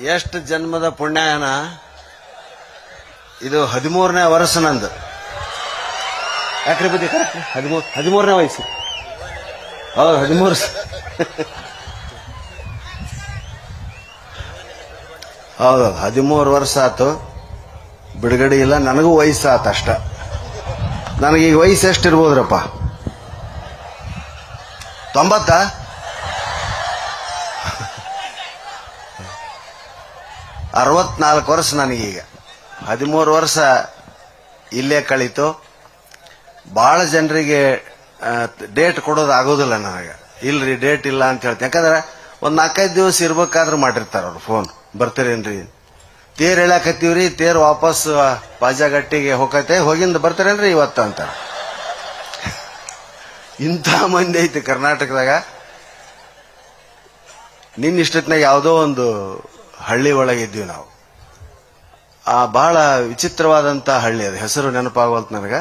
ಎಷ್ಟು ಜನ್ಮದ ಪುಣ್ಯನ ಇದು 13ನೇ ವರ್ಷ ನಂದು. ಯಾಕ್ರಿ ಬುದ್ಧಿ ಕರೆಕ್ಟ್ 13ನೇ ವಯಸ್ಸು. ಹೌದು 13. ಹೌದು 13 ವರ್ಷ ಆತು, ಬಿಡುಗಡೆ ಇಲ್ಲ. ನನಗೂ ವಯಸ್ಸು ಆತ ಅಷ್ಟ. ನನಗೀಗ ವಯಸ್ಸು ಎಷ್ಟಿರ್ಬೋದ್ರಪ್ಪ? 90. 64 ವರ್ಷ ನನಗೀಗ. 13 ವರ್ಷ ಇಲ್ಲೇ ಕಳೀತು. ಬಹಳ ಜನರಿಗೆ ಡೇಟ್ ಕೊಡೋದು ಆಗೋದಿಲ್ಲ ನನಗೆ. ಇಲ್ರಿ ಡೇಟ್ ಇಲ್ಲ ಅಂತ ಹೇಳ್ತೀನಿ. ಯಾಕಂದ್ರೆ ಒಂದ್ 4-5 ದಿವಸ ಇರ್ಬೇಕಾದ್ರೂ ಮಾಡಿರ್ತಾರ ಅವ್ರು ಫೋನ್, ಬರ್ತೀರೇನ್ರಿ? ತೇರ್ ಹೇಳಾಕತ್ತೀವ್ರಿ, ತೇರ್ ವಾಪಸ್ ಪಾಜಾಗಟ್ಟಿಗೆ ಹೋಗತ್ತೆ, ಹೋಗಿಂದ ಬರ್ತಾರೇನ್ರಿ ಇವತ್ತು ಅಂತ. ಇಂಥ ಮಂದಿ ಐತಿ ಕರ್ನಾಟಕದಾಗ. ನಿನ್ನಿಷ್ಟತ್ನಾಗ ಯಾವುದೋ ಒಂದು ಹಳ್ಳಿ ಒಳಗಿದ್ದೀವಿ ನಾವು. ಬಹಳ ವಿಚಿತ್ರವಾದಂತ ಹಳ್ಳಿ, ಅದು ಹೆಸರು ನೆನಪಾಗವಲ್ತು ನನಗ.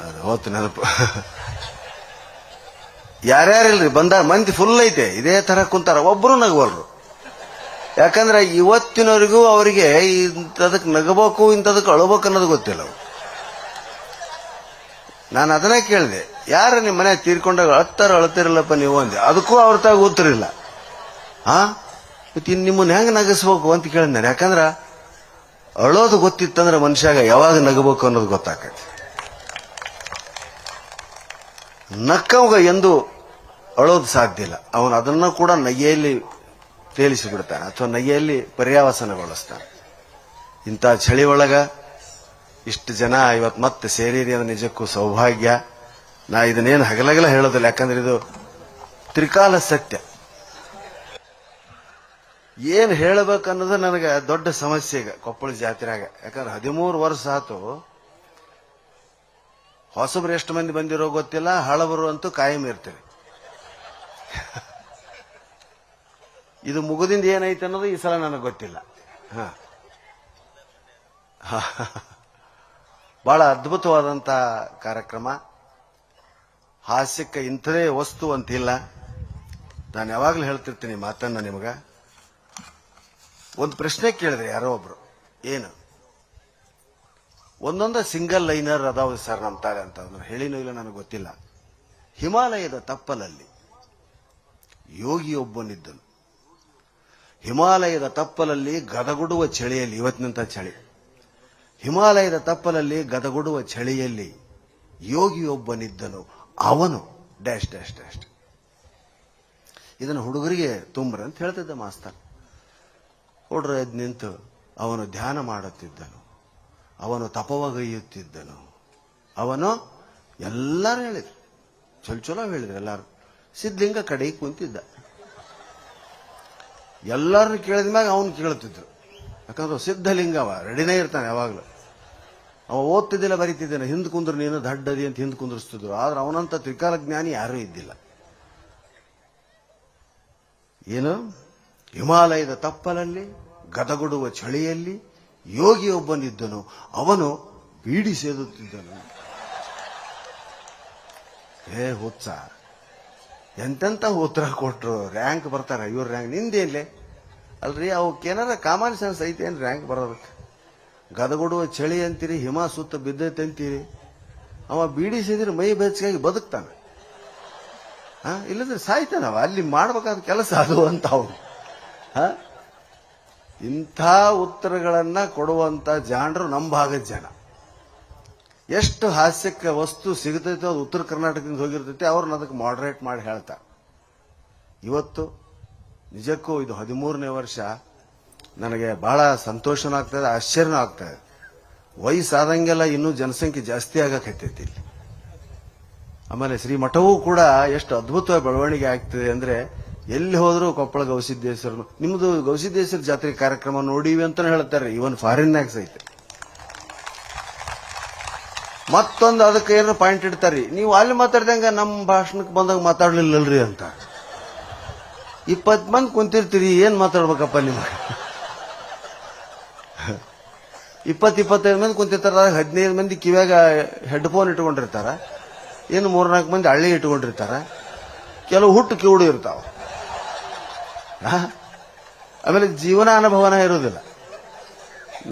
ಅದು ಹೋತು ನೆನಪು. ಯಾರ್ಯಾರಿಲ್ರಿ ಬಂದಾರ, ಮಂದಿ ಫುಲ್ ಐತೆ. ಇದೇ ತರ ಕುಂತಾರ, ಒಬ್ರು ನಗವಲ್ರು. ಯಾಕಂದ್ರೆ ಇವತ್ತಿನವರೆಗೂ ಅವರಿಗೆ ಇಂಥದಕ್ಕೆ ನಗಬೇಕು, ಇಂಥದಕ್ಕೆ ಅಳಬೇಕು ಅನ್ನೋದು ಗೊತ್ತಿಲ್ಲ. ನಾನು ಅದನ್ನೇ ಕೇಳಿದೆ, ಯಾರ ನಿಮ್ಮ ಮನೆ ತೀರ್ಕೊಂಡಾಗ ಅಳ್ತಿರಲ್ಲಪ್ಪ ನೀವು ಅಂದೆ. ಅದಕ್ಕೂ ಅವ್ರ ತಾಗ ಉತ್ತರಿಲ್ಲ. ಮತ್ತೆ ನಿಮ್ಮನ್ನ ಹೆಂಗ್ ನಗಿಸ್ಬೇಕು ಅಂತ ಕೇಳಿದ. ಯಾಕಂದ್ರ ಅಳೋದು ಗೊತ್ತಿತ್ತಂದ್ರೆ ಮನುಷ್ಯಾಗ ಯಾವಾಗ ನಗಬೇಕು ಅನ್ನೋದು ಗೊತ್ತಾಕೈತಿ. ನಕ್ಕವಾಗ ಎಂದು ಅಳೋದು ಸಾಧ್ಯ ಇಲ್ಲ. ಅವನು ಅದನ್ನ ಕೂಡ ನಗೆಯಲ್ಲಿ ತೇಲಿಸಿ ಬಿಡ್ತಾನೆ, ಅಥವಾ ನಗೆಯಲ್ಲಿ ಪರ್ಯಾವಸನಗೊಳಿಸ್ತಾನೆ. ಇಂಥ ಚಳಿ ಒಳಗ ಇಷ್ಟು ಜನ ಇವತ್ತು ಮತ್ತೆ ಸೇರಿರಿ ಅದು ನಿಜಕ್ಕೂ ಸೌಭಾಗ್ಯ. ನಾ ಇದನ್ನೇನು ಹಗಲಗಲ ಹೇಳೋದಿಲ್ಲ, ಯಾಕಂದ್ರೆ ಇದು ತ್ರಿಕಾಲ ಸತ್ಯ. ಏನ್ ಹೇಳಬೇಕನ್ನೋದು ನನಗೆ ದೊಡ್ಡ ಸಮಸ್ಯೆ ಈಗ ಕೊಪ್ಪಳ ಜಾತ್ರೆಯಾಗ. ಯಾಕಂದ್ರೆ 13 ವರ್ಷ ಆತು. ಹೊಸಬ್ರು ಎಷ್ಟು ಮಂದಿ ಬಂದಿರೋ ಗೊತ್ತಿಲ್ಲ, ಹಳಬರು ಅಂತೂ ಕಾಯಂ ಇರ್ತೀವಿ. ಇದು ಮುಗುದಿಂದ ಏನೈತೆ ಅನ್ನೋದು ಈ ಸಲ ನನಗೆ ಗೊತ್ತಿಲ್ಲ. ಬಹಳ ಅದ್ಭುತವಾದಂತ ಕಾರ್ಯಕ್ರಮ. ಹಾಸ್ಯಕ್ಕೆ ಇಂಥದೇ ವಸ್ತು ಅಂತಿಲ್ಲ. ನಾನು ಯಾವಾಗಲೂ ಹೇಳ್ತಿರ್ತೀನಿ ಮಾತನ್ನ ನಿಮಗ. ಒಂದು ಪ್ರಶ್ನೆ ಕೇಳಿದ್ರೆ ಯಾರೋ ಒಬ್ರು, ಏನು ಒಂದೊಂದು ಸಿಂಗಲ್ ಲೈನರ್ ಅದಾವ ಸರ್ ನಮ್ಮ ತಾಳೆ ಅಂತ. ಅದನ್ನು ಹೇಳಿನೂ ಇಲ್ಲ, ನನಗೆ ಗೊತ್ತಿಲ್ಲ. ಹಿಮಾಲಯದ ತಪ್ಪಲಲ್ಲಿ ಯೋಗಿಯೊಬ್ಬನಿದ್ದನು. ಹಿಮಾಲಯದ ತಪ್ಪಲಲ್ಲಿ ಗದಗುಡುವ ಚಳಿಯಲ್ಲಿ, ಇವತ್ತಿನಂತ ಚಳಿ, ಹಿಮಾಲಯದ ತಪ್ಪಲಲ್ಲಿ ಗದಗುಡುವ ಚಳಿಯಲ್ಲಿ ಯೋಗಿಯೊಬ್ಬನಿದ್ದನು. ಅವನು ಡ್ಯಾಶ್ ಡ್ಯಾಶ್ ಡ್ಯಾಶ್. ಇದನ್ನು ಹುಡುಗರಿಗೆ ತುಂಬ್ರ ಅಂತ ಹೇಳ್ತಿದ್ದ ಮಾಸ್ತರ್. ಹುಡುಗರು ಎದ್ದು ನಿಂತು ಅವನು ಧ್ಯಾನ ಮಾಡುತ್ತಿದ್ದನು, ಅವನು ತಪವಗೈಯುತ್ತಿದ್ದನು, ಅವನು ಎಲ್ಲರೂ ಹೇಳಿದ್ರು, ಚಲೋ ಹೇಳಿದ್ರು ಎಲ್ಲಾರು. ಸಿದ್ಧಲಿಂಗ ಕಡೆಗೆ ಕುಂತಿದ್ದ. ಎಲ್ಲರೂ ಕೇಳಿದ ಮ್ಯಾಗ ಅವನು ಕೇಳ್ತಿದ್ರು. ಯಾಕಂದ್ರೆ ಸಿದ್ಧಲಿಂಗ ಅವ ರೆಡಿನೇ ಇರ್ತಾನೆ ಯಾವಾಗಲೂ. ಅವ ಓದ್ತಿದ್ದಿಲ್ಲ, ಬರೀತಿದ್ದೇನೆ, ಹಿಂದ್ ಕುಂದ್ರು ನೀನು ದಡ್ಡದಿ ಅಂತ ಹಿಂದ್ ಕುಂದ್ರಿಸ್ತಿದ್ರು. ಆದ್ರೆ ಅವನಂತ ತ್ರಿಕಾಲ ಜ್ಞಾನಿ ಯಾರೂ ಇದ್ದಿಲ್ಲ. ಏನು ಹಿಮಾಲಯದ ತಪ್ಪಲಲ್ಲಿ ಗದಗುಡುವ ಚಳಿಯಲ್ಲಿ ಯೋಗಿಯೊಬ್ಬನಿದ್ದನು, ಅವನು ಬೀಡಿ ಸೇದುತ್ತಿದ್ದನು. ಹುಚ್ಚ, ಎಂತೆಂತ ಉತ್ತರ ಕೊಟ್ರು. ರ್ಯಾಂಕ್ ಬರ್ತಾರ ಇವ್ರ ರ್ಯಾಂಕ್. ನಿಂದೇನ್ಲೆ ಅಲ್ರಿ, ಅವಕ್ಕೇನಾರ ಕಾಮನ್ ಸೆನ್ಸ್ ಐತೆ ಏನ್ ರ್ಯಾಂಕ್ ಬರೋದಕ್ಕೆ? ಗದಗುಡುವ ಚಳಿ ಅಂತೀರಿ, ಹಿಮ ಸುತ್ತ ಬಿದ್ದೈತೆ ಅಂತೀರಿ. ಅವ ಬೀಡಿ ಸೇದಿದ್ರೆ ಮೈ ಬೆಚ್ಚಗಾಗಿ ಬದುಕ್ತಾನೆ. ಇಲ್ಲಂದ್ರೆ ಸಾಯ್ತಾನವ. ಅಲ್ಲಿ ಮಾಡ್ಬೇಕಾದ ಕೆಲಸ ಅದು ಅಂತ ಅವನು. ಇಂಥ ಉತ್ತರಗಳನ್ನ ಕೊಡುವಂತ ಜಾಣರು ನಮ್ಮ ಭಾಗದ ಜನ. ಎಷ್ಟು ಹಾಸ್ಯಕ್ಕೆ ವಸ್ತು ಸಿಗತೈತೋ ಅದು ಉತ್ತರ ಕರ್ನಾಟಕದಿಂದ ಹೋಗಿರ್ತೈತೆ. ಅವ್ರನ್ನ ಅದಕ್ಕೆ ಮಾಡರೇಟ್ ಮಾಡಿ ಹೇಳ್ತಾರೆ. ಇವತ್ತು ನಿಜಕ್ಕೂ ಇದು 13ನೇ ವರ್ಷ. ನನಗೆ ಬಹಳ ಸಂತೋಷನೂ ಆಗ್ತದೆ, ಆಶ್ಚರ್ಯನೂ ಆಗ್ತದೆ. ವಯಸ್ಸಾದಂಗೆಲ್ಲ ಇನ್ನೂ ಜನಸಂಖ್ಯೆ ಜಾಸ್ತಿ ಆಗಕತ್ತೈತಿ ಇಲ್ಲಿ. ಆಮೇಲೆ ಶ್ರೀಮಠವೂ ಕೂಡ ಎಷ್ಟು ಅದ್ಭುತವಾಗಿ ಬೆಳವಣಿಗೆ ಆಗ್ತದೆ ಅಂದ್ರೆ, ಎಲ್ಲಿ ಹೋದ್ರು ಕೊಪ್ಪಳ ಗವಿಸಿದ್ದೇಶ್ವರ, ನಿಮ್ದು ಗವಿಸಿದ್ದೇಶ್ವರ ಜಾತ್ರೆ ಕಾರ್ಯಕ್ರಮ ನೋಡಿವಿ ಅಂತಾನೆ ಹೇಳ್ತಾರೆ. ಇವನ್ ಫಾರಿನ್ನಾಗ ಸಹಿತ ಮತ್ತೊಂದು ಅದಕ್ಕೆ ಏನೋ ಪಾಯಿಂಟ್ ಇಡ್ತಾರಿ, ನೀವು ಅಲ್ಲಿ ಮಾತಾಡ್ದಂಗ ನಮ್ಮ ಭಾಷಣಕ್ಕೆ ಬಂದಾಗ ಮಾತಾಡ್ಲಿಲ್ಲಲ್ರಿ ಅಂತ. 20 ಮಂದಿ ಕುಂತಿರ್ತೀರಿ, ಏನ್ ಮಾತಾಡ್ಬೇಕಪ್ಪ ನಿಮ್ಗೆ? 20-25 ಮಂದಿ ಕುಂತಿರ್ತಾರ. 15 ಮಂದಿ ಕಿವ್ಯಾಗ ಹೆಡ್ಫೋನ್ ಇಟ್ಕೊಂಡಿರ್ತಾರ, ಇನ್ನು 3-4 ಮಂದಿ ಹಳ್ಳಿ ಇಟ್ಕೊಂಡಿರ್ತಾರ, ಕೆಲವು ಹುಟ್ಟು ಕಿವುಡು ಇರ್ತಾವ. ಆಮೇಲೆ ಜೀವನ ಅನುಭವನ ಇರೋದಿಲ್ಲ.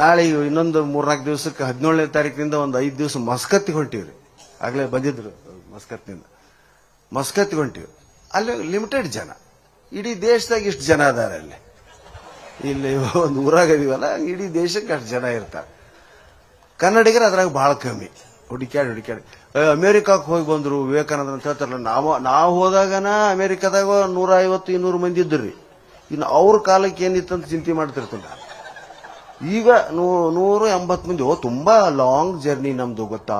ನಾಳೆ ಇನ್ನೊಂದು 3-4 ದಿವಸಕ್ಕೆ 17ನೇ ತಾರೀಕಿನಿಂದ ಒಂದು 5 ದಿವಸ ಮಸ್ಕತ್ತಿಗೆ ಹೊಂಟಿವ್ರಿ. ಆಗ್ಲೇ ಬಂದಿದ್ರು ಮಸ್ಕತ್ತಿಗೆ ಹೊಂಟಿವಿ. ಅಲ್ಲಿ ಲಿಮಿಟೆಡ್ ಜನ, ಇಡೀ ದೇಶದಾಗ ಇಷ್ಟು ಜನ ಅದಾರೆ. ಅಲ್ಲಿ ಇಲ್ಲಿ ಒಂದು ಊರಾಗದೀವಲ್ಲ, ಇಡೀ ದೇಶಕ್ಕೆ ಅಷ್ಟು ಜನ ಇರ್ತಾರೆ. ಕನ್ನಡಿಗರು ಅದ್ರಾಗ ಬಹಳ ಕಮ್ಮಿ. ಹುಡುಕ್ಯಾಡಿ ಅಮೆರಿಕಕ್ಕೆ ಹೋಗಿ ಬಂದ್ರು ವಿವೇಕಾನಂದ ಅಂತ ಹೇಳ್ತಾರಲ್ಲ. ನಾವು ಹೋದಾಗನ ಅಮೆರಿಕದಾಗ 150-200 ಮಂದಿ ಇದ್ರಿ. ಇನ್ನು ಅವ್ರ ಕಾಲಕ್ಕೆ ಏನಿತ್ತಂತ ಚಿಂತೆ ಮಾಡ್ತಿರ್ತೀನಿ. ಈಗ 180 ಮಂದಿ. ತುಂಬಾ ಲಾಂಗ್ ಜರ್ನಿ ನಮ್ದು ಗೊತ್ತಾ,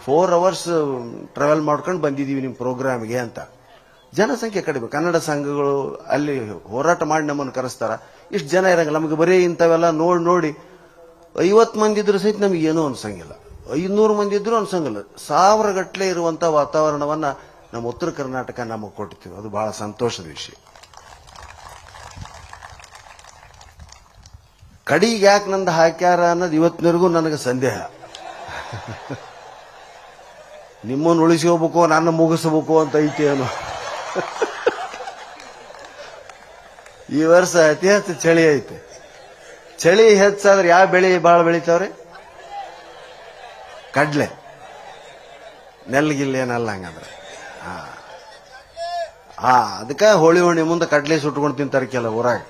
4 ಅವರ್ಸ್ ಟ್ರಾವೆಲ್ ಮಾಡ್ಕೊಂಡು ಬಂದಿದೀವಿ ನಿಮ್ ಪ್ರೋಗ್ರಾಮ್ಗೆ ಅಂತ. ಜನಸಂಖ್ಯೆ ಕಡಿಮೆ. ಕನ್ನಡ ಸಂಘಗಳು ಅಲ್ಲಿ ಹೋರಾಟ ಮಾಡಿ ನಮ್ಮನ್ನು ಕರೆಸ್ತಾರ. ಇಷ್ಟು ಜನ ಇರಂಗಿಲ್ಲ. ನಮಗೆ ಬರೀ ಇಂಥವೆಲ್ಲ ನೋಡಿ 50 ಮಂದಿ ಇದ್ರು ಸಹಿತ ನಮಗೆ ಏನೂ ಅನ್ಸಂಗಿಲ್ಲ. 500 ಮಂದಿ ಇದ್ರು ಅನ್ಸಂಗಿಲ್ಲ. 1000 ಗಟ್ಟಲೆ ಇರುವಂತ ವಾತಾವರಣವನ್ನ ನಮ್ಮ ಉತ್ತರ ಕರ್ನಾಟಕ ನಮಗೆ ಕೊಟ್ಟಿತ್ತು. ಅದು ಬಹಳ ಸಂತೋಷದ ವಿಷಯ. ಕಡಿಗೆ ಯಾಕೆ ನಂದು ಹಾಕ್ಯಾರ ಅನ್ನೋದು ಇವತ್ತಿನವರೆಗೂ ನನಗೆ ಸಂದೇಹ. ನಿಮ್ಮನ್ನು ಉಳಿಸಿ ಹೋಗ್ಬೇಕು, ನನ್ನ ಮುಗಿಸಬೇಕು ಅಂತ ಐತಿ ಏನೋ. ಈ ವರ್ಷ ಅತಿ ಹೆಚ್ಚು ಚಳಿ ಐತೆ. ಚಳಿ ಹೆಚ್ಚಾದ್ರೆ ಯಾವ ಬೆಳೆ ಬಹಳ ಬೆಳಿತಾವ್ರಿ? ಕಡ್ಲೆ, ನೆಲ್ಗಿಲ್ಲೇನಲ್ಲ ಹಂಗಂದ್ರೆ. ಅದಕ್ಕೆ ಹೋಳಿ ಮುಂದೆ ಕಡ್ಲೆ ಸುಟ್ಕೊಂಡು ತಿಂತಾರೆ ಕೆಲ ಊರಾಗ,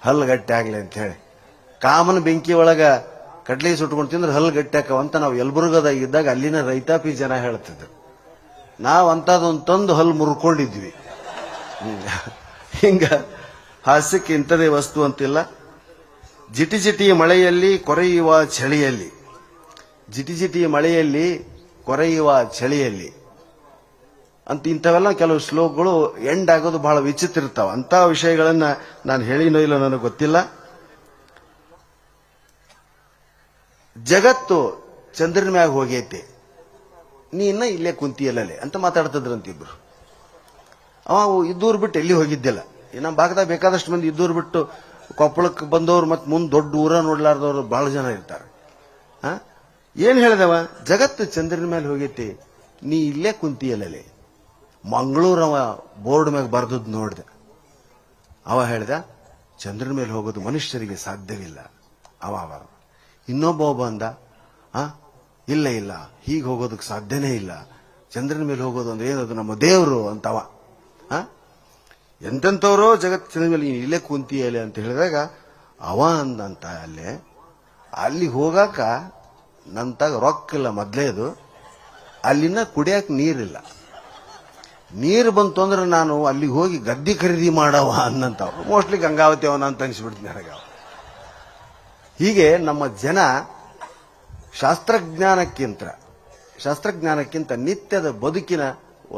ಹಲ್ಲು ಗಟ್ಟಿ ಆಗ್ಲಿ ಅಂತ ಹೇಳಿ. ಕಾಮನ್ ಬೆಂಕಿ ಒಳಗ ಕಡ್ಲೆ ಸುಟ್ಕೊಂಡು ತಿಂದ್ರೆ ಹಲ್ಲು ಗಟ್ಟಿ ಹಾಕವಂತ ನಾವು ಯಲಬುರ್ಗದಾಗ ಇದ್ದಾಗ ಅಲ್ಲಿನ ರೈತಾಪಿ ಜನ ಹೇಳ್ತಿದ್ರು. ನಾವು ಅಂತದೊಂದು ತಂದು ಹಲ್ಲು ಮುರ್ಕೊಂಡಿದ್ವಿ. ಹಿಂಗ ಹಾಸ್ಯಕ್ಕೆ ಇಂಥದೇ ವಸ್ತು ಅಂತಿಲ್ಲ. ಜಿಟಿ ಮಳೆಯಲ್ಲಿ ಕೊರೆಯುವ ಚಳಿಯಲ್ಲಿ, ಜಿಟಿ ಮಳೆಯಲ್ಲಿ ಕೊರೆಯುವ ಚಳಿಯಲ್ಲಿ ಅಂತ ಇಂಥವೆಲ್ಲ ಕೆಲವು ಶ್ಲೋಕಗಳು ಎಂಡ್ ಆಗೋದು ಬಹಳ ವಿಚಿತ್ರ ಇರ್ತಾವ. ಅಂತ ವಿಷಯಗಳನ್ನ ನಾನು ಹೇಳಿನೋ ಇಲ್ಲ ನನಗೆ ಗೊತ್ತಿಲ್ಲ. ಜಗತ್ತು ಚಂದ್ರನ ಮ್ಯಾಗ ಹೋಗೈತೆ, ನೀ ಇನ್ನ ಇಲ್ಲೇ ಕುಂತಿಯಲ್ಲೇ ಅಂತ ಮಾತಾಡ್ತಿದ್ರಂತಿಬ್ರು. ಅವ ಇದ್ದೂರು ಬಿಟ್ಟು ಎಲ್ಲಿ ಹೋಗಿದ್ದಿಲ್ಲ. ನಮ್ಮ ಭಾಗದಾಗ ಬೇಕಾದಷ್ಟು ಮಂದಿ ಇದ್ದೂರು ಬಿಟ್ಟು ಕೊಪ್ಪಳಕ್ಕೆ ಬಂದವರು ಮತ್ತೆ ಮುಂದೆ ದೊಡ್ಡ ಊರ ನೋಡ್ಲಾರ್ದವ್ರು ಬಹಳ ಜನ ಇರ್ತಾರೆ. ಏನ್ ಹೇಳಿದವ? ಜಗತ್ತು ಚಂದ್ರನ ಮೇಲೆ ಹೋಗೈತಿ, ನೀ ಇಲ್ಲೇ ಕುಂತಿಯಲ್ಲೇ. ಮಂಗಳೂರವ ಬೋರ್ಡ್ ಮ್ಯಾಗ ಬರ್ದದ್ ನೋಡ್ದೆ. ಅವ ಹೇಳ್ದ, ಚಂದ್ರನ ಮೇಲೆ ಹೋಗೋದು ಮನುಷ್ಯರಿಗೆ ಸಾಧ್ಯವಿಲ್ಲ. ಅವ ಇನ್ನೊಬ್ಬ ಬಂದ, ಇಲ್ಲ ಹೀಗೆ ಹೋಗೋದಕ್ಕೆ ಸಾಧ್ಯನೇ ಇಲ್ಲ. ಚಂದ್ರನ ಮೇಲೆ ಹೋಗೋದು ಅಂದ್ರೆ ಏನದು? ನಮ್ಮ ದೇವರು ಅಂತವ. ಎಂತೆಂಥವ್ರು ಜಗತ್ತಿನ ಮೇಲೆ ನೀನು ಇಲ್ಲೇ ಕುಂತಿಯಲೆ ಅಂತ ಹೇಳಿದಾಗ ಅವ ಅಂದಂತ ಅಲ್ಲಿ ಹೋಗಾಕ ನಂತಾಗ ರೊಕ್ಕಿಲ್ಲ ಮೊದ್ಲೇದು, ಅಲ್ಲಿನ ಕುಡಿಯಕ್ ನೀರಿಲ್ಲ. ನೀರು ಬಂತು ಅಂದ್ರೆ ನಾನು ಅಲ್ಲಿಗೆ ಹೋಗಿ ಗದ್ದಿ ಖರೀದಿ ಮಾಡವ ಅನ್ನಂತವ್ರು. ಮೋಸ್ಟ್ಲಿ ಗಂಗಾವತಿ ಅವನ ಅಂತ ಅನಿಸ್ಬಿಡ್ತೀನಿ ನನಗೆ. ಹೀಗೆ ನಮ್ಮ ಜನ ಶಾಸ್ತ್ರಜ್ಞಾನಕ್ಕಿಂತ ನಿತ್ಯದ ಬದುಕಿನ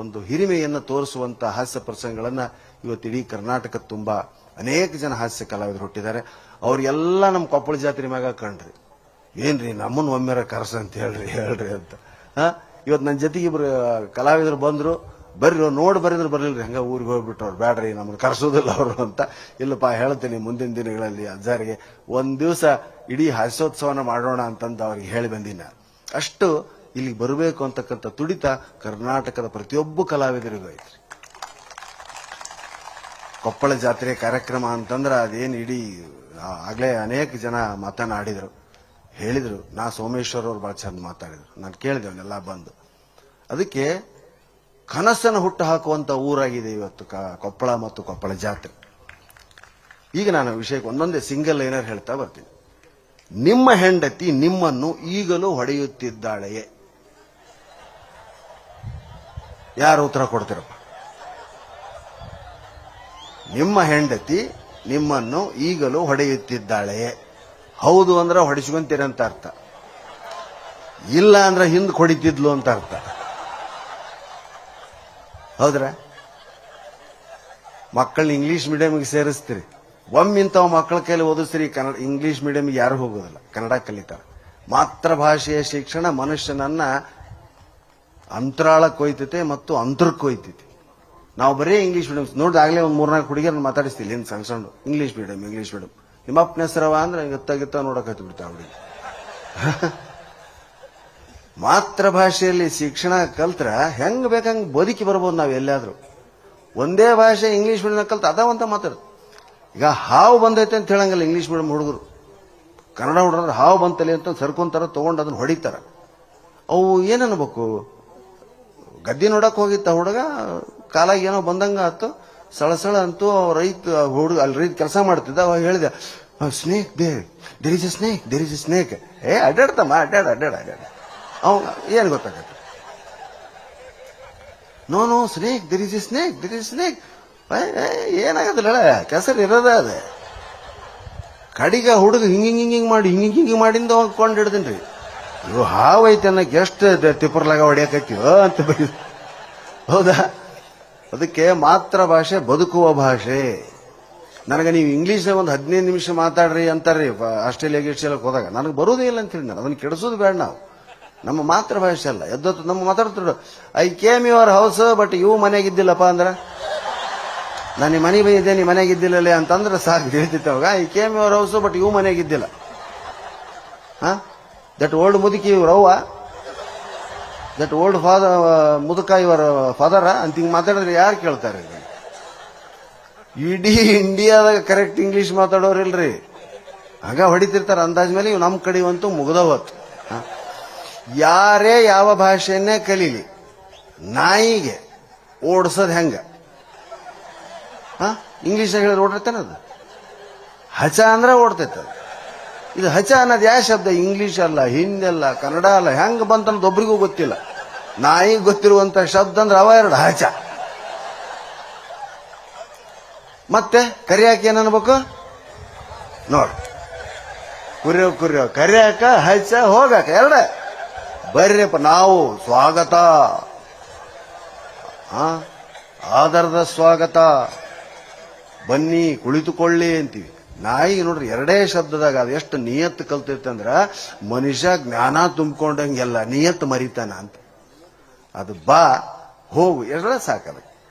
ಒಂದು ಹಿರಿಮೆಯನ್ನು ತೋರಿಸುವಂತ ಹಾಸ್ಯ ಪ್ರಸಂಗಗಳನ್ನ ಇವತ್ತು ಇಡೀ ಕರ್ನಾಟಕ ತುಂಬಾ ಅನೇಕ ಜನ ಹಾಸ್ಯ ಕಲಾವಿದರು ಹುಟ್ಟಿದ್ದಾರೆ. ಅವ್ರಿಗೆಲ್ಲ ನಮ್ಮ ಕೊಪ್ಪಳ ಜಾತ್ರೆ ಮ್ಯಾಗ ಕಂಡ್ರಿ. ಏನ್ರಿ ನಮ್ಮನ್ನು ಒಮ್ಮೆರ ಕರ್ಸ ಅಂತ ಹೇಳ್ರಿ ಅಂತ. ಇವತ್ತು ನನ್ನ ಜೊತೆಗೆ ಇಬ್ರು ಕಲಾವಿದರು ಬಂದ್ರು. ಬರ್ರಿ ನೋಡಿ ಬರಿದ್ರು ಬರ್ಲಿಲ್ರಿ, ಹಂಗ ಊರಿಗೆ ಹೋಗ್ಬಿಟ್ಟು ಅವ್ರು ಬ್ಯಾಡ್ರಿ ನಮ್ಮನ್ನು ಕರ್ಸೋದಿಲ್ಲ ಅವರು ಅಂತ. ಇಲ್ಲಪ್ಪ ಹೇಳ್ತೀನಿ, ಮುಂದಿನ ದಿನಗಳಲ್ಲಿ ಅಜ್ಜಾರಿಗೆ ಒಂದ್ ದಿವಸ ಇಡೀ ಹಾಸ್ಯೋತ್ಸವನ ಮಾಡೋಣ ಅಂತಂದು ಅವ್ರಿಗೆ ಹೇಳಿ ಬಂದಿನ. ಅಷ್ಟು ಇಲ್ಲಿಗೆ ಬರಬೇಕು ಅಂತಕ್ಕಂಥ ತುಡಿತ ಕರ್ನಾಟಕದ ಪ್ರತಿಯೊಬ್ಬ ಕಲಾವಿದರಿಗೂ ಐತ್ರಿ. ಕೊಪ್ಪಳ ಜಾತ್ರೆ ಕಾರ್ಯಕ್ರಮ ಅಂತಂದ್ರೆ ಅದೇನು ಇಡೀ ಆಗ್ಲೇ ಅನೇಕ ಜನ ಮಾತನಾಡಿದ್ರು, ಹೇಳಿದ್ರು. ಸೋಮೇಶ್ವರ್ ಅವ್ರು ಬಹಳ ಚಂದ ಮಾತಾಡಿದ್ರು. ನಾನು ಕೇಳಿದೆ ಅವನ್ನೆಲ್ಲ ಬಂದು. ಅದಕ್ಕೆ ಕನಸನ್ನು ಹುಟ್ಟು ಹಾಕುವಂತ ಊರಾಗಿದೆ ಇವತ್ತು ಕೊಪ್ಪಳ ಮತ್ತು ಕೊಪ್ಪಳ ಜಾತ್ರೆ. ಈಗ ನಾನು ವಿಷಯಕ್ಕೆ ಒಂದೊಂದೇ ಸಿಂಗಲ್ ಲೈನರ್ ಹೇಳ್ತಾ ಬರ್ತೀನಿ. ನಿಮ್ಮ ಹೆಂಡತಿ ನಿಮ್ಮನ್ನು ಈಗಲೂ ಹೊಡೆಯುತ್ತಿದ್ದಾಳೆಯೇ? ಯಾರು ಉತ್ತರ ಕೊಡ್ತೀರಪ್ಪ? ನಿಮ್ಮ ಹೆಂಡತಿ ನಿಮ್ಮನ್ನು ಈಗಲೂ ಹೊಡೆಯುತ್ತಿದ್ದಾಳೆಯೇ? ಹೌದು ಅಂದ್ರೆ ಹೊಡಿಸ್ಕೊಂತೀರಂತ ಅರ್ಥ, ಇಲ್ಲ ಅಂದ್ರೆ ಹಿಂದ್ ಹೊಡಿತಿದ್ಲು ಅಂತ ಅರ್ಥ. ಹೌದ್ರ? ಮಕ್ಕಳನ್ನ ಇಂಗ್ಲಿಷ್ ಮೀಡಿಯಂಗೆ ಸೇರಿಸ್ತೀರಿ, ಒಮ್ಮಿಂತವ ಮಕ್ಕಳ ಕೈಲಿ ಓದಿಸ್ತೀರಿ. ಇಂಗ್ಲಿಷ್ ಮೀಡಿಯಂಗೆ ಯಾರು ಹೋಗೋದಿಲ್ಲ, ಕನ್ನಡ ಕಲಿತಾರೆ. ಮಾತೃಭಾಷೆಯ ಶಿಕ್ಷಣ ಮನುಷ್ಯನನ್ನ ಅಂತರಾಳಕ್ಕೆ ಒಯ್ತೈತೆ ಮತ್ತು ಅಂತರಕ್ಕೆ ಒಯ್ತೈತಿ. ನಾವು ಬರೀ ಇಂಗ್ಲಿಷ್ ಮೀಡಿಯಂ ನೋಡಿದಾಗಲೇ ಒಂದು 3-4 ಹುಡುಗಿಯರನ್ನ ಮಾತಾಡಿಸ್ತಿಲ್ಲ, ಇನ್ನು ಸಣ್ಣ ಇಂಗ್ಲಿಷ್ ಮೀಡಿಯಂ. ನಿಮ್ಮ ಅಪ್ಪನ ಹೆಸರವ ಅಂದ್ರೆ ಗೊತ್ತಾಗಿತ್ತ ನೋಡಕ್ ಹತ್ತಿ ಬಿಡ್ತಾವ ಹುಡುಗಿ. ಮಾತೃಭಾಷೆಯಲ್ಲಿ ಶಿಕ್ಷಣ ಕಲ್ತ್ರ ಹೆಂಗ್ ಬೇಕಂಗ್ ಬದುಕಿ ಬರ್ಬೋದು ನಾವು ಎಲ್ಲಾದ್ರೂ. ಒಂದೇ ಭಾಷೆ ಇಂಗ್ಲಿಷ್ ಮೀಡಿಯಂ ಕಲ್ತು ಅದಾವಂತ ಮಾತಾಡ. ಈಗ ಹಾವು ಬಂದೈತೆ ಅಂತ ಹೇಳಂಗಿಲ್ಲ ಇಂಗ್ಲಿಷ್ ಮೀಡಿಯಂ ಹುಡುಗರು. ಕನ್ನಡ ಹುಡುಗರು ಹಾವು ಬಂತಲಿ ಅಂತ ಸರ್ಕೊಂತಾರ, ತಗೊಂಡು ಅದನ್ನ ಹೊಡಿತಾರ. ಅವು ಏನನ್ಬೇಕು, ಗದ್ದೆ ನೋಡಕ್ ಹೋಗಿತ್ತ ಹುಡುಗ, ಕಾಲಾಗ ಏನೋ ಬಂದಂಗ ಆತು, ಸಳಸಳ ಅಂತೂ ರೈತ ಹುಡುಗ ಅಲ್ಲಿ ರೈತ ಕೆಲಸ ಮಾಡ್ತಿದ್ದ. ಅವಾಗ ಹೇಳಿದೆ, snake there is a snake, there is a snake. ಅಡ್ಡಾಡ್ತಮ್ಮ, ಅಡ್ಡಾಡ ಅಡ್ಡಾಡ ಅಡ್ಡಾಡ. ಅವ್ ಏನ್ ಗೊತ್ತಾಗತ್ತೆ, no snake, there is a snake, there is snake. ಏನಾಗತ್ತಲ್ಲ, ಕೆಸರು ಇರೋದ ಅದೇ. ಕಡಿಗ ಹುಡುಗ ಹಿಂಗಿಂಗ್ ಮಾಡಿ ಹಿಂಗಿಂಗ್ ಮಾಡಿಂದ ಕೊಂಡು ಹಿಡ್ದನ್ರಿ. ಇವು ಹಾವು ಐತೆ ಅನ್ನಕ್ಕೆ ಎಷ್ಟು ತಿಪ್ಪರ್ಲಾಗ ಹೊಡಿಯಕತ್ತೀವೋ ಅಂತ ಬೈ. ಹೌದಾ? ಅದಕ್ಕೆ ಮಾತೃ ಭಾಷೆ ಬದುಕುವ ಭಾಷೆ. ನನಗೆ ನೀವು ಇಂಗ್ಲೀಷ್ನಾಗ ಒಂದು 15 ನಿಮಿಷ ಮಾತಾಡ್ರಿ ಅಂತಾರ್ರಿ ಆಸ್ಟ್ರೇಲಿಯಾ ಗಿಸ್ಟ್ರೇಲಿಯಾಕ್ಕೆ ಹೋದಾಗ. ನನಗೆ ಬರೋದೇ ಇಲ್ಲ ಅಂತ ಹೇಳಿ ನಾನು ಅದನ್ನ ಕೆಡಿಸೋದು ಬೇಡ. ನಾವು ನಮ್ಮ ಮಾತೃ ಭಾಷೆ ಅಲ್ಲ, ಎದ್ದೊತ್ತು ನಮ್ಮ ಮಾತಾಡ್ತಿರೋ I came your house but ಇವು ಮನೆಗಿದ್ದಿಲ್ಲಪ್ಪ ಅಂದ್ರೆ, ನಾನು ನಿಮ್ಮ ಮನೆ ಬಂದಿದ್ದೆ, ನೀ ಮನೆಗಿದ್ದಿಲ್ಲಲೇ ಅಂತಂದ್ರೆ ಸಾಕು ಹೇಳ್ತಿತ್ತು ಅವಾಗ. I came your house but ಇವು ಮನೆಗಿದ್ದಿಲ್ಲ. ದಟ್ ಓಲ್ಡ್ ಮುದುಕಿ ಇವ್ರವ್ವ, ದಟ್ ಓಲ್ಡ್ ಫಾದರ್ ಮುದುಕ ಇವರ ಫಾದರ ಅಂತ ಹಿಂಗೆ ಮಾತಾಡಿದ್ರೆ ಯಾರು ಕೇಳ್ತಾರೆ? ಇಡೀ ಇಂಡಿಯಾದಾಗ ಕರೆಕ್ಟ್ ಇಂಗ್ಲಿಷ್ ಮಾತಾಡೋರಿಲ್ರಿ. ಆಗ ಹೊಡಿತಿರ್ತಾರ ಅಂದಾಜ್ ಮೇಲೆ. ಇವು ನಮ್ಮ ಕಡೆವಂತೂ ಮುಗ್ದವತ್ತು. ಯಾರೇ ಯಾವ ಭಾಷೆಯನ್ನೇ ಕಲೀಲಿ, ನಾಯಿಗೆ ಓಡಿಸೋದು ಹೆಂಗ ಇಂಗ್ಲಿಷ್ನಾಗ ಹೇಳಿದ್ರೆ ಓಡಿರ್ತಾನೆ ಅದು. ಹಚ ಅಂದ್ರೆ ಓಡ್ತೈತೆ. ಇದು ಹಚ ಅನ್ನೋದು ಯಾವ ಶಬ್ದ? ಇಂಗ್ಲಿಷ್ ಅಲ್ಲ, ಹಿಂದಿ ಅಲ್ಲ, ಕನ್ನಡ ಅಲ್ಲ, ಹೆಂಗ ಬಂತನ್ನೋದು ಒಬ್ರಿಗೂ ಗೊತ್ತಿಲ್ಲ. ನಾಯಿಗೆ ಗೊತ್ತಿರುವಂತ ಶಬ್ದ ಅಂದ್ರೆ ಅವ ಎರಡು, ಹಚ. ಮತ್ತೆ ಕರಿಯಾಕ ಏನನ್ಬೇಕು ನೋಡ್? ಕುರಿಯೋ ಕರಿಯಾಕ, ಹಚ್ಚ, ಹೋಗಾಕ, ಎರಡ. ಬರ್ರಿಯಪ್ಪ ನಾವು ಸ್ವಾಗತ, ಆದರದ ಸ್ವಾಗತ, ಬನ್ನಿ ಕುಳಿತುಕೊಳ್ಳಿ ಅಂತೀವಿ. ನಾಯಿಗೆ ನೋಡ್ರಿ ಎರಡೇ ಶಬ್ದದಾಗ ಅದು ಎಷ್ಟು ನಿಯತ್ತು ಕಲ್ತೈತೆ ಅಂದ್ರ ಮನುಷ್ಯ ಜ್ಞಾನ ತುಂಬಿಕೊಂಡಂಗೆಲ್ಲ ನಿಯತ್ತು ಮರಿತಾನ ಅಂತ. ಅದು ಬಾ ಹೋಗು ಎರಡೇ ಸಾಕದ.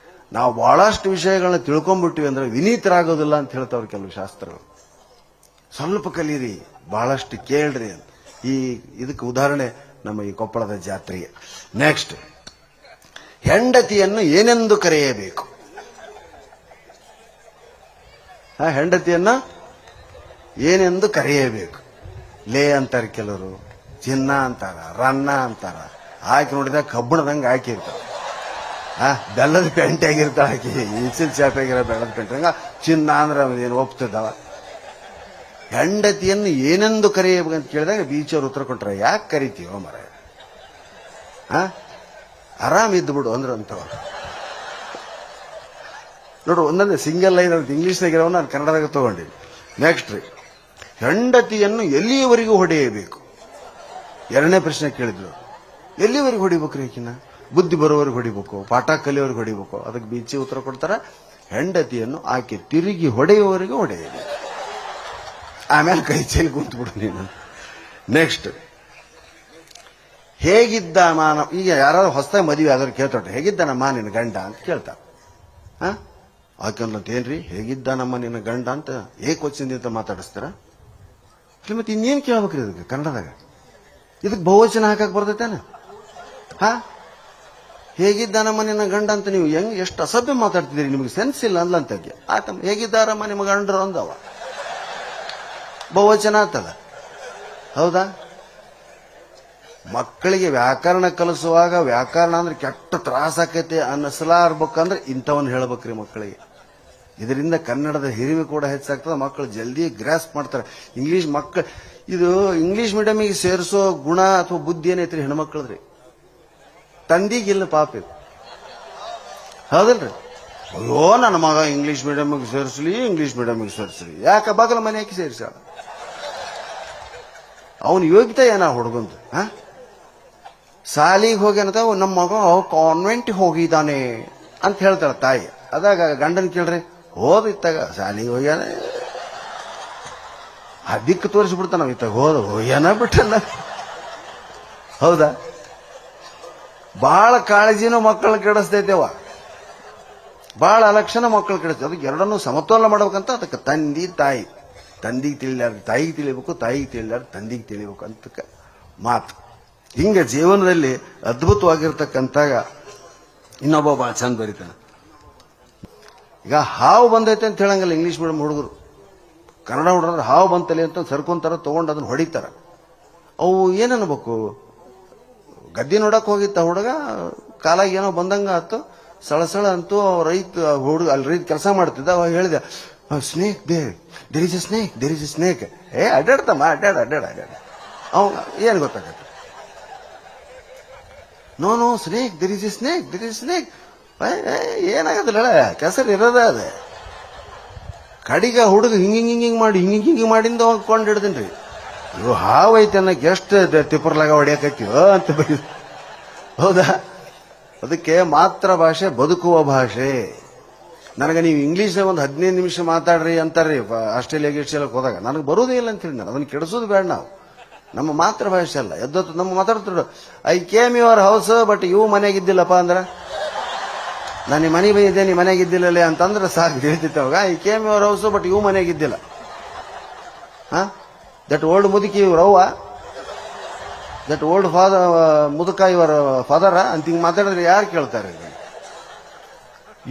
ನಾವು ಬಹಳಷ್ಟು ವಿಷಯಗಳನ್ನ ತಿಳ್ಕೊಂಡ್ಬಿಟ್ಟಿವಿ ಅಂದ್ರೆ ವಿನೀತರಾಗೋದಿಲ್ಲ ಅಂತ ಹೇಳ್ತಾವ್ರು ಕೆಲವು ಶಾಸ್ತ್ರಗಳು. ಸ್ವಲ್ಪ ಕಲೀರಿ, ಬಹಳಷ್ಟು ಕೇಳ್ರಿ ಅಂತ. ಇದಕ್ಕೆ ಉದಾಹರಣೆ ನಮ್ಮ ಈ ಕೊಪ್ಪಳದ ಜಾತ್ರೆಗೆ. ನೆಕ್ಸ್ಟ್, ಹೆಂಡತಿಯನ್ನು ಏನೆಂದು ಕರೆಯಬೇಕು? ಹೆಂಡತಿಯನ್ನ ಏನೆಂದು ಕರೆಯಬೇಕು? ಲೇ ಅಂತಾರೆ ಕೆಲವರು, ಚಿನ್ನ ಅಂತಾರ, ರನ್ನ ಅಂತಾರ. ಹಾಕಿ ನೋಡಿದಾಗ ಕಬ್ಬಣದಂಗೆ ಹಾಕಿರ್ತಾರ. ಬೆಲ್ಲದ ಪೆಂಟೆ ಆಗಿರ್ತಾಳ ಆಕಿ, ಇನ್ಸಿಲ್ ಚಾಪೆಗಿರೋ ಬೆಲ್ಲದ ಪೆಂಟೆ. ಹಂಗ ಚಿನ್ನ ಅಂದ್ರೆ ಏನು ಒಪ್ತಿದ್ದಾವ. ಹೆಂಡತಿಯನ್ನು ಏನೆಂದು ಕರೆಯಬೇಕಂತ ಕೇಳಿದಾಗ ಬೀಚವ್ರು ಉತ್ತರ ಕೊಟ್ರೆ, ಯಾಕೆ ಕರಿತೀವೋ ಮರ, ಆರಾಮ್ ಇದ್ದು ಬಿಡು ಅಂದ್ರೆ ಅಂತವ್ರು. ನೋಡು, ಒಂದೊಂದೇ ಸಿಂಗಲ್ ಲೈನ್ ಅಂತ ಇಂಗ್ಲೀಷ್ನಾಗಿರೋ ನಾನು ಕನ್ನಡದಾಗ ತಗೊಂಡಿನಿ. ನೆಕ್ಸ್ಟ್ ರೀ, ಹೆಂಡತಿಯನ್ನು ಎಲ್ಲಿಯವರೆಗೂ ಹೊಡೆಯಬೇಕು? ಎರಡನೇ ಪ್ರಶ್ನೆ ಕೇಳಿದ್ರು, ಎಲ್ಲಿವರೆಗೂ ಹೊಡಿಬೇಕ್ರಿ ಆಕಿನ? ಬುದ್ಧಿ ಬರೋವರೆಗೆ ಹೊಡಿಬೇಕು, ಪಾಠ ಕಲಿಯೋವರೆಗೆ ಹೊಡಿಬೇಕು? ಅದಕ್ಕೆ ಬೀಚಿ ಉತ್ತರ ಕೊಡ್ತಾರ, ಹೆಂಡತಿಯನ್ನು ಆಕೆ ತಿರುಗಿ ಹೊಡೆಯುವವರೆಗೂ ಹೊಡೆಯಬೇಕು. ಆಮೇಲೆ ಕೈ ಚೈಲಿ ಕುಂತು ಬಿಡು ನೀನು. ನೆಕ್ಸ್ಟ್, ಹೇಗಿದ್ದಾನ? ಈಗ ಯಾರು ಹೊಸದಾಗಿ ಮದುವೆ ಆದ್ರೆ ಕೇಳ್ತಾರ, ಹೇಗಿದ್ದಾನಮ್ಮ ನಿನ್ನ ಗಂಡ ಅಂತ ಕೇಳ್ತಾರ. ಆಕೆಂತ ಏನ್ರಿ ಹೇಗಿದ್ದಾನಮ್ಮ ನಿನ್ನ ಗಂಡ ಅಂತ ಏಕವಚನದಿಂದ ಮಾತಾಡಿಸ್ತಾರ. ಮತ್ತೆ ಇನ್ನೇನ್ ಕೇಳ್ಬೇಕ್ರಿ ಇದಕ್ಕೆ ಕನ್ನಡದಾಗ? ಇದಕ್ಕೆ ಬಹುವಚನ ಹಾಕಕ್ ಬರ್ತೈತೇನ? ಹೇಗಿದ್ದಾನಮ್ಮ ನಿನ್ನ ಗಂಡ ಅಂತ ನೀವು ಹೆಂಗ್ ಎಷ್ಟು ಅಸಭ್ಯ ಮಾತಾಡ್ತಿದ್ದೀರಿ, ನಿಮಗೆ ಸೆನ್ಸ್ ಇಲ್ಲ ಅಂದ್ಲಂತಕ್ಕೆ. ಆತಮ್ಮ ಹೇಗಿದ್ದಾರಮ್ಮ ನಿಮ್ಮ ಗಂಡರು ಅಂದವ, ಬಹುವಚನ ಆತದ. ಹೌದಾ? ಮಕ್ಕಳಿಗೆ ವ್ಯಾಕರಣ ಕಲಿಸುವಾಗ ವ್ಯಾಕರಣ ಅಂದ್ರೆ ಕೆಟ್ಟ ತ್ರಾಸ ಆಕೈತೆ ಅನ್ನಿಸಲಾರ್ಬೇಕಂದ್ರೆ ಇಂಥವನ್ನ ಹೇಳ್ಬೇಕ್ರಿ ಮಕ್ಕಳಿಗೆ. ಇದರಿಂದ ಕನ್ನಡದ ಹಿರಿಮೆ ಕೂಡ ಹೆಚ್ಚಾಗ್ತದೆ, ಮಕ್ಕಳು ಜಲ್ದಿ ಗ್ರಾಸ್ಪ್ ಮಾಡ್ತಾರೆ. ಇದು ಇಂಗ್ಲಿಷ್ ಮೀಡಿಯಮಿಗೆ ಸೇರಿಸೋ ಗುಣ ಅಥವಾ ಬುದ್ಧಿ ಏನೈತ್ರಿ ಹೆಣ್ಮಕ್ಳದ್ರಿ, ತಂದಿಗಿಲ್ಲ ಪಾಪ ಇದು. ಹೌದಲ್ರಿ? ಅಯ್ಯೋ ನನ್ನ ಮಗ ಇಂಗ್ಲಿಷ್ ಮೀಡಿಯಮಿಗೆ ಸೇರಿಸ್ಲಿ. ಯಾಕ ಬಾಗಲ ಮನೆ ಹಾಕಿ ಸೇರಿಸಾಳ? ಅವನು ಯೋಗ್ಯತೆ ಏನ ಹುಡುಗಂತ? ಸಾಲಿಗೆ ಹೋಗ್ಯಾನಂತ ನಮ್ಮ ಮಗ ಕಾನ್ವೆಂಟ್ ಹೋಗಿದ್ದಾನೆ ಅಂತ ಹೇಳ್ತಾಳ ತಾಯಿ. ಅದಾಗ ಗಂಡನ್ ಕೇಳ್ರಿ, ಹೋದಿತ್ತಾಗ ಸಾಲಿಗೆ ಹೋಗ್ಯಾನ, ದಿಕ್ಕು ತೋರಿಸ್ಬಿಡ್ತಾನ, ಇತ್ತಾಗ ಹೋಗ್ಯಾನ ಬಿಟ್ಟಲ್ಲ. ಹೌದಾ? ಬಹಳ ಕಾಳಜಿನೂ ಮಕ್ಕಳನ್ನ ಕೆಡಿಸ್ತೈತೆವ, ಬಹಳ ಅಲಕ್ಷಣ ಮಕ್ಕಳು ಕೆಡಿಸ್ತೇವೆ. ಅದಕ್ಕೆ ಎರಡನ್ನೂ ಸಮತೋಲನ ಮಾಡ್ಬೇಕಂತ ಅದಕ್ಕೆ ತಂದಿ ತಾಯಿ. ತಂದಿಗೆ ತಿಳಿಲಾರ್ದು ತಾಯಿಗೆ ತಿಳಿಬೇಕು, ತಾಯಿಗೆ ತಿಳಿಲಾರ್ದು ತಂದಿಗೆ ತಿಳಿಬೇಕು ಅಂತ ಮಾತು. ಹಿಂಗೆ ಜೀವನದಲ್ಲಿ ಅದ್ಭುತವಾಗಿರ್ತಕ್ಕಂತಾಗ ಇನ್ನೊಬ್ಬ ಬಹಳ ಚಂದ ಬರೀತಾನೆ. ಈಗ ಹಾವು ಬಂದೈತೆ ಅಂತ ಹೇಳಂಗಿಲ್ಲ ಇಂಗ್ಲಿಷ್ ಮೀಡಿಯಂ ಹುಡುಗರು. ಕನ್ನಡ ಹುಡುಗರು ಹಾವು ಬಂತಲೆ ಅಂತ ಸರ್ಕೊಂತಾರ, ತಗೊಂಡು ಅದನ್ನ ಹೊಡಿತಾರ. ಅವು ಏನನ್ಬೇಕು, ಗದ್ದೆ ನೋಡಕ್ ಹೋಗಿತ್ತ ಹುಡುಗ, ಕಾಲಾಗ ಏನೋ ಬಂದಂಗ ಆತು, ಸಳಸಳ ಅಂತೂ ರೈತ ಹುಡುಗ ಅಲ್ಲಿ ರೈತ ಕೆಲಸ ಮಾಡ್ತಿದ್ದ. ಅವಾಗ ಹೇಳಿದೆ, snake there is a snake, there is a snake. ಅಡ್ಡಾಡ್ತಮ್ಮ, ಅಡ್ಡಾಡ ಅಡ್ಡಾಡ ಅಡ್ಡಾಡ. ಅವ್ ಏನ್ ಗೊತ್ತಾಗತ್ತೆ, no snake, there is a snake, there is snake. ಏನಾಗತ್ತಲ್ಲ, ಕೆಸರು ಇರೋದ ಅದೇ. ಕಡಿಗ ಹುಡುಗ ಹಿಂಗಿಂಗ್ ಮಾಡಿ ಹಿಂಗಿಂಗ್ ಮಾಡಿಂದ ಕೊಂಡು ಹಿಡ್ದನ್ರಿ. ಇವು ಹಾವು ಐತೆ ಅನ್ನಕ್ಕೆ ಎಷ್ಟು ತಿಪ್ಪರ್ಲಾಗ ಹೊಡಿಯಕತ್ತೀವೋ ಅಂತ ಬೈ. ಹೌದಾ? ಅದಕ್ಕೆ ಮಾತೃ ಭಾಷೆ ಬದುಕುವ ಭಾಷೆ. ನನಗೆ ನೀವು ಇಂಗ್ಲೀಷ್ನಾಗ ಒಂದು 15 ನಿಮಿಷ ಮಾತಾಡ್ರಿ ಅಂತಾರ್ರಿ ಆಸ್ಟ್ರೇಲಿಯಾ ಗಿಸ್ಟ್ರೇಲಿಯಾಕ್ಕೆ ಹೋದಾಗ. ನನಗೆ ಬರೋದೇ ಇಲ್ಲ ಅಂತ ಹೇಳಿ ನಾನು ಅದನ್ನ ಕೆಡಿಸೋದು ಬೇಡ. ನಾವು ನಮ್ಮ ಮಾತೃ ಭಾಷೆ ಅಲ್ಲ, ಎದ್ದೊತ್ತು ನಮ್ಮ ಮಾತಾಡ್ತಿರೋ I came your house but ಇವು ಮನೆಗಿದ್ದಿಲ್ಲಪ್ಪ ಅಂದ್ರೆ, ನಾನು ನಿಮ್ಮ ಮನೆ ಬಂದಿದ್ದೆ, ನೀ ಮನೆಗಿದ್ದಿಲ್ಲಲೇ ಅಂತಂದ್ರೆ ಸಾಕು ಹೇಳ್ತಿತ್ತು ಅವಾಗ. I came your house but ಇವು ಮನೆಗಿದ್ದಿಲ್ಲ. ದಟ್ ಓಲ್ಡ್ ಮುದುಕಿ ಇವ್ರವ್ವ, ದಟ್ ಓಲ್ಡ್ ಫಾದರ್ ಮುದುಕ ಇವರ ಫಾದರ ಅಂತ ಹಿಂಗೆ ಮಾತಾಡಿದ್ರೆ ಯಾರು ಕೇಳ್ತಾರೆ?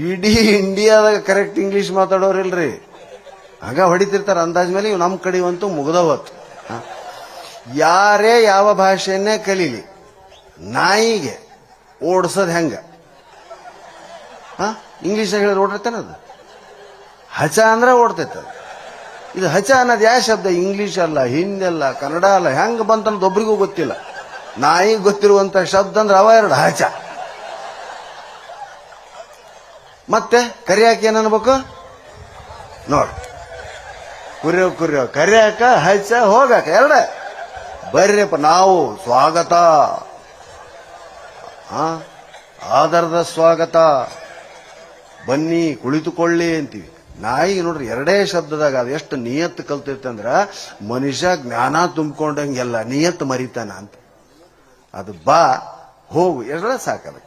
ಇಡೀ ಇಂಡಿಯಾದಾಗ ಕರೆಕ್ಟ್ ಇಂಗ್ಲಿಷ್ ಮಾತಾಡೋರಿಲ್ರಿ. ಆಗ ಹೊಡಿತಿರ್ತಾರ ಅಂದಾಜ್ ಮೇಲೆ. ಇವು ನಮ್ಮ ಕಡೆವಂತೂ ಮುಗ್ದವತ್ತು. ಯಾರೇ ಯಾವ ಭಾಷೆಯನ್ನೇ ಕಲೀಲಿ, ನಾಯಿಗೆ ಓಡಿಸೋದು ಹೆಂಗ ಇಂಗ್ಲಿಷ್ ಹೇಳಿದ್ರೆ ಓಡಿರ್ತಾನೆ ಅದು. ಹಚ ಅಂದ್ರೆ ಓಡ್ತೈತೆ. ಇದು ಹಚ ಅನ್ನೋದು ಯಾವ ಶಬ್ದ? ಇಂಗ್ಲಿಷ್ ಅಲ್ಲ, ಹಿಂದಿ ಅಲ್ಲ, ಕನ್ನಡ ಅಲ್ಲ, ಹೆಂಗ ಬಂತನ್ನೋದು ಒಬ್ರಿಗೂ ಗೊತ್ತಿಲ್ಲ. ನಾಯಿಗೆ ಗೊತ್ತಿರುವಂತ ಶಬ್ದ ಅಂದ್ರೆ ಅವ ಎರಡು, ಹಚ. ಮತ್ತೆ ಕರಿಯಾಕ ಏನ್ ಅನ್ಬೇಕು ನೋಡ್? ಕುರಿಯೋ ಕರಿಯಾಕ, ಹಚ್ಚ, ಹೋಗಾಕ ಎರಡ. ಬರ್ರಿಯಪ್ಪ ನಾವು ಸ್ವಾಗತ, ಆದರದ ಸ್ವಾಗತ, ಬನ್ನಿ ಕುಳಿತುಕೊಳ್ಳಿ ಅಂತೀವಿ. ನಾಯಿಗೆ ನೋಡ್ರಿ ಎರಡೇ ಶಬ್ದದಾಗ ಅದು ಎಷ್ಟು ನಿಯತ್ತು ಕಲ್ತೈತೆ ಅಂದ್ರ, ಮನುಷ್ಯ ಜ್ಞಾನ ತುಂಬಿಕೊಂಡಂಗೆಲ್ಲ ನಿಯತ್ತು ಮರಿತಾನ ಅಂತ. ಅದು ಬಾ ಹೋಗು ಎರಡೇ ಸಾಕದ.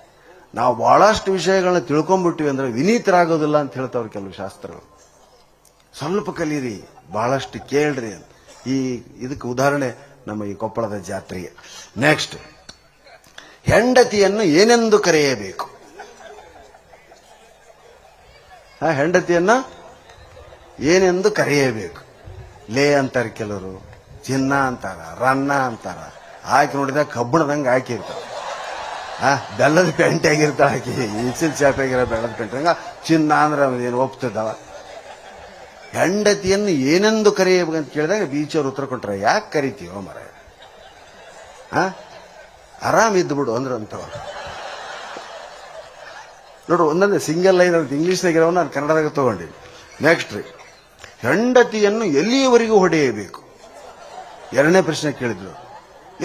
ನಾವು ಬಹಳಷ್ಟು ವಿಷಯಗಳನ್ನ ತಿಳ್ಕೊಂಡ್ಬಿಟ್ಟಿವಿ ಅಂದ್ರೆ ವಿನೀತರಾಗೋದಿಲ್ಲ ಅಂತ ಹೇಳ್ತಾವ್ರು ಕೆಲವು ಶಾಸ್ತ್ರಗಳು. ಸ್ವಲ್ಪ ಕಲೀರಿ, ಬಹಳಷ್ಟು ಕೇಳ್ರಿ ಅಂತ. ಇದಕ್ಕೆ ಉದಾಹರಣೆ ನಮ್ಮ ಈ ಕೊಪ್ಪಳದ ಜಾತ್ರೆಗೆ. ನೆಕ್ಸ್ಟ್, ಹೆಂಡತಿಯನ್ನು ಏನೆಂದು ಕರೆಯಬೇಕು? ಹೆಂಡತಿಯನ್ನ ಏನೆಂದು ಕರೆಯಬೇಕು? ಲೇ ಅಂತಾರೆ ಕೆಲವರು, ಚಿನ್ನ ಅಂತಾರ, ರನ್ನ ಅಂತಾರ. ಹಾಕಿ ನೋಡಿದಾಗ ಕಬ್ಬಣದಂಗೆ ಹಾಕಿರ್ತಾರ. ಬೆಲ್ಲದ ಪೆಂಟೆ ಆಗಿರ್ತಾಳ ಆಕಿ, ಇನ್ಸಿಲ್ ಚಾಪೆಗಿರೋ ಬೆಲ್ಲದ ಪೆಂಟೆ. ಹಂಗ ಚಿನ್ನ ಅಂದ್ರೆ ಏನು ಒಪ್ತಿದ್ದಾವ. ಹೆಂಡತಿಯನ್ನು ಏನೆಂದು ಕರೆಯಬೇಕಂತ ಕೇಳಿದಾಗ ಬೀಚವ್ರು ಉತ್ತರ ಕೊಟ್ರೆ, ಯಾಕೆ ಕರಿತೀವೋ ಮರ, ಆರಾಮ್ ಇದ್ದು ಬಿಡು ಅಂದ್ರೆ ಅಂತವ. ನೋಡು, ಒಂದೊಂದೇ ಸಿಂಗಲ್ ಲೈನ್ ಅಂತ ಇಂಗ್ಲೀಷ್ನಾಗಿರೋ ನಾನು ಕನ್ನಡದಾಗ ತಗೊಂಡಿನಿ. ನೆಕ್ಸ್ಟ್ ರೀ, ಹೆಂಡತಿಯನ್ನು ಎಲ್ಲಿಯವರೆಗೂ ಹೊಡೆಯಬೇಕು? ಎರಡನೇ ಪ್ರಶ್ನೆ ಕೇಳಿದ್ರು,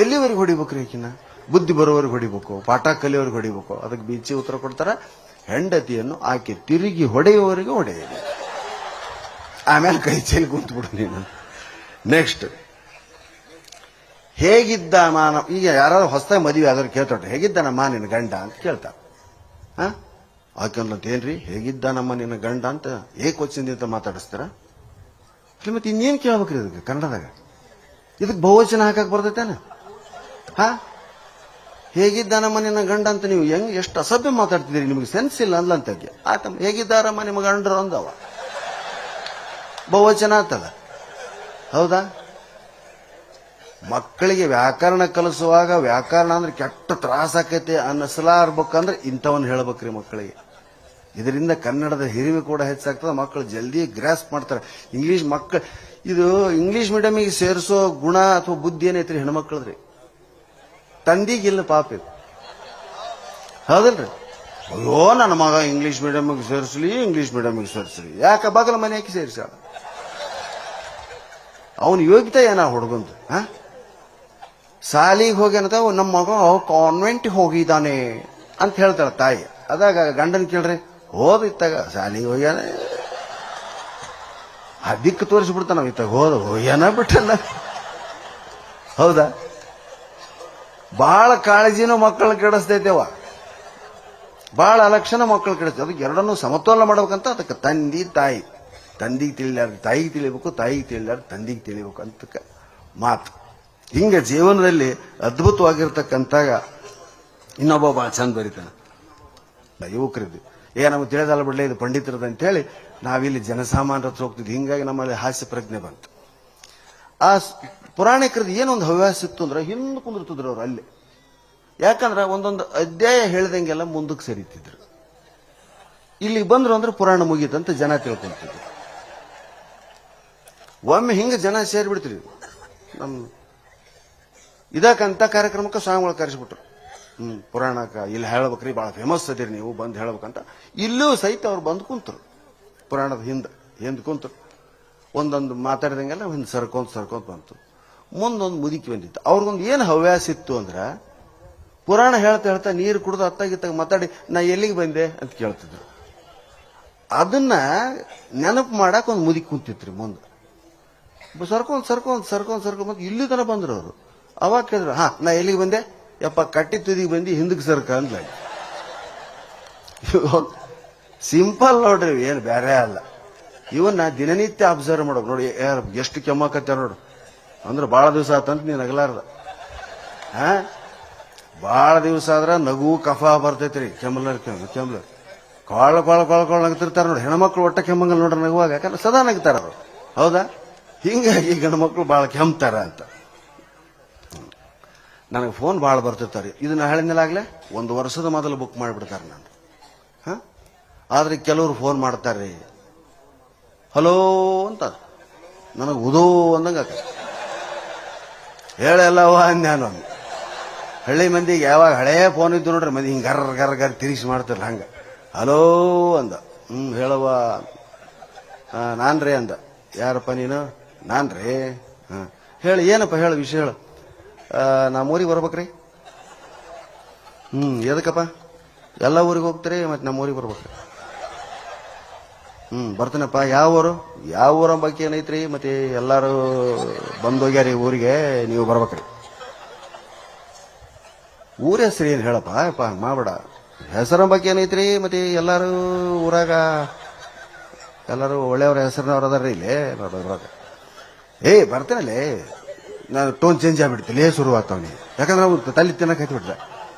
ಎಲ್ಲಿವರೆಗೂ ಹೊಡಿಬೇಕ್ರಿ ಆಕಿನ? ಬುದ್ಧಿ ಬರೋವರೆಗೆ ಹೊಡಿಬೇಕು, ಪಾಠ ಕಲಿಯೋವರೆಗೆ ಹೊಡಿಬೇಕು? ಅದಕ್ಕೆ ಬೀಚಿ ಉತ್ತರ ಕೊಡ್ತಾರ, ಹೆಂಡತಿಯನ್ನು ಆಕೆ ತಿರುಗಿ ಹೊಡೆಯುವವರೆಗೂ ಹೊಡೆಯಬೇಕು. ಆಮೇಲೆ ಕೈ ಚೈಲಿ ಕುಂತು ಬಿಡು ನೀನು. ನೆಕ್ಸ್ಟ್, ಹೇಗಿದ್ದಾನ? ಈಗ ಯಾರು ಹೊಸದಾಗಿ ಮದುವೆ ಆದ್ರೆ ಕೇಳ್ತಾರ, ಹೇಗಿದ್ದಾನಮ್ಮ ನಿನ್ನ ಗಂಡ ಅಂತ ಕೇಳ್ತಾರ. ಆಕೆಂತ ಏನ್ರಿ ಹೇಗಿದ್ದಾನಮ್ಮ ನಿನ್ನ ಗಂಡ ಅಂತ ಏಕವಚನದಿಂದ ಮಾತಾಡಿಸ್ತಾರ. ಮತ್ತೆ ಇನ್ನೇನ್ ಕೇಳ್ಬೇಕ್ರಿ ಇದಕ್ಕೆ ಕನ್ನಡದಾಗ? ಇದಕ್ಕೆ ಬಹುವಚನ ಹಾಕಕ್ ಬರ್ತೈತೇನ? ಹೇಗಿದ್ದಾನಮ್ಮ ನಿನ್ನ ಗಂಡ ಅಂತ ನೀವು ಹೆಂಗ್ ಎಷ್ಟು ಅಸಭ್ಯ ಮಾತಾಡ್ತಿದ್ದೀರಿ, ನಿಮಗೆ ಸೆನ್ಸ್ ಇಲ್ಲ ಅಂದ್ಲಂತಕ್ಕೆ. ಆತಮ್ಮ ಹೇಗಿದ್ದಾರಮ್ಮ ನಿಮ್ಮ ಗಂಡರು ಅಂದವ, ಬಹುವಚನ ಆತದ. ಹೌದಾ? ಮಕ್ಕಳಿಗೆ ವ್ಯಾಕರಣ ಕಲಿಸುವಾಗ ವ್ಯಾಕರಣ ಅಂದ್ರೆ ಕೆಟ್ಟ ತ್ರಾಸ ಆಕೈತೆ ಅನ್ನಿಸಲಾರ್ಬೇಕಂದ್ರೆ ಇಂಥವನ್ನ ಹೇಳ್ಬೇಕ್ರಿ ಮಕ್ಕಳಿಗೆ. ಇದರಿಂದ ಕನ್ನಡದ ಹಿರಿಮೆ ಕೂಡ ಹೆಚ್ಚಾಗ್ತದೆ, ಮಕ್ಕಳು ಜಲ್ದಿ ಗ್ರಾಸ್ಪ್ ಮಾಡ್ತಾರೆ. ಇದು ಇಂಗ್ಲಿಷ್ ಮೀಡಿಯಮಿಗೆ ಸೇರಿಸೋ ಗುಣ ಅಥವಾ ಬುದ್ಧಿ ಏನೈತ್ರಿ ಹೆಣ್ಮಕ್ಳದ್ರಿ, ತಂದಿಗಿಲ್ಲ ಪಾಪ ಇದು. ಹೌದಲ್ರಿ? ಅಯ್ಯೋ ನನ್ನ ಮಗ ಇಂಗ್ಲಿಷ್ ಮೀಡಿಯಮಿಗೆ ಸೇರಿಸ್ಲಿ. ಯಾಕ ಬಾಗಲ ಮನೆಯಾಕಿ ಸೇರಿಸಾಳ? ಅವನು ಯೋಗ್ಯತೆ ಏನ ಹುಡುಗಂತ? ಸಾಲಿಗೆ ಹೋಗ್ಯಾನದ, ನಮ್ಮ ಮಗ ಕಾನ್ವೆಂಟ್ ಹೋಗಿದ್ದಾನೆ ಅಂತ ಹೇಳ್ತಾಳ ತಾಯಿ. ಅದಾಗ ಗಂಡನ್ ಕೇಳ್ರಿ, ಹೋದಿತ್ತಾಗ ಸಾಲಿಗೆ ಹೋಗ್ಯಾನ, ದಿಕ್ಕು ತೋರಿಸ್ಬಿಡ್ತಾನ, ಇತ್ತಾಗ ಹೋಗ್ಯಾನ ಬಿಟ್ಟಲ್ಲ. ಹೌದಾ? ಬಹಳ ಕಾಳಜಿನೂ ಮಕ್ಕಳನ್ನ ಕೆಡಿಸ್ತೈತೆವ, ಬಹಳ ಅಲಕ್ಷಣ ಮಕ್ಕಳು ಕೆಡಿಸ್ತೇವೆ. ಅದಕ್ಕೆ ಎರಡನ್ನೂ ಸಮತೋಲನ ಮಾಡ್ಬೇಕಂತ ಅದಕ್ಕೆ ತಂದಿ ತಾಯಿ. ತಂದಿಗೆ ತಿಳಿಲಾರ್ದು ತಾಯಿಗೆ ತಿಳಿಬೇಕು, ತಾಯಿಗೆ ತಿಳಿಲಾರ್ದು ತಂದಿಗೆ ತಿಳಿಬೇಕು ಅಂತ ಮಾತು. ಹಿಂಗೆ ಜೀವನದಲ್ಲಿ ಅದ್ಭುತವಾಗಿರ್ತಕ್ಕಂತಾಗ ಇನ್ನೊಬ್ಬ ಬಹಳ ಚಂದ ಬರೀತಾನೆ. ಯುವಕರಿದ್ದು ನಮ್ಗೆ ತಿಳಿದಲ್ಲ ಬಿಡ್ಲೆ ಇದು ಪಂಡಿತರದ ಅಂತ ಹೇಳಿ ನಾವಿಲ್ಲಿ ಜನಸಾಮಾನ್ಯರ ಹತ್ರ ಹೋಗ್ತಿದ್ವಿ. ಹಿಂಗಾಗಿ ನಮ್ಮಲ್ಲಿ ಹಾಸ್ಯ ಪ್ರಜ್ಞೆ ಬಂತು. ಆ ಪುರಾಣಿಕರದ್ದು ಏನೊಂದು ಹವ್ಯಾಸ ಇತ್ತು ಅಂದ್ರೆ ಹಿಂದೆ ಕುಂದಿರ್ತಿದ್ರು ಅವ್ರು ಅಲ್ಲಿ. ಯಾಕಂದ್ರೆ ಒಂದೊಂದು ಅಧ್ಯಾಯ ಹೇಳಿದಂಗೆಲ್ಲ ಮುಂದಕ್ಕೆ ಸರಿತಿದ್ರು. ಇಲ್ಲಿಗೆ ಬಂದ್ರು ಅಂದ್ರೆ ಪುರಾಣ ಮುಗೀತಂತ ಜನ ತಿಳ್ಕೊಂತಿದ್ರು. ಒಮ್ಮೆ ಹಿಂಗೆ ಜನ ಸೇರಿಬಿಡ್ತೀರಿ. ನಮ್ಮ ಇದಕ್ಕಂತ ಕಾರ್ಯಕ್ರಮಕ್ಕೆ ಸ್ವಾಮಿಗಳು ಕರೆಸಿಬಿಟ್ರು. ಪುರಾಣಕ್ಕ ಇಲ್ಲಿ ಹೇಳ್ಬೇಕ್ರಿ, ಬಹಳ ಫೇಮಸ್ ಅದಿರಿ ನೀವು, ಬಂದು ಹೇಳ್ಬೇಕಂತ. ಇಲ್ಲೂ ಸಹಿತ ಅವ್ರು ಬಂದು ಕುಂತರು. ಪುರಾಣದ ಹಿಂದೆ ಕುಂತರು. ಒಂದೊಂದು ಮಾತಾಡಿದಂಗೆಲ್ಲ ಹಿಂದೆ ಸರ್ಕೊಂತ ಬಂತು. ಮುಂದೊಂದು ಮುದುಕಿ ಬಂದಿತ್ತು. ಅವ್ರಿಗೊಂದು ಏನು ಹವ್ಯಾಸ ಇತ್ತು ಅಂದ್ರೆ ಪುರಾಣ ಹೇಳ್ತಾ ನೀರು ಕುಡಿದು ಅತ್ತಾಗಿತ್ತಾಗ ಮಾತಾಡಿ ನಾ ಎಲ್ಲಿಗೆ ಬಂದೆ ಅಂತ ಕೇಳ್ತಿದ್ರು. ಅದನ್ನ ನೆನಪು ಮಾಡಕ್ ಒಂದು ಮುದುಕಿ ಕುಂತಿತ್ರಿ ಮುಂದೆ. ಸರ್ಕೊಂಡ್ ಬಂದು ಇಲ್ಲಿ ತನ ಬಂದ್ರು ಅವರು. ಅವಾಗ ಕೇಳಿದ್ರು, ನಾ ಎಲ್ಲಿಗೆ ಬಂದೆ? ಯಪ್ಪ ಕಟ್ಟಿ ತುದಿಗೆ ಬಂದು ಹಿಂದಕ್ಕೆ ಸರ್ಕ ಅಂದ್ಲ. ಸಿಂಪಲ್ ನೋಡ್ರಿ, ಏನು ಬೇರೆ ಅಲ್ಲ. ಇವನ್ನ ದಿನನಿತ್ಯ ಅಬ್ಸರ್ವ್ ಮಾಡೋದು ನೋಡಿ. ಎಷ್ಟು ಕೆಮ್ಮಕತ್ತಾರ ನೋಡ್ರಿ. ಅಂದ್ರೆ ಬಹಳ ದಿವಸ ಆತಂತ ನೀನ್ ನಗಲಾರ್ದ. ಬಹಳ ದಿವಸ ಆದ್ರ ನಗು ಕಫ ಬರ್ತೈತ್ರಿ. ಕೆಮ್ಮಲರ್ ಕೊಳ ನಗ್ತಿರ್ತಾರ ನೋಡಿ. ಹೆಣ್ಮಕ್ಳು ಒಟ್ಟ ಕೆಮ್ಮಂಗಲ್ ನೋಡ್ರಿ ನಗುವಾಗ. ಯಾಕಂದ್ರೆ ಸದಾ ನಗ್ತಾರ ಅವರು. ಹೌದಾ? ಹಿಂಗಾಗಿ ಗಂಡು ಮಕ್ಳು ಬಹಳ ಕೆಮ್ತಾರ ಅಂತ. ನನಗೆ ಫೋನ್ ಭಾಳ ಬರ್ತಿರ್ತಾರೆ. ಇದನ್ನ ಹೇಳಿದ್ಮೇಲಾಗ್ಲೇ 1 ವರ್ಷದ ಮೊದಲು ಬುಕ್ ಮಾಡಿಬಿಡ್ತಾರೆ ನಾನು. ಆದ್ರೆ ಕೆಲವರು ಫೋನ್ ಮಾಡ್ತಾರೆ, ಹಲೋ ಅಂತ. ನನಗೆ ಉದೋ ಅಂದಂಗ ಹೇಳಲ್ಲವ ನಾನು. ಹಳ್ಳಿ ಮಂದಿಗೆ ಯಾವಾಗ ಹಳೇ ಫೋನ್ ಇದ್ದು ನೋಡ್ರಿ, ಮಂದಿ ಹಿಂಗೆ ಗರ್ ತಿರುಗಿಸಿ ಮಾಡ್ತಾರಲ್ಲ ಹಂಗ. ಹಲೋ ಅಂದ. ಹೇಳವ. ನಾನ್ರಿ ಅಂದ. ಯಾರಪ್ಪ ನೀನು? ನಾನ್ರಿ. ಹೇಳಿ, ಏನಪ್ಪ ಹೇಳು, ವಿಷಯ ಹೇಳು. ನಮ್ಮೂರಿಗೆ ಬರ್ಬೇಕ್ರಿ. ಎದಕ್ಕಪ್ಪ? ಎಲ್ಲ ಊರಿಗೆ ಹೋಗ್ತೀರಿ, ಮತ್ತೆ ನಮ್ಮೂರಿಗೆ ಬರ್ಬೇಕ್ರಿ. ಬರ್ತೀನಪ್ಪ. ಯಾವ ಊರ ಬಗ್ಗೆ ಏನೈತ್ರಿ? ಮತ್ತೆ ಎಲ್ಲಾರು ಬಂದೋಗ್ಯಾರಿ ಊರಿಗೆ, ನೀವು ಬರ್ಬೇಕ್ರಿ. ಊರ ಹೆಸರು ಏನು ಹೇಳಪ್ಪ? ಯಪ್ಪ ಮಾಡಬೇಡ. ಹೆಸರ ಬಗ್ಗೆ ಏನೈತ್ರಿ? ಮತ್ತೆ ಎಲ್ಲಾರು ಊರಾಗ ಎಲ್ಲಾರು ಒಳ್ಳೆಯವ್ರ ಹೆಸರಿನವ್ರು ಅದಾರ್ರಿ ಇಲ್ಲಿ ನೋಡೋದ್ರಾಗ. ಬರ್ತೇನಲ್ಲೇ. ನಾನು ಟೋನ್ ಚೇಂಜ್ ಆಗ್ಬಿಡ್ತೀನಿ, ಶುರು ಆಗ್ತಾವನಿ. ಯಾಕಂದ್ರೆ ನಾವು ತಲೆ ತಿನ್ನಕ್ಕೆ ಹತ್ಬಿಟ್ರೆ.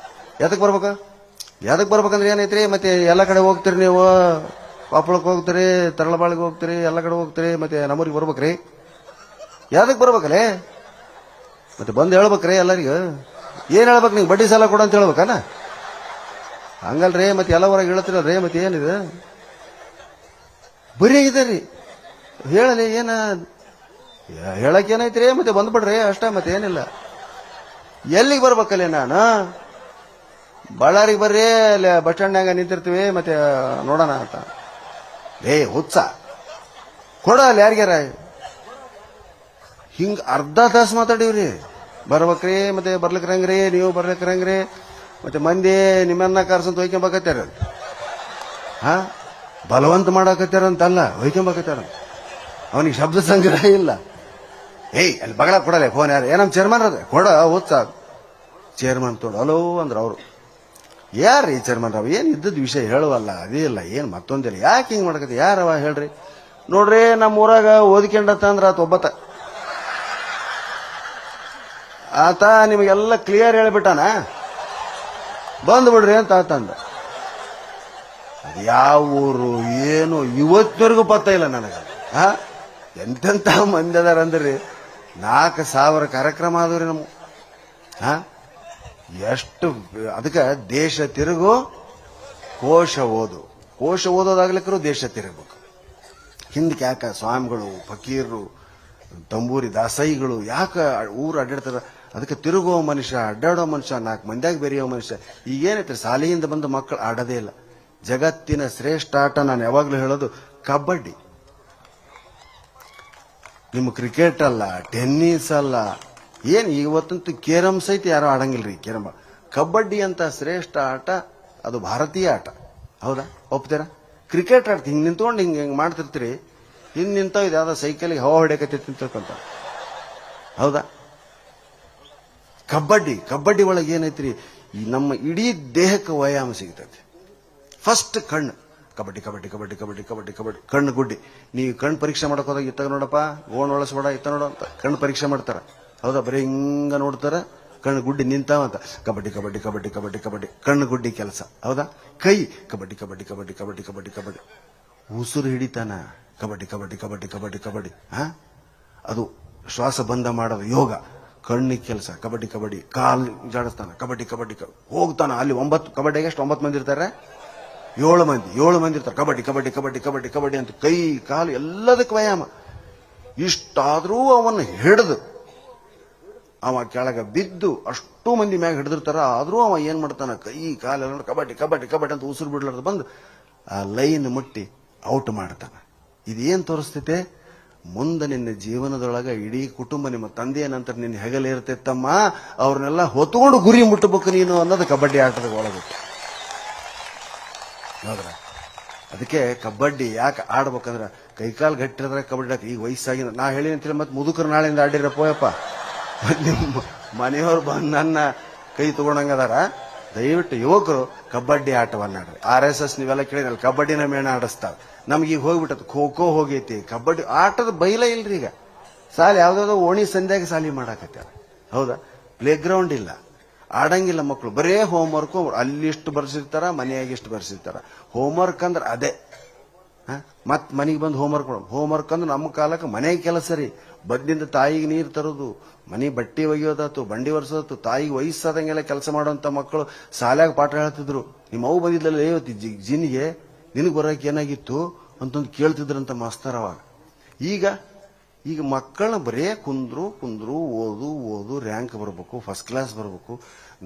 ಯಾತಕ್ಕೆ ಬರ್ಬೇಕಂದ್ರೆ ಏನೈತ್ರಿ? ಮತ್ತೆ ಎಲ್ಲ ಕಡೆ ಹೋಗ್ತೀರಿ ನೀವು. ಕೊಪ್ಪಳಕ್ಕೆ ಹೋಗ್ತೀರಿ, ತರಳಬಾಳಿಗೆ ಹೋಗ್ತೀರಿ, ಎಲ್ಲ ಕಡೆ ಹೋಗ್ತೀರಿ. ಮತ್ತೆ ನಮ್ಮೂರಿಗೆ ಬರ್ಬೇಕ್ರಿ. ಯಾದಕ್ಕೆ ಬರ್ಬೇಕಲ್ಲೇ? ಮತ್ತೆ ಬಂದು ಹೇಳ್ಬೇಕ್ರಿ ಎಲ್ಲರಿಗೂ. ಏನ್ ಹೇಳ್ಬೇಕು? ನೀವು ಬಡ್ಡಿ ಸಾಲ ಕೊಡ ಅಂತ ಹೇಳ್ಬೇಕಾನ? ಹಂಗಲ್ರಿ. ಮತ್ತೆ ಎಲ್ಲ ಹೊರಗೆ ಹೇಳ್ತಿರಲ್ರಿ. ಮತ್ತೆ ಏನಿದೆ? ಬರೀ ಇದೇರಿ ಹೇಳಲಿ. ಏನ ಹೇಳಕ್ ಏನೈತ್ರಿ? ಮತ್ತೆ ಬಂದ್ಬಿಡ್ರಿ ಅಷ್ಟ, ಮತ್ತೆ ಏನಿಲ್ಲ. ಎಲ್ಲಿಗೆ ಬರ್ಬೇಕಲ್ಲೇ ನಾನು? ಬಳ್ಳಾರಿಗೆ ಬರ್ರಿ, ಅಲ್ಲಿ ಬಸ್ ಸ್ಟ್ಯಾಂಡ್ನಾಗ ನಿಂತಿರ್ತೀವಿ, ಮತ್ತೆ ನೋಡೋಣ ಅಂತ. ಹುಚ್ಚ ಕೊಡ ಅಲ್ಲಿ ಯಾರಿಗ್ಯಾರ. ಹಿಂಗ ಅರ್ಧ ತಾಸು ಮಾತಾಡಿವ್ರಿ. ಬರ್ಬೇಕ್ರಿ, ಮತ್ತೆ ಬರ್ಲಿಕ್ರಂಗ್ರಿ, ನೀವು ಬರ್ಲಿಕ್ರಂಗ್ರಿ, ಮತ್ತೆ ಮಂದಿ ನಿಮ್ಮನ್ನ ಕರ್ಸಂತ ಹೊಯ್ಕೊಂಬಕತ್ತಾರ. ಬಲವಂತ ಮಾಡಾಕತ್ತಾರಂತಲ್ಲ, ಹೊಯ್ಕೊಂಬಕತ್ತಾರ. ಅವನಿಗೆ ಶಬ್ದ ಸಂಗ್ರಹ ಇಲ್ಲ. ಅಲ್ಲಿ ಬಗಳ ಕೊಡಲ್ಲ ಫೋನ್. ಯಾರು? ಏನಮ್ ಚೇರ್ಮನ್ ಅದ ಕೊಡ. ಹುಚ್ಚ ಚೇರ್ಮನ್ ತೊಗೊಂಡು ಹಲೋ ಅಂದ್ರ ಅವರು. ಯಾರ್ರೀ ಚೇರ್ಮನ್ ರಾವ್? ಏನ್ ಇದ್ದದ್ ವಿಷಯ ಹೇಳುವಲ್ಲ, ಅದೇ ಇಲ್ಲ, ಏನ್ ಮತ್ತೊಂದಿಲ್ಲ. ಯಾಕೆ ಹಿಂಗ್ ಮಾಡಕತ್ತಿ? ಯಾರವ ಹೇಳ್ರಿ? ನೋಡ್ರಿ, ನಮ್ಮ ಊರಾಗ ಓದ್ಕೊಂಡತ್ತ ಅಂದ್ರ ಆತ ಒಬ್ಬತ್ತ. ಆತ ನಿಮಗೆಲ್ಲ ಕ್ಲಿಯರ್ ಹೇಳ್ಬಿಟ್ಟಾನ, ಬಂದ್ ಬಿಡ್ರಿ ಅಂತ ಆತಂದ. ಅದು ಯಾವ ಊರು ಏನು ಇವತ್ತಿನವರೆಗೂ ಪತ್ತ ಇಲ್ಲ ನನಗ. ಎಂತೆಂತ ಮಂದಿ ಅದಾರ ಅಂದ್ರಿ. 4,000 ಕಾರ್ಯಕ್ರಮ ಆದವ್ರಿ ನಮ್ಮ. ಎಷ್ಟು ಅದಕ್ಕೆ ದೇಶ ತಿರುಗು ಕೋಶ ಓದೋದಾಗ್ಲಿಕ್ಕರು ದೇಶ ತಿರುಗಬೇಕು. ಹಿಂದಕ್ಕೆ ಯಾಕ ಸ್ವಾಮಿಗಳು, ಫಕೀರರು, ತಂಬೂರಿ ದಾಸೈಗಳು ಯಾಕೆ ಊರು ಅಡ್ಡಾಡ್ತಾರ? ಅದಕ್ಕೆ ತಿರುಗೋ ಮನುಷ್ಯ, ಅಡ್ಡಾಡೋ ಮನುಷ್ಯ, 4 ಮಂದಿಯಾಗಿ ಬೆರೆಯೋ ಮನುಷ್ಯ. ಈಗೇನೈತ್ರಿ? ಶಾಲೆಯಿಂದ ಬಂದ ಮಕ್ಕಳು ಆಡೋದೇ ಇಲ್ಲ. ಜಗತ್ತಿನ ಶ್ರೇಷ್ಠ ಆಟ ನಾನು ಯಾವಾಗ್ಲೂ ಹೇಳೋದು ಕಬಡ್ಡಿ. ನಿಮ್ಮ ಕ್ರಿಕೆಟ್ ಅಲ್ಲ, ಟೆನ್ನಿಸ್ ಅಲ್ಲ, ಏನ್ ಇವತ್ತಂತೂ ಕೇರಂ ಸಹಿತ ಯಾರೋ ಆಡಂಗಿಲ್ರಿ. ಕೇರಂ, ಕಬಡ್ಡಿ ಅಂತ ಶ್ರೇಷ್ಠ ಆಟ ಅದು ಭಾರತೀಯ ಆಟ. ಹೌದಾ? ಒಪ್ತೀರಾ? ಕ್ರಿಕೆಟ್ ಆಡ್ತಿ ಹಿಂಗ್ ನಿಂತ್ಕೊಂಡು ಹಿಂಗ್ ಮಾಡ್ತಿರ್ತೀರಿ, ಹಿಂದ್ ನಿಂತಾವ್ ಇದು ಯಾವ್ದೋ ಸೈಕಲ್ಗೆ ಹವಾ ಹೊಡೆಯಕತ್ತೈತಿ ನಿಂತಿರ್ಕೊಂತ. ಹೌದಾ? ಕಬಡ್ಡಿ ಒಳಗೆ ಏನೈತ್ರಿ? ನಮ್ಮ ಇಡೀ ದೇಹಕ್ಕೆ ವ್ಯಾಯಾಮ ಸಿಗ್ತೈತಿ. ಫಸ್ಟ್ ಕಣ್ಣು ಕಬಡ್ಡಿ ಕಣ್ಣು ಗುಡ್ಡಿ. ನೀವು ಕಣ್ಣು ಪರೀಕ್ಷೆ ಮಾಡಕ್ ಹೋದಾಗ ಇತ್ತಾಗ ನೋಡಪ್ಪ, ಗೋಣ್ ಒಳಸ್ಬೇಡ, ಇತ್ತ ನೋಡು ಅಂತ ಕಣ್ಣು ಪರೀಕ್ಷೆ ಮಾಡ್ತಾರ. ಹೌದಾ? ಬರೀ ಹಿಂಗ ನೋಡ್ತಾರ, ಕಣ್ಣು ಗುಡ್ಡಿ ನಿಂತಾವಂತ ಕಬಡ್ಡಿ ಕಬಡ್ಡಿ ಕಬಡ್ಡಿ ಕಬಡ್ಡಿ ಕಬಡ್ಡಿ ಕಣ್ಣು ಗುಡ್ಡಿ ಕೆಲಸ ಹೌದಾ. ಕೈ ಕಬಡ್ಡಿ ಕಬಡ್ಡಿ ಕಬಡ್ಡಿ ಕಬಡ್ಡಿ ಕಬಡ್ಡಿ ಕಬಡ್ಡಿ ಉಸಿರು ಹಿಡಿತಾನ ಕಬಡ್ಡಿ ಕಬಡ್ಡಿ ಕಬಡ್ಡಿ ಕಬಡ್ಡಿ ಕಬಡ್ಡಿ ಅದು ಶ್ವಾಸ ಬಂಧ ಮಾಡೋದು ಯೋಗ. ಕಣ್ಣಿಗೆ ಕೆಲಸ ಕಬಡ್ಡಿ ಕಬಡ್ಡಿ, ಕಾಲು ಜಾಡಿಸ್ತಾನ ಕಬಡ್ಡಿ ಕಬಡ್ಡಿ ಹೋಗ್ತಾನ ಅಲ್ಲಿ 9 ಕಬಡ್ಡಿಗೆ ಎಷ್ಟು 9 ಮಂದಿ ಇರ್ತಾರೆ, 7 ಮಂದಿ ಇರ್ತಾರೆ ಕಬಡ್ಡಿ ಕಬಡ್ಡಿ ಕಬಡ್ಡಿ ಕಬಡ್ಡಿ ಕಬಡ್ಡಿ ಅಂತ ಕೈ ಕಾಲು ಎಲ್ಲದಕ್ಕೆ ವ್ಯಾಯಾಮ. ಇಷ್ಟಾದ್ರೂ ಅವನ್ನ ಹಿಡಿದು ಅವ ಕೆಳಗ ಬಿದ್ದು ಅಷ್ಟು ಮಂದಿ ಮ್ಯಾಗ ಹಿಡಿದಿರ್ತಾರ, ಆದ್ರೂ ಅವ ಏನ್ ಮಾಡ್ತಾನ ಕೈ ಕಾಲೆಲ್ಲ ಕಬಡ್ಡಿ ಕಬಡ್ಡಿ ಕಬಡ್ಡಿ ಅಂತ ಉಸಿರು ಬಿಡ್ಲಾರ್ದು ಬಂದು ಆ ಲೈನ್ ಮುಟ್ಟಿ ಔಟ್ ಮಾಡ್ತಾನ. ಇದೇನ್ ತೋರಿಸ್ತೈತೆ, ಮುಂದೆ ನಿನ್ನ ಜೀವನದೊಳಗ ಇಡೀ ಕುಟುಂಬ ನಿಮ್ಮ ತಂದೆಯ ನಂತರ ನಿನ್ನ ಹೆಗಲೇ ಇರ್ತೈತಮ್ಮ, ಅವ್ರನ್ನೆಲ್ಲ ಹೊತ್ಕೊಂಡು ಗುರಿ ಮುಟ್ಟಬೇಕು ನೀನು ಅನ್ನೋದು ಕಬಡ್ಡಿ ಆಟದ ಒಳಗಿತ್ತು. ಹೌದ್ರ, ಅದಕ್ಕೆ ಕಬಡ್ಡಿ ಯಾಕೆ ಆಡ್ಬೇಕಂದ್ರ ಕೈಕಾಲು ಗಟ್ಟಿದ್ರೆ ಕಬಡ್ಡಿ ಈಗ ವಯಸ್ಸಾಗಿ ನಾ ಹೇಳಿ ಅಂತೀರಿ ಮತ್ತೆ ಮುದುಕರು ನಾಳೆಯಿಂದ ಆಡಿರಪ್ಪಯಪ್ಪ, ನಿಮ್ಮ ಮನೆಯವ್ರು ಬಂದು ನನ್ನ ಕೈ ತಗೊಂಡಂಗದಾರ. ದಯವಿಟ್ಟು ಯುವಕರು ಕಬಡ್ಡಿ ಆಟವನ್ನ ಆಡ್ರಿ. RSS ನೀವೆಲ್ಲ ಕೇಳಿದ್ರಲ್ಲ, ಕಬಡ್ಡಿನ ಮೇಣ ಆಡಿಸ್ತಾರ. ನಮ್ಗೀಗ ಹೋಗ್ಬಿಟ್ಟದ ಖೋ ಖೋ ಹೋಗೈತಿ, ಕಬಡ್ಡಿ ಆಟದ ಬೈಲ ಇಲ್ರಿ. ಈಗ ಸಾಲಿ ಯಾವ್ದಾವ್ದೋ ಓಣಿ ಸಂಧ್ಯಾಗ ಸಾಲಿ ಮಾಡಾಕತ್ಯಾರ ಹೌದಾ. ಪ್ಲೇ ಗ್ರೌಂಡ್ ಇಲ್ಲ, ಆಡಂಗಿಲ್ಲ ಮಕ್ಕಳು, ಬರೇ ಹೋಮ್ವರ್ಕ್. ಅಲ್ಲಿಷ್ಟು ಬರ್ಸಿರ್ತಾರ, ಮನೆಯಾಗಿಷ್ಟು ಬರ್ಸಿರ್ತಾರ. ಹೋಮ್ವರ್ಕ್ ಅಂದ್ರೆ ಅದೇ, ಮತ್ ಮನೆಗೆ ಬಂದು ಹೋಮ್ವರ್ಕ್ ಅಂದ್ರೆ ನಮ್ಮ ಕಾಲಕ್ಕೆ ಮನೆಗೆ ಕೆಲಸ ರೀ. ಬದ್ನಿಂದ ತಾಯಿಗೆ ನೀರು ತರೋದು, ಮನೆ ಬಟ್ಟೆ ಒಗೆಯೋದಾತು, ಬಂಡಿ ಒರೆಸೋದಾತು, ತಾಯಿಗೆ ವಯಸ್ಸಾದಂಗೆಲ್ಲ ಕೆಲಸ ಮಾಡುವಂತ ಮಕ್ಕಳು ಶಾಲ್ಯಾಗ ಪಾಠ ಹೇಳ್ತಿದ್ರು. ನಿಮ್ಮ ಅವು ಬಂದಿದ್ಲಲ್ಲ ಇವತ್ತು ಜಿನ್ನಿಗೆ ನಿನಗೆ ಬರೋಕೆ ಏನಾಗಿತ್ತು ಅಂತಂದು ಕೇಳ್ತಿದ್ರಂತ ಮಾಸ್ತರ್ ಅವಾಗ. ಈಗ ಮಕ್ಕಳನ್ನ ಬರೇ ಕುಂದ್ರು ಓದು ರ್ಯಾಂಕ್ ಬರ್ಬೇಕು, ಫಸ್ಟ್ ಕ್ಲಾಸ್ ಬರ್ಬೇಕು.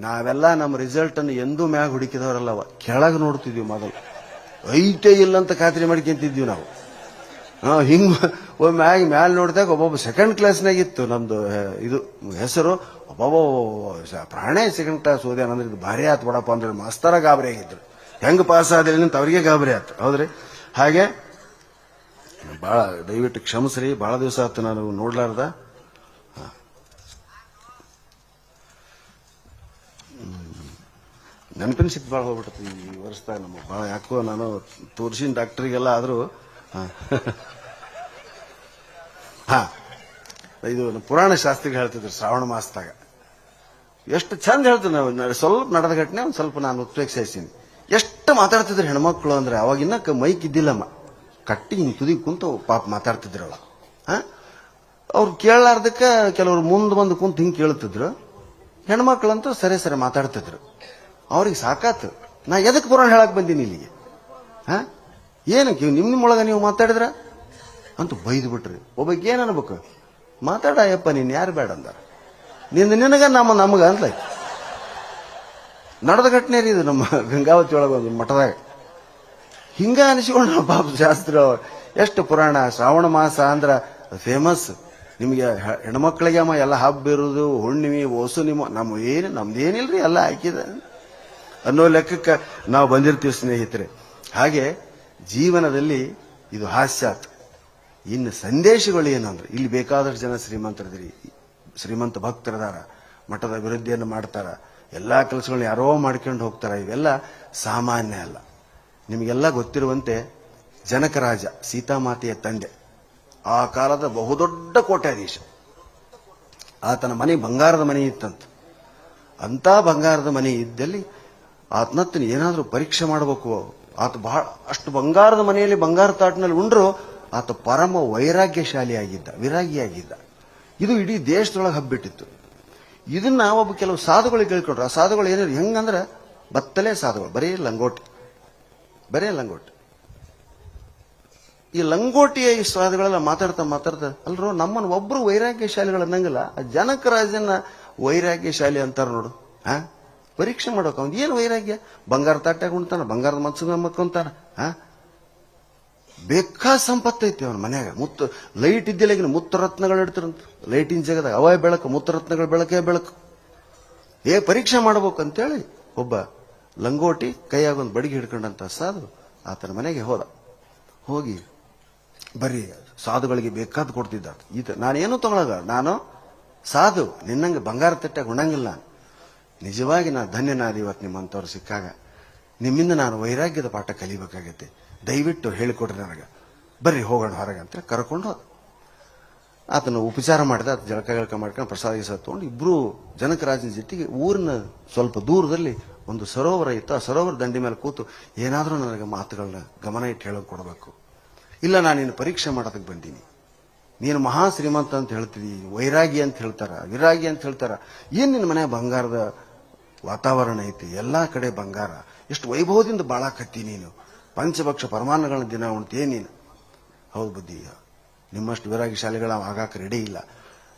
ನಾವೆಲ್ಲ ನಮ್ಮ ರಿಸಲ್ಟ್ ಅನ್ನು ಎಂದೂ ಮ್ಯಾಗ ಹುಡುಕಿದವರಲ್ಲವ, ಕೆಳಗೆ ನೋಡ್ತಿದ್ವಿ. ಮೊದಲು ಐತೆ ಇಲ್ಲ ಅಂತ ಖಾತ್ರಿ ಮಾಡ್ಕೊಂತಿದ್ವಿ ನಾವು. ಹಿಂಗ ಮ್ಯಾಲ ನೋಡಿದಾಗ ಒಬ್ಬೊಬ್ಬ ಸೆಕೆಂಡ್ ಕ್ಲಾಸ್ನಾಗಿತ್ತು ನಮ್ದು ಇದು ಹೆಸರು. ಒಬ್ಬೊಬ್ಬ ಪ್ರಾಣೇ ಸೆಕೆಂಡ್ ಕ್ಲಾಸ್ ಓದ್ಯಾನಂದ್ರೆ ಇದು ಭಾರಿ ಆತ್ ಬಿಡಪ್ಪ ಅಂದ್ರೆ ಮಾಸ್ತರ ಗಾಬರಿ ಆಗಿದ್ರು. ಹೆಂಗ್ ಪಾಸ್ ಆದ್ರಿ ಅಂತ ಅವ್ರಿಗೆ ಗಾಬರಿ ಆಯ್ತು. ಹೌದ್ರಿ, ಹಾಗೆ ಬಹಳ ದಯವಿಟ್ಟು ಕ್ಷಮಿಸ್ರಿ, ಬಹಳ ದಿವಸ ಆಯ್ತು ನಾನು ನೋಡ್ಲಾರ್ದ. ನೆನಪಿನ ಸಿಟ್ಟು ಭಾಳ ಹೋಗ್ಬಿಟ್ಟತಿ ಈ ವರ್ಷದಾಗ ನಮಗೆ ಭಾಳ. ಯಾಕೋ ನಾನು ತೋರ್ಸಿನ ಡಾಕ್ಟರಿಗೆಲ್ಲ ಆದ್ರೂ ಇದು ಪುರಾಣ ಶಾಸ್ತ್ರಿಗೆ ಹೇಳ್ತಿದ್ರು ಶ್ರಾವಣ ಮಾಸದಾಗ ಎಷ್ಟು ಚಂದ ಹೇಳ್ತೀವಿ ನಾವು. ಸ್ವಲ್ಪ ನಡೆದ ಘಟನೆ ಒಂದ್ ಸ್ವಲ್ಪ ನಾನು ಉತ್ಪ್ರೇಕ್ಷಿಸ್ತೀನಿ. ಎಷ್ಟು ಮಾತಾಡ್ತಿದ್ರು ಹೆಣ್ಮಕ್ಳು ಅಂದ್ರೆ, ಅವಾಗಿನ್ನ ಮೈಕ್ ಇದ್ದಿಲ್ಲಮ್ಮ, ಕಟ್ಟಿ ಹಿಂಗ್ ತುದಿ ಕುಂತು ಪಾಪ ಮಾತಾಡ್ತಿದ್ರು. ಅವ್ರು ಕೇಳಲಾರ್ದಕ್ಕ ಕೆಲವ್ರು ಮುಂದೆ ಬಂದು ಕುಂತು ಹಿಂಗ್ ಕೇಳ್ತಿದ್ರು. ಹೆಣ್ಮಕ್ಳಂತೂ ಸರಿ ಮಾತಾಡ್ತಿದ್ರು. ಅವ್ರಿಗೆ ಸಾಕಾತು, ನಾ ಎದಕ್ ಪುರಾಣ ಹೇಳಕ್ ಬಂದೀನಿ ಇಲ್ಲಿಗೆ, ಏನಕ್ಕೆ ನಿಮ್ಮೊಳಗ ನೀವು ಮಾತಾಡಿದ್ರ ಅಂತ ಬೈದು ಬಿಟ್ರಿ. ಒಬ್ಬಕ್ಕೆ ಏನ್ ಅನ್ಬೇಕು, ಮಾತಾಡಯಪ್ಪ ನೀನ್ ಯಾರು ಬೇಡ ಅಂದಾರ, ನಿನಗ ನಮಗ ಅಂತ ನಡೆದ ಘಟನೆ ರೀ ಇದು. ನಮ್ಮ ಗಂಗಾವತಿ ಒಳಗ ಒಂದು ಮಠದಾಗ ಹಿಂಗ ಅನಿಸಿಕೊಂಡು ಪಾಪ ಶಾಸ್ತ್ರ ಎಷ್ಟು ಪುರಾಣ. ಶ್ರಾವಣ ಮಾಸ ಅಂದ್ರ ಫೇಮಸ್. ನಿಮ್ಗೆ ಹೆಣ್ಮಕ್ಳಿಗೆ ಅಮ್ಮ ಎಲ್ಲ ಹಬ್ಬ ಇರುವುದು, ಹುಣ್ಣಿಮೆ, ಓಸು, ನಮ್ದೇನಿಲ್ರಿ ಎಲ್ಲ ಹಾಕಿದ ಅನ್ನೋ ಲೆಕ್ಕಕ್ಕೆ ನಾವು ಬಂದಿರ್ತೀವಿ ಸ್ನೇಹಿತರೆ. ಹಾಗೆ ಜೀವನದಲ್ಲಿ ಇದು ಹಾಸ್ಯಾತ್. ಇನ್ನು ಸಂದೇಶಗಳು ಏನಂದ್ರೆ, ಇಲ್ಲಿ ಬೇಕಾದಷ್ಟು ಜನ ಶ್ರೀಮಂತರಿದ್ರಿ, ಶ್ರೀಮಂತ ಭಕ್ತರದಾರ, ಮಠದ ಅಭಿವೃದ್ಧಿಯನ್ನು ಮಾಡ್ತಾರ, ಎಲ್ಲಾ ಕೆಲಸಗಳನ್ನ ಯಾರೋ ಮಾಡ್ಕೊಂಡು ಹೋಗ್ತಾರ. ಇವೆಲ್ಲ ಸಾಮಾನ್ಯ ಅಲ್ಲ. ನಿಮಗೆಲ್ಲ ಗೊತ್ತಿರುವಂತೆ ಜನಕರಾಜ, ಸೀತಾಮಾತೆಯ ತಂದೆ, ಆ ಕಾಲದ ಬಹುದೊಡ್ಡ ಕೋಟ್ಯಾಧೀಶ. ಆತನ ಮನೆ ಬಂಗಾರದ ಮನೆ ಇತ್ತಂತ. ಅಂತ ಬಂಗಾರದ ಮನೆ ಇದ್ದಲ್ಲಿ ಆತನತ್ತನ ಏನಾದ್ರೂ ಪರೀಕ್ಷೆ ಮಾಡಬೇಕು. ಆತ ಬಹಳ ಅಷ್ಟು ಬಂಗಾರದ ಮನೆಯಲ್ಲಿ ಬಂಗಾರ ತಾಟಿನಲ್ಲಿ ಉಂಡ್ರು ಆತ ಪರಮ ವೈರಾಗ್ಯಶಾಲಿಯಾಗಿದ್ದ, ವಿರಾಗಿಯಾಗಿದ್ದ. ಇದು ಇಡೀ ದೇಶದೊಳಗೆ ಹಬ್ಬಿಟ್ಟಿತ್ತು. ಇದನ್ನ ಒಬ್ಬ ಕೆಲವು ಸಾಧುಗಳಿಗೆ ಕೇಳ್ಕೊಂಡ್ರು. ಆ ಸಾಧುಗಳು ಏನಾರು ಹೆಂಗಂದ್ರೆ ಬತ್ತಲೇ ಸಾಧುಗಳು, ಬರೀ ಲಂಗೋಟಿ. ಈ ಲಂಗೋಟಿಯ ಈ ಸಾಧುಗಳೆಲ್ಲ ಮಾತಾಡ್ತಾ ಅಲ್ರೋ ನಮ್ಮನ್ನು ಒಬ್ರು ವೈರಾಗ್ಯಶಾಲಿಗಳು ಅನ್ನಂಗಿಲ್ಲ. ಆ ಜನಕರಾಜನ ವೈರಾಗ್ಯಶಾಲಿ ಅಂತಾರ ನೋಡು. ಪರೀಕ್ಷೆ ಮಾಡೋಕ ಅವ್ನು ಏನು ವೈರಾಗ್ಯ, ಬಂಗಾರ ತಾಟ್ಯಾಗ ಉಣ್ತಾನ, ಬಂಗಾರದ ಮನ್ಸು ಮಕ್ಕೊಂತಾನ. ಬೇಕಾದ ಸಂಪತ್ತು ಐತಿ ಅವನ ಮನ್ಯಾಗ. ಲೈಟ್ ಇದ್ದಿಲ್ಲ, ಈಗ ಮುತ್ತರತ್ನಗಳು ಇಡ್ತಾರಂತ ಲೈಟಿನ ಜಗದಾಗ. ಅವೇ ಬೆಳಕು, ಮುತ್ತರತ್ನಗಳ ಬೆಳಕೇ ಬೆಳಕು. ಪರೀಕ್ಷೆ ಮಾಡ್ಬೇಕು ಅಂತೇಳಿ ಒಬ್ಬ ಲಂಗೋಟಿ ಕೈಯಾಗೊಂದು ಬಡಿಗೆ ಹಿಡ್ಕೊಂಡಂತ ಸಾಧು ಆತನ ಮನೆಗೆ ಹೋಗಿ ಬರ್ರಿ ಸಾಧುಗಳಿಗೆ ಬೇಕಾದ್ ಕೊಡ್ತಿದ್ದ ಈತ. ನಾನೇನು ತಗೊಳಗ, ನಾನು ಸಾಧು, ನಿನ್ನಂಗೆ ಬಂಗಾರ ತಟ್ಟಾಗ ಉಣ್ಣಂಗಿಲ್ಲ. ನಿಜವಾಗಿ ನಾನು ಧನ್ಯನಾದ ಇವತ್ತು ನಿಮ್ಮಂಥವ್ರು ಸಿಕ್ಕಾಗ. ನಿಮ್ಮಿಂದ ನಾನು ವೈರಾಗ್ಯದ ಪಾಠ ಕಲಿಬೇಕಾಗತ್ತೆ. ದಯವಿಟ್ಟು ಹೇಳಿಕೊಡ್ರಿ ನನಗೆ, ಬರ್ರಿ ಹೋಗೋಣ ಹೊರಗೆ ಅಂತ ಕರ್ಕೊಂಡು ಹೋದ. ಆತನ ಉಪಚಾರ ಮಾಡಿದ, ಆತ ಜಳಕ ಮಾಡ್ಕೊಂಡು ಪ್ರಸಾದ ಗಿಸಾದ ತಗೊಂಡು ಇಬ್ರು ಜನಕರಾಜನ ಜೊತೆಗೆ ಊರಿನ ಸ್ವಲ್ಪ ದೂರದಲ್ಲಿ ಒಂದು ಸರೋವರ ಇತ್ತು. ಆ ಸರೋವರ ದಂಡಿ ಮೇಲೆ ಕೂತು ಏನಾದರೂ ನನಗೆ ಮಾತುಗಳನ್ನ ಗಮನ ಇಟ್ಟು ಹೇಳೋಕೆ ಕೊಡಬೇಕು. ಇಲ್ಲ, ನಾನು ನಿನ್ನ ಪರೀಕ್ಷೆ ಮಾಡೋದಕ್ಕೆ ಬಂದೀನಿ. ನೀನು ಮಹಾ ಶ್ರೀಮಂತ ಅಂತ ಹೇಳ್ತೀವಿ, ವೈರಾಗಿ ಅಂತ ಹೇಳ್ತಾರ, ವಿರಾಗಿ ಅಂತ ಹೇಳ್ತಾರ. ಏನ್ ನಿನ್ನ ಮನೆ ಬಂಗಾರದ ವಾತಾವರಣ ಐತಿ, ಎಲ್ಲಾ ಕಡೆ ಬಂಗಾರ, ಎಷ್ಟು ವೈಭವದಿಂದ ಬಾಳಾಕತ್ತಿ ನೀನು, ಪಂಚಭಕ್ಷ ಪರಮಾನ್ನಗಳನ್ನ ದಿನ ಉಣ್ತೀಯ ನೀನು. ಹೌದು ಬುದ್ಧಿ, ನಿಮ್ಮಷ್ಟು ವಿರಾಗಿ ಶಾಲೆಗಳ ಆಗಾಕ ರೆಡಿ ಇಲ್ಲ.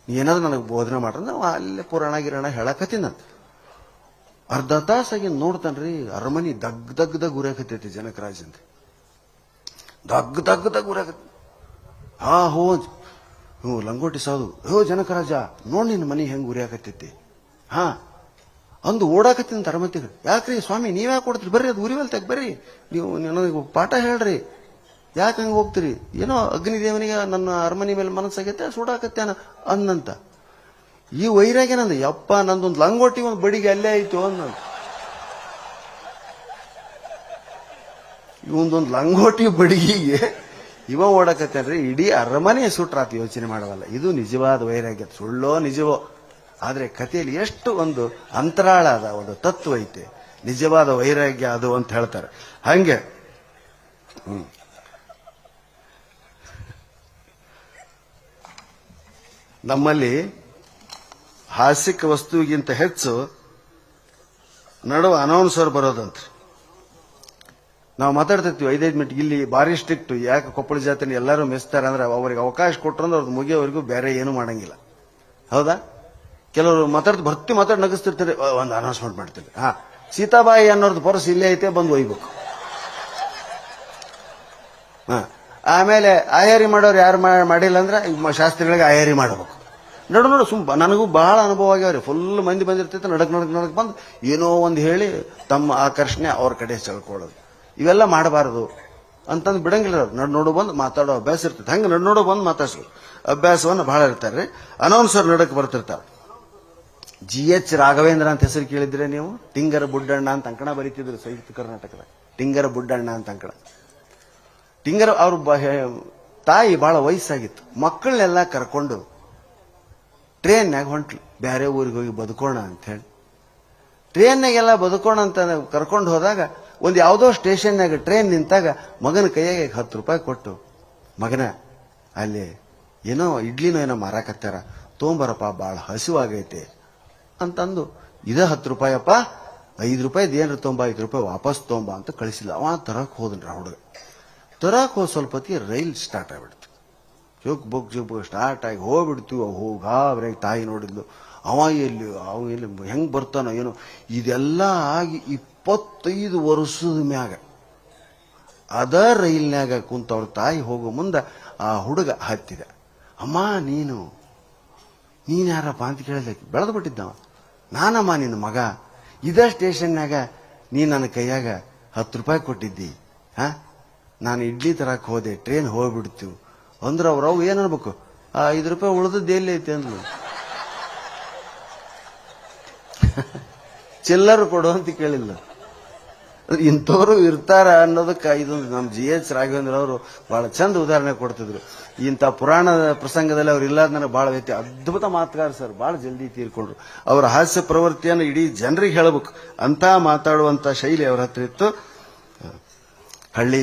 ನೀ ಏನಾದ್ರು ನನಗೆ ಬೋಧನೆ ಮಾಡ್ರೆ ನಾವು ಅಲ್ಲೇ ಪುರಾಣ ಗಿರಾಣ ಹೇಳಕತ್ತೀನಂತ. ಅರ್ಧ ತಾಸಾಗಿ ನೋಡ್ತಾನ್ರಿ, ಅರಮನಿ ದಗ್ ಉರಿಯಾಕತ್ತೈತಿ ಜನಕರಾಜಂತ. ದಗ್ ಉರಿಯಾಕತ್ತಿ. ಹ್ಞೂ ಲಂಗೋಟಿ ಸಾಧು, ಜನಕರಾಜ ನೋಡ್ ನಿನ್ನ ಮನಿ ಹೆಂಗ್ ಉರಿಯಾಕತ್ತೈತಿ. ಅಂದು ಓಡಾಕತ್ತೀನಿ ಅರಮತಿಗೆ. ಯಾಕ್ರಿ ಸ್ವಾಮಿ ನೀವ್ಯಾಕೆ ಕೊಡ್ತೀರಿ, ಬರ್ರಿ ಅದು ಉರಿವಲ್ ತೆಗ್ ಬರ್ರಿ, ನೀವು ನನಗೆ ಪಾಠ ಹೇಳ್ರಿ, ಯಾಕೆ ಹಂಗೆ ಹೋಗ್ತೀರಿ, ಏನೋ ಅಗ್ನಿದೇವನಿಗೆ ನನ್ನ ಅರಮನೆ ಮೇಲೆ ಮನಸ್ಸಾಗೈತೆ ಸುಡಾಕತ್ತೇನ ಅಂದಂತ. ಈ ವೈರಾಗ್ಯ ನಂದು, ಯಪ್ಪ ನಂದೊಂದು ಲಂಗೋಟಿ ಒಂದು ಬಡಿಗೆ ಅಲ್ಲೇ ಆಯ್ತು ಅಂದಂತ. ಇವೊಂದೊಂದು ಲಂಗೋಟಿ ಬಡಿಗೆಗೆ ಇವ ಓಡಾಕತ್ತೇನ್ರಿ, ಇಡೀ ಅರಮನೆ ಸುಟ್ರಾತ್ ಯೋಚನೆ ಮಾಡವಲ್ಲ. ಇದು ನಿಜವಾದ ವೈರಾಗ್ಯ, ಸುಳ್ಳೋ ನಿಜವೋ, ಆದ್ರೆ ಕಥೆಯಲ್ಲಿ ಎಷ್ಟು ಒಂದು ಅಂತರಾಳ ಅದ, ಒಂದು ತತ್ವ ಐತೆ, ನಿಜವಾದ ವೈರಾಗ್ಯ ಅದು ಅಂತ ಹೇಳ್ತಾರೆ. ಹಂಗೆ ನಮ್ಮಲ್ಲಿ ಹಾಸ್ಯಕ ವಸ್ತುವಿಗಿಂತ ಹೆಚ್ಚು ನಡುವ ಅನೌನ್ಸರ್ ಬರೋದಂತ್ರಿ. ನಾವು ಮಾತಾಡ್ತಿರ್ತೀವಿ 5-5 ಮಿನಿಟ್, ಇಲ್ಲಿ ಭಾರಿ ಸ್ಟ್ರಿಕ್ಟ್. ಯಾಕೆ ಕೊಪ್ಪಳ ಜಾತ್ರೆ ಎಲ್ಲರೂ ಮೆಸ್ತಾರೆ ಅಂದ್ರೆ ಅವ್ರಿಗೆ ಅವಕಾಶ ಕೊಟ್ಟರು ಅಂದ್ರೆ ಅವ್ರದ್ದು ಮುಗಿಯೋವರೆಗೂ ಬೇರೆ ಏನು ಮಾಡಂಗಿಲ್ಲ. ಹೌದಾ? ಕೆಲವರು ಮಾತಾಡಿ ನಗಿಸ್ತಿರ್ತಾರೆ, ಒಂದು ಅನೌನ್ಸ್ಮೆಂಟ್ ಮಾಡ್ತಾರೆ. ಸೀತಾಬಾಯಿ ಅನ್ನೋರ್ದು ಪರ್ಸ್ ಇಲ್ಲೇ ಐತೆ, ಬಂದು ಒಯ್ಬೇಕು. ಆಮೇಲೆ ಆಯಾರಿ ಮಾಡೋರು ಯಾರು ಮಾಡಿಲ್ಲ ಅಂದ್ರೆ ಶಾಸ್ತ್ರಿಗಳಿಗೆ ಆಯಾರಿ ಮಾಡಬೇಕು. ನೋಡು ನನಗೂ ಬಹಳ ಅನುಭವ ಆಗ್ಯಾವ್ರಿ. ಫುಲ್ ಮಂದಿ ಬಂದಿರ್ತೈತೆ, ನಡಕ್ ಬಂದು ಏನೋ ಒಂದು ಹೇಳಿ ತಮ್ಮ ಆಕರ್ಷಣೆ ಅವ್ರ ಕಡೆ ಸೆಳ್ಕೊಳ್ಳೋದು, ಇವೆಲ್ಲ ಮಾಡಬಾರದು ಅಂತಂದು ಬಿಡಂಗಿಲ್ಲ. ನೋಡು ಬಂದು ಮಾತಾಡೋ ಅಭ್ಯಾಸ ಇರ್ತೈತೆ. ಹಂಗೆ ನೋಡು ಬಂದು ಮಾತಾಡ್ಸೋದು ಅಭ್ಯಾಸವನ್ನು ಬಹಳ ಇರ್ತಾರೆ. ಅನೌನ್ಸರ್ ನಡಕ್ ಬರ್ತಿರ್ತಾರೆ. GH ರಾಘವೇಂದ್ರ ಅಂತ ಹೆಸರು ಕೇಳಿದ್ರೆ ನೀವು? ಟಿಂಗರ ಬುಡ್ಡಣ್ಣ ಅಂತ ಅಂಕಣ ಬರೀತಿದ್ರು ಸಂಯುಕ್ತ ಕರ್ನಾಟಕದ. ಟಿಂಗರ ಬುಡ್ಡಣ್ಣ ಅಂತ ಅಂಕಣ. ಟಿಂಗರ ಅವ್ರ ತಾಯಿ ಬಹಳ ವಯಸ್ಸಾಗಿತ್ತು. ಮಕ್ಕಳನ್ನೆಲ್ಲ ಕರ್ಕೊಂಡು ಟ್ರೇನ್ನಾಗ ಹೊಂಟ್ಲು, ಬೇರೆ ಊರಿಗೆ ಹೋಗಿ ಬದುಕೋಣ ಅಂತ ಹೇಳಿ. ಟ್ರೇನ್ನಾಗೆಲ್ಲ ಬದುಕೋಣ ಅಂತ ಕರ್ಕೊಂಡು ಹೋದಾಗ ಒಂದು ಯಾವುದೋ ಸ್ಟೇಷನ್ನಾಗ ಟ್ರೇನ್ ನಿಂತಾಗ ಮಗನ ಕೈಯಾಗ 10 ರೂಪಾಯಿ ಕೊಟ್ಟು, ಮಗನ ಅಲ್ಲಿ ಏನೋ ಇಡ್ಲಿನೋ ಏನೋ ಮಾರಾಕತ್ತಾರ, ತೊಗೊಂಬರಪ್ಪ, ಭಾಳ ಹಸಿವಾಗೈತೆ ಅಂತಂದು, ಇದೇ 10 ರೂಪಾಯಪ್ಪ, 5 ರೂಪಾಯಿದು ಏನ್ರ ತೊಂಬ, 5 ರೂಪಾಯಿ ವಾಪಸ್ ತೊಂಬ ಅಂತ ಕಳಿಸಿಲ್ಲ. ಅವ ತರಕ್ ಹೋದನ್ರಿ. ಆ ಹುಡುಗ ತರಕ್ ಹೋದ್ ಸ್ವಲ್ಪ ಹೊತ್ತಿಗೆ ರೈಲ್ ಸ್ಟಾರ್ಟ್ ಆಗ್ಬಿಡ್ತು. ಜುಕ್ ಬುಕ್ ಸ್ಟಾರ್ಟ್ ಆಗಿ ಹೋಗ್ಬಿಡ್ತು. ಗಾಬ್ರಾಗಿ ತಾಯಿ ನೋಡಿದ್ಲು. ಅವ ಎಲ್ಲಿ ಹೆಂಗ್ ಬರ್ತಾನೋ ಏನೋ. ಇದೆಲ್ಲ ಆಗಿ 25 ವರ್ಷದ ಮ್ಯಾಗ ಅದ ರೈಲ್ನಾಗ ಕುಂತ ಅವ್ರ ತಾಯಿ ಹೋಗೋ ಮುಂದೆ ಆ ಹುಡುಗ ಹತ್ತಿದ. ಅಮ್ಮ ನೀನು ಯಾರಪ್ಪ ಅಂತ ಕೇಳಿದ. ಬೆಳೆದು ಬಿಟ್ಟಿದ್ದವ. ನಾನಮ್ಮ ನಿನ್ನ ಮಗ, ಇದ ಸ್ಟೇಷನ್ನಾಗ ನೀ ನನ್ನ ಕೈಯಾಗ 10 ರೂಪಾಯಿ ಕೊಟ್ಟಿದ್ದಿ. ನಾನು ಇಡ್ಲಿ ತರಕ್ ಹೋದೆ, ಟ್ರೈನ್ ಹೋಗ್ಬಿಡ್ತು ಅಂದ್ರೆ ಅವ್ರವ್ ಏನ್ ಅನ್ಬೇಕು, 5 ರೂಪಾಯಿ ಉಳಿದದ್ದು ಎಲ್ಲಿ ಐತೆ ಅಂದ್ಲು. ಚಿಲ್ಲರು ಕೊಡು ಅಂತ ಕೇಳಿಲ್ಲ. ಇಂಥವ್ರು ಇರ್ತಾರ ಅನ್ನೋದಕ್ಕೆ ಇದೊಂದು ನಮ್ಮ GH ರಾಘವೇಂದ್ರ ಅವರು ಬಹಳ ಚಂದ ಉದಾಹರಣೆ ಕೊಡ್ತಿದ್ರು. ಇಂಥ ಪುರಾಣದ ಪ್ರಸಂಗದಲ್ಲಿ ಅವ್ರು ಇಲ್ಲಾದ ನನಗೆ ಬಹಳ ಅದ್ಭುತ ಮಾತುಗಾರ ಸರ್. ಬಹಳ ಜಲ್ದಿ ತೀರ್ಕೊಂಡ್ರು. ಅವರ ಹಾಸ್ಯ ಪ್ರವೃತ್ತಿಯನ್ನು ಇಡೀ ಜನರಿಗೆ ಹೇಳಬೇಕು ಅಂತ ಮಾತಾಡುವಂತ ಶೈಲಿ ಅವ್ರ ಹತ್ರ ಇತ್ತು. ಹಳ್ಳಿ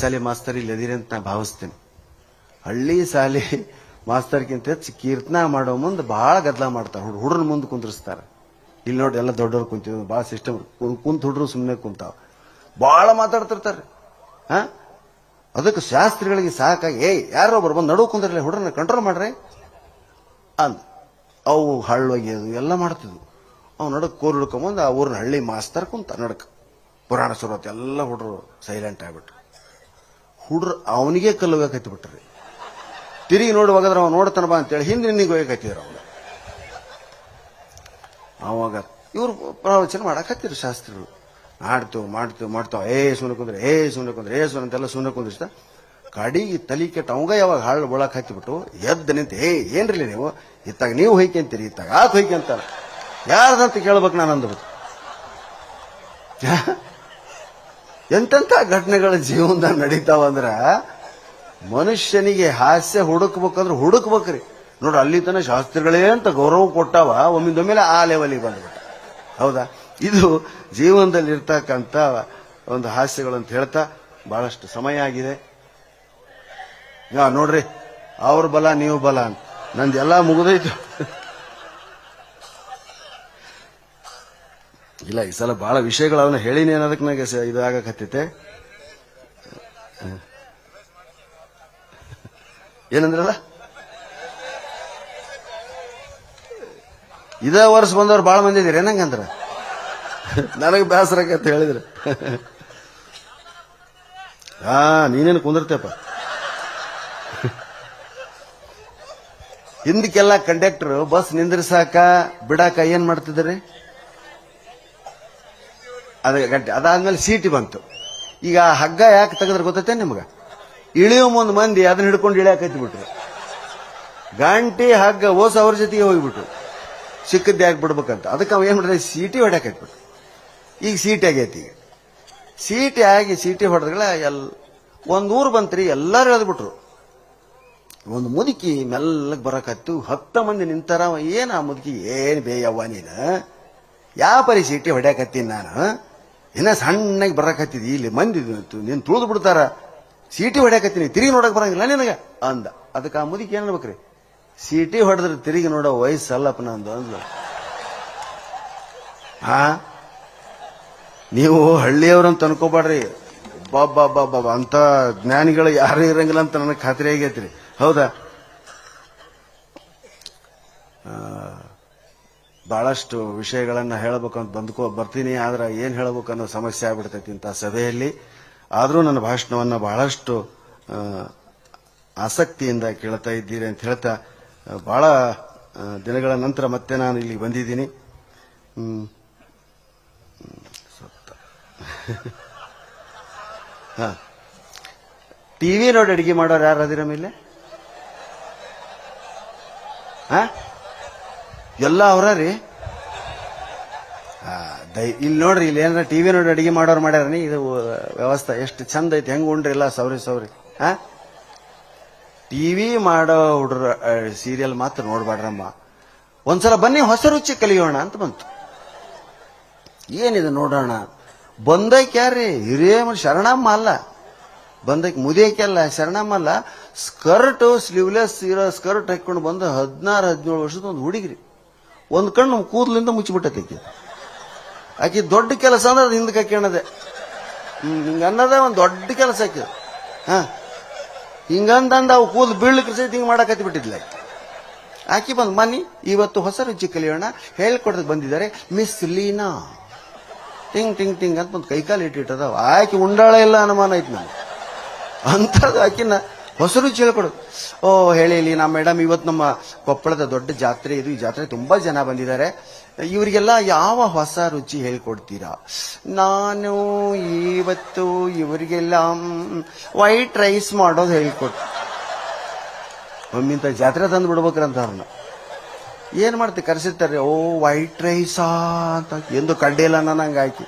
ಶಾಲೆ ಮಾಸ್ತರ್ ಇಲ್ಲಿ ಅದಿರಿ ಅಂತ ನಾ ಭಾವಿಸ್ತೇನೆ. ಹಳ್ಳಿ ಶಾಲೆ ಮಾಸ್ತರ್ಗಿಂತ ಹೆಚ್ಚು ಕೀರ್ತನ ಮಾಡೋ ಮುಂದೆ ಬಹಳ ಗದ್ದಲ ಮಾಡ್ತಾರೆ. ಹುಡ್ರನ್ನ ಮುಂದೆ ಕುಂದ್ರಿಸ್ತಾರೆ. ಇಲ್ಲಿ ನೋಡಿ ಎಲ್ಲ ದೊಡ್ಡವ್ರು ಕುಂತಿದ್ರು, ಬಹಳ ಸಿಸ್ಟಮ್ ಕುಂತ ಹುಡ್ರು ಸುಮ್ಮನೆ ಕುಂತಾವ, ಬಹಳ ಮಾತಾಡ್ತಿರ್ತಾರೆ. ಅದಕ್ಕೆ ಶಾಸ್ತ್ರಿಗಳಿಗೆ ಸಾಕಾಗಿ ಯಾರೊಬ್ಬರು ಬಂದು ನಡುವು ಕುಂದ್ರಲ್ಲ, ಹುಡ್ರನ್ನ ಕಂಟ್ರೋಲ್ ಮಾಡ್ರಿ ಅಂದ್ ಅವು ಹಳ್ಳೊಗೆಯೋದು ಎಲ್ಲ ಮಾಡ್ತಿದ್ವು. ಅವ್ ನಡಕ್ ಕೋರ್ ಹಿಡ್ಕೊಂಬಂದು ಆ ಊರಿನ ಹಳ್ಳಿ ಮಾಸ್ತರ್ ಕುಂತ ನಡಕ್ ಪುರಾಣ ಶುರುವತ್ತು ಎಲ್ಲ ಹುಡ್ರು ಸೈಲೆಂಟ್ ಆಗ್ಬಿಟ್ರು. ಹುಡ್ರು ಅವನಿಗೆ ಕಲ್ಲು ಹೋಗಕತ್ತಿ ಬಿಟ್ರಿ. ತಿರುಗಿ ನೋಡಿ ಹೋಗದ್ರ ಅವ ನೋಡ್ತಾನ ಬಾ ಅಂತೇಳಿ ಹಿಂದೆ ನಿನ್ನಿಗೆ ಹೋಗಕತ್ತಿದ್ರು. ಅವನು ಅವಾಗ ಇವ್ರು ಪ್ರವಚನ ಮಾಡಕತ್ತಿರು ಶಾಸ್ತ್ರಿಗಳು. ಮಾಡ್ತೇವ್ ಸುಮ್ಮನೆ ಕುಂದ್ರೆ ಅಂತೆಲ್ಲ ಸುಮ್ಮನೆ ಕುಂದ್ರಿಸ್ತ ಕಡಿಗೆ ತಲಿ ಕೆಟ್ಟ ಅವಂಗ ಯಾವಾಗ ಹಾಳು ಒಳಕ್ ಹಾಕಿಬಿಟ್ಟು ಎದ್ದು ನಿಂತ ಏನ್ರಿ ನೀವು ಇತ್ತಾಗ ನೀವು ಹೊಯ್ಕೊಂತೀರಿ, ಇತ್ತಾಗ ಆತ ಹೊಯ್ಕೊಂತಾರ ಯಾರ್ದಂತ ಕೇಳ್ಬೇಕು ನಾನು ಅಂದ್ಬಿಟ್ಟು. ಎಂತೆಂಥ ಘಟನೆಗಳ ಜೀವನದಾಗ ನಡೀತಾವಂದ್ರ ಮನುಷ್ಯನಿಗೆ ಹಾಸ್ಯ ಹುಡುಕ್ಬೇಕಂದ್ರೆ ಹುಡುಕ್ಬೇಕ್ರಿ. ನೋಡ್ರಿ, ಅಲ್ಲಿ ತನ ಶಾಸ್ತ್ರಿಗಳೇ ಅಂತ ಗೌರವ ಕೊಟ್ಟಾವ, ಒಮ್ಮಿಂದೊಮ್ಮೆಲೆ ಆ ಲೆವೆಲಿಗೆ ಬಂದ್ಬಿಟ್ಟ. ಹೌದಾ? ಇದು ಜೀವನದಲ್ಲಿ ಇರ್ತಕ್ಕಂಥ ಒಂದು ಹಾಸ್ಯಗಳು ಅಂತ ಹೇಳ್ತಾ ಬಹಳಷ್ಟು ಸಮಯ ಆಗಿದೆ. ನೋಡ್ರಿ, ಅವ್ರ ಬಲ ನೀವು ಬಲ ಅಂತ ನಂದೆಲ್ಲ ಮುಗಿದೈತು. ಇಲ್ಲ, ಈ ಸಲ ಬಹಳ ವಿಷಯಗಳು ಅವನ್ನ ಹೇಳಿನಿ ಅನ್ನೋದಕ್ಕೆ ನನಗೆ ಇದಾಗಕತ್ತೈತೆ. ಏನಂದ್ರಲ್ಲ, ಇದೇ ವರ್ಷ ಬಂದವ್ರು ಬಹಳ ಮಂದಿ ಇದೀರಿ ಏನಂಗಂದ್ರ ನನಗೆ ಬೇಸರಕ್ಕೆ ಅಂತ ಹೇಳಿದ್ರೆ ನೀನೇನು ಕುಂದಿರ್ತೇಪ. ಹಿಂದಕ್ಕೆಲ್ಲ ಕಂಡಕ್ಟರ್ ಬಸ್ ನಿಂದ್ರಿಸಾಕ ಬಿಡಾಕ ಏನ್ ಮಾಡ್ತಿದ್ರಿ? ಅದಾದ್ಮೇಲೆ ಸೀಟಿ ಬಂತು. ಈಗ ಹಗ್ಗ ಯಾಕೆ ತೆಗೆದ್ರೆ ಗೊತ್ತೈತೆ ನಿಮ್ಗ? ಇಳಿಯೋ ಮುಂದ್ ಮಂದಿ ಅದನ್ನ ಹಿಡ್ಕೊಂಡು ಇಳಿಯಾಕೈತಿ ಬಿಟ್ರು. ಗಂಟಿ ಹಗ್ಗ ಓಸ ಅವ್ರ ಜೊತೆಗೆ ಹೋಗ್ಬಿಟ್ರು, ಸಿಕ್ಕದ್ದೇ ಆಗ್ಬಿಡ್ಬೇಕಂತ. ಅದಕ್ಕೆ ಅವ ಏನ್ ಮಾಡಿದ್ರೆ ಸೀಟಿ ಹೊಡ್ಯಾಕೈತ್ಬಿಟ್ರು. ಈಗ ಸೀಟಿ ಆಗೈತಿ. ಈಗ ಸೀಟಿ ಹೊಡೆದ್ಗಳ ಒಂದ್ ಊರು ಬಂತ್ರಿ, ಎಲ್ಲಾರು ಎಳ್ದ್ಬಿಟ್ರು. ಒಂದು ಮುದುಕಿ ಮೆಲ್ಲಗ್ ಬರಕತ್ತು, 10 ಮಂದಿ ನಿಂತಾರ. ಏನ್ ಆ ಮುದುಕಿ, ಏನ್ ಬೇಯವ್ವ ನೀನು, ಯಾವ ಪರಿ ಸೀಟಿ ಹೊಡ್ಯಾಕತ್ತೀನಿ ನಾನು, ಇನ್ನ ಸಣ್ಣಗೆ ಬರಕತ್ತಿದಿ, ಇಲ್ಲಿ ಮಂದಿ ನೀನ್ ತುಳಿದು ಬಿಡ್ತಾರ, ಸೀಟಿ ಹೊಡ್ಯಾಕತ್ತೀನಿ, ತಿರುಗಿ ನೋಡಕ್ ಬರಂಗಿಲ್ಲ ನಿನಗ ಅಂದ. ಅದಕ್ಕೆ ಆ ಮುದುಕಿ ಏನ್ ಅನ್ಬೇಕ್ರಿ, ಸೀಟಿ ಹೊಡೆದ್ರೆ ತಿರುಗಿ ನೋಡೋ ವಯಸ್ಸಲ್ಲಪ್ಪ ನಂದು ಅಂದ್ಲು. ನೀವು ಹಳ್ಳಿಯವ್ರಂತ ಅನ್ಕೋಬಾಡ್ರಿ, ಬಾಬಾ ಅಂತ ಜ್ಞಾನಿಗಳು ಯಾರು ಇರಂಗಿಲ್ಲ ಅಂತ ನನಗೆ ಖಾತ್ರಿ ಆಗೈತ್ರಿ. ಹೌದಾ? ಬಹಳಷ್ಟು ವಿಷಯಗಳನ್ನ ಹೇಳಬೇಕಂತ ಬರ್ತೀನಿ, ಆದ್ರೆ ಏನ್ ಹೇಳಬೇಕು ಅನ್ನೋ ಸಮಸ್ಯೆ ಆಗ್ಬಿಡ್ತೈತಿ ಇಂಥ ಸಭೆಯಲ್ಲಿ. ಆದ್ರೂ ನನ್ನ ಭಾಷಣವನ್ನ ಬಹಳಷ್ಟು ಆಸಕ್ತಿಯಿಂದ ಕೇಳ್ತಾ ಇದ್ದೀರಿ ಅಂತ ಹೇಳ್ತಾ, ಬಹಳ ದಿನಗಳ ನಂತರ ಮತ್ತೆ ನಾನು ಇಲ್ಲಿ ಬಂದಿದ್ದೀನಿ. ಟಿವಿ ನೋಡಿ ಅಡಿಗೆ ಮಾಡೋರು ಯಾರು ಅದಿರ ಮೇಲೆ? ಎಲ್ಲ ಅವ್ರ ರೀ. ಇಲ್ಲಿ ನೋಡ್ರಿ, ಇಲ್ಲಿ ಏನಾರ ಟಿವಿ ನೋಡಿ ಅಡಿಗೆ ಮಾಡೋರು ಮಾಡ್ಯಾರನಿ. ಇದು ವ್ಯವಸ್ಥೆ ಎಷ್ಟು ಚಂದ ಐತಿ, ಹೆಂಗ್ ಉಂಡ್ರಿ ಎಲ್ಲ ಸೌರಿ. ಟಿವಿ ಮಾಡೋ ಹುಡ್ರ ಸೀರಿಯಲ್ ಮಾತ್ರ ನೋಡ್ಬಾಡ್ರಮ್ಮ. ಒಂದ್ಸಲ ಬನ್ನಿ ಹೊಸ ರುಚಿ ಕಲಿಯೋಣ ಅಂತ ಬಂತು. ಏನಿದೆ ನೋಡೋಣ. ಬಂದೈಕ್ ಯಾರ್ರಿ? ಹಿರಿಯ ಶರಣಮ್ಮ ಅಲ್ಲ, ಬಂದೈಕ್ ಮುದಿಯಕ್ಕೆ ಅಲ್ಲ, ಶರಣಮ್ಮ ಅಲ್ಲ. ಸ್ಕರ್ಟ್ ಸ್ಲೀವ್ಲೆಸ್ ಇರೋ ಸ್ಕರ್ಟ್ ಹಾಕೊಂಡು ಬಂದು 16-17 ವರ್ಷದ ಒಂದು ಹುಡುಗಿರಿ. ಒಂದ್ ಕಣ್ಣು ಕೂದಲಿಂದ ಮುಚ್ಚಿಬಿಟ್ಟೈತಿ. ಆಕಿ ದೊಡ್ಡ ಕೆಲಸ ಅಂದ್ರೆ ಅದು ಹಿಂದಕ್ಕೆ ಹಾಕ್ಯಣದೆ. ಹಿಂಗ ಅನ್ನೋದೇ ಒಂದ್ ದೊಡ್ಡ ಕೆಲಸ ಆಕಿ. ಹಿಂಗಂದ ಅವು ಕೂದಲು ಬೀಳ್ಲಿಕ್ಕೆ ಸಹಿತ ಹಿಂಗ್ ಮಾಡಕತ್ತಿ ಬಿಟ್ಟಿದ್ಲ ಆಕಿ. ಬಂದ್ ಮನಿ ಇವತ್ತು ಹೊಸ ರುಚಿ ಕಲಿಯೋಣ ಹೇಳ್ಕೊಡಕ್ ಬಂದಿದ್ದಾರೆ ಮಿಸ್ ಲೀನಾ. ಟಿಂಗ್ ಟಿಂಗ್ ಟಿಂಗ್ ಅಂತ ಒಂದು ಕೈಕಾಲು ಇಟ್ಟಿಟ್ಟದ. ಆಕಿ ಉಂಡಾಳ ಇಲ್ಲ ಅನುಮಾನ ಐತಿ ನನಗೆ. ಅಂತದ್ ಆಕಿನ ಹೊಸ ರುಚಿ ಹೇಳ್ಕೊಡೋದು. ಹೇಳಿ ಲೀನಾ ಮೇಡಮ್, ಇವತ್ತು ನಮ್ಮ ಕೊಪ್ಪಳದ ದೊಡ್ಡ ಜಾತ್ರೆ ಇದು. ಈ ಜಾತ್ರೆ ತುಂಬಾ ಜನ ಬಂದಿದ್ದಾರೆ. ಇವರಿಗೆಲ್ಲ ಯಾವ ಹೊಸ ರುಚಿ ಹೇಳ್ಕೊಡ್ತೀರಾ? ನಾನು ಇವತ್ತು ಇವರಿಗೆಲ್ಲ ವೈಟ್ ರೈಸ್ ಮಾಡೋದು ಹೇಳ್ಕೊಡ್ತೀನಿ. ಒಮ್ಮಿಂತ ಜಾತ್ರೆ ತಂದು ಬಿಡ್ಬೇಕ್ರಂತ ಅವ್ರನ್ನ. ಏನ್ ಮಾಡ್ತೀವಿ, ಕರೆಸಿರ್ತಾರೆ. ವೈಟ್ ರೈಸಾ ಅಂತ ಎಂದು ಕಡ್ಡೆ ಇಲ್ಲ ನಂಗೆ ಹಾಕಿ.